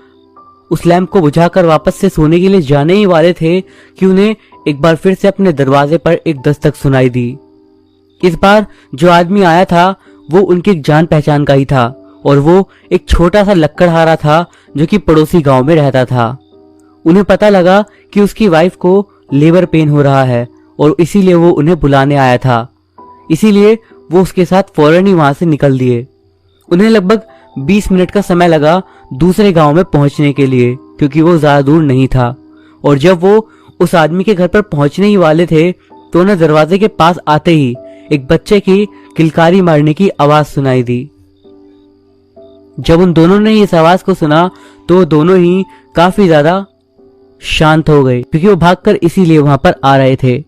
उस लैंप को बुझाकर वापस से सोने के लिए जाने ही वाले थे कि उन्हें एक बार फिर से अपने दरवाजे पर एक दस्तक सुनाई दी। इस बार जो आदमी आया था वो उनकी एक जान पहचान का ही था और वो एक छोटा सा लक्कड़हारा था जो कि पड़ोसी गांव में रहता था। उन्हें पता लगा कि उसकी वाइफ को लेबर पेन हो रहा है और इसीलिए वो उन्हें बुलाने आया था। इसीलिए वो उसके साथ फौरन ही वहां से निकल दिए। उन्हें लगभग 20 मिनट का समय लगा दूसरे गांव में पहुंचने के लिए, क्योंकि वो ज्यादा दूर नहीं था। और जब वो उस आदमी के घर पर पहुंचने ही वाले थे तो उन्हें दरवाजे के पास आते ही एक बच्चे की किलकारी मारने की आवाज सुनाई दी। जब उन दोनों ने इस आवाज को सुना तो दोनों ही काफी ज्यादा शांत हो गए, क्योंकि वो भागकर इसीलिए वहां पर आ रहे थे।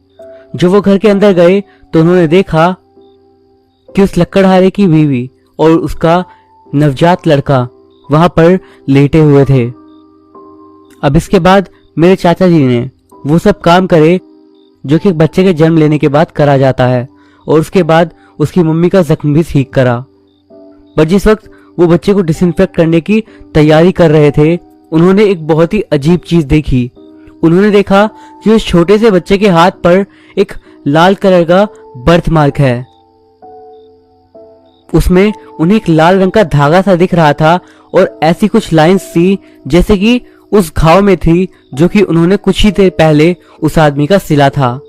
जब वो घर के अंदर गए तो उन्होंने देखा कि उस लक्कड़हारे की बीवी और उसका नवजात लड़का वहां पर लेटे हुए थे। अब इसके बाद मेरे चाचा जी ने वो सब काम करे जो कि एक बच्चे के जन्म लेने के बाद करा जाता है, और उसके बाद उसकी मम्मी का जख्म भी ठीक करा। पर जिस वक्त वो बच्चे को डिसइंफेक्ट करने की तैयारी कर रहे थे, उन्होंने एक बहुत ही अजीब चीज देखी। उन्होंने देखा कि उस छोटे से बच्चे के हाथ पर एक लाल कलर का बर्थ मार्क है। उसमें उन्हें एक लाल रंग का धागा सा दिख रहा था और ऐसी कुछ लाइंस थी जैसे कि उस घाव में थी जो कि उन्होंने कुछ ही देर पहले उस आदमी का सिला था।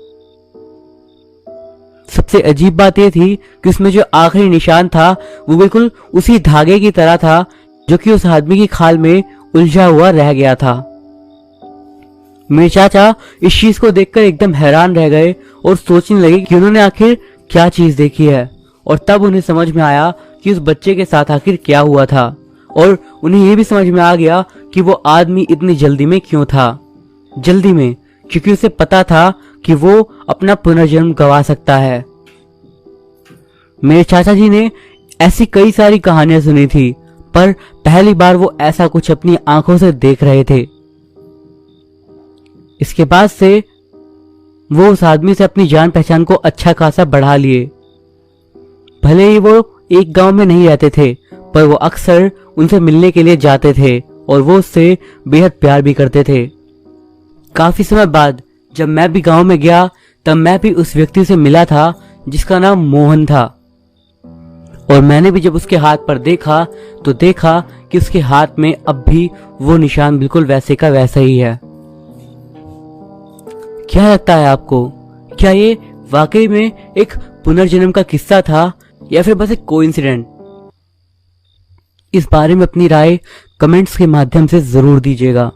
सबसे अजीब बात यह थी कि उसमें जो आखिरी निशान था वो बिल्कुल उसी धागे की तरह था जो कि उस आदमी की खाल में उलझा हुआ रह गया था। मेरे चाचा इस चीज को देखकर एकदम हैरान रह गए और सोचने लगे कि उन्होंने आखिर क्या चीज देखी है, और तब उन्हें समझ में आया कि उस बच्चे के साथ आखिर क्या हुआ था, और उन्हें यह भी समझ में आ गया कि वो आदमी इतनी जल्दी में क्यों था। जल्दी में क्योंकि उसे पता था कि वो अपना पुनर्जन्म गवा सकता है। मेरे चाचा जी ने ऐसी कई सारी कहानियां सुनी थी, पर पहली बार वो ऐसा कुछ अपनी आंखों से देख रहे थे। इसके बाद से वो उस आदमी से अपनी जान पहचान को अच्छा खासा बढ़ा लिए। भले ही वो एक गांव में नहीं रहते थे, पर वो अक्सर उनसे मिलने के लिए जाते थे और वो उससे बेहद प्यार भी करते थे। काफी समय बाद जब मैं भी गांव में गया तब मैं भी उस व्यक्ति से मिला था जिसका नाम मोहन था, और मैंने भी जब उसके हाथ पर देखा तो देखा कि उसके हाथ में अब भी वो निशान बिल्कुल वैसे का वैसा ही है। क्या लगता है आपको, क्या ये वाकई में एक पुनर्जन्म का किस्सा था या फिर बस एक कोइंसिडेंट? इस बारे में अपनी राय कमेंट्स के माध्यम से जरूर दीजिएगा।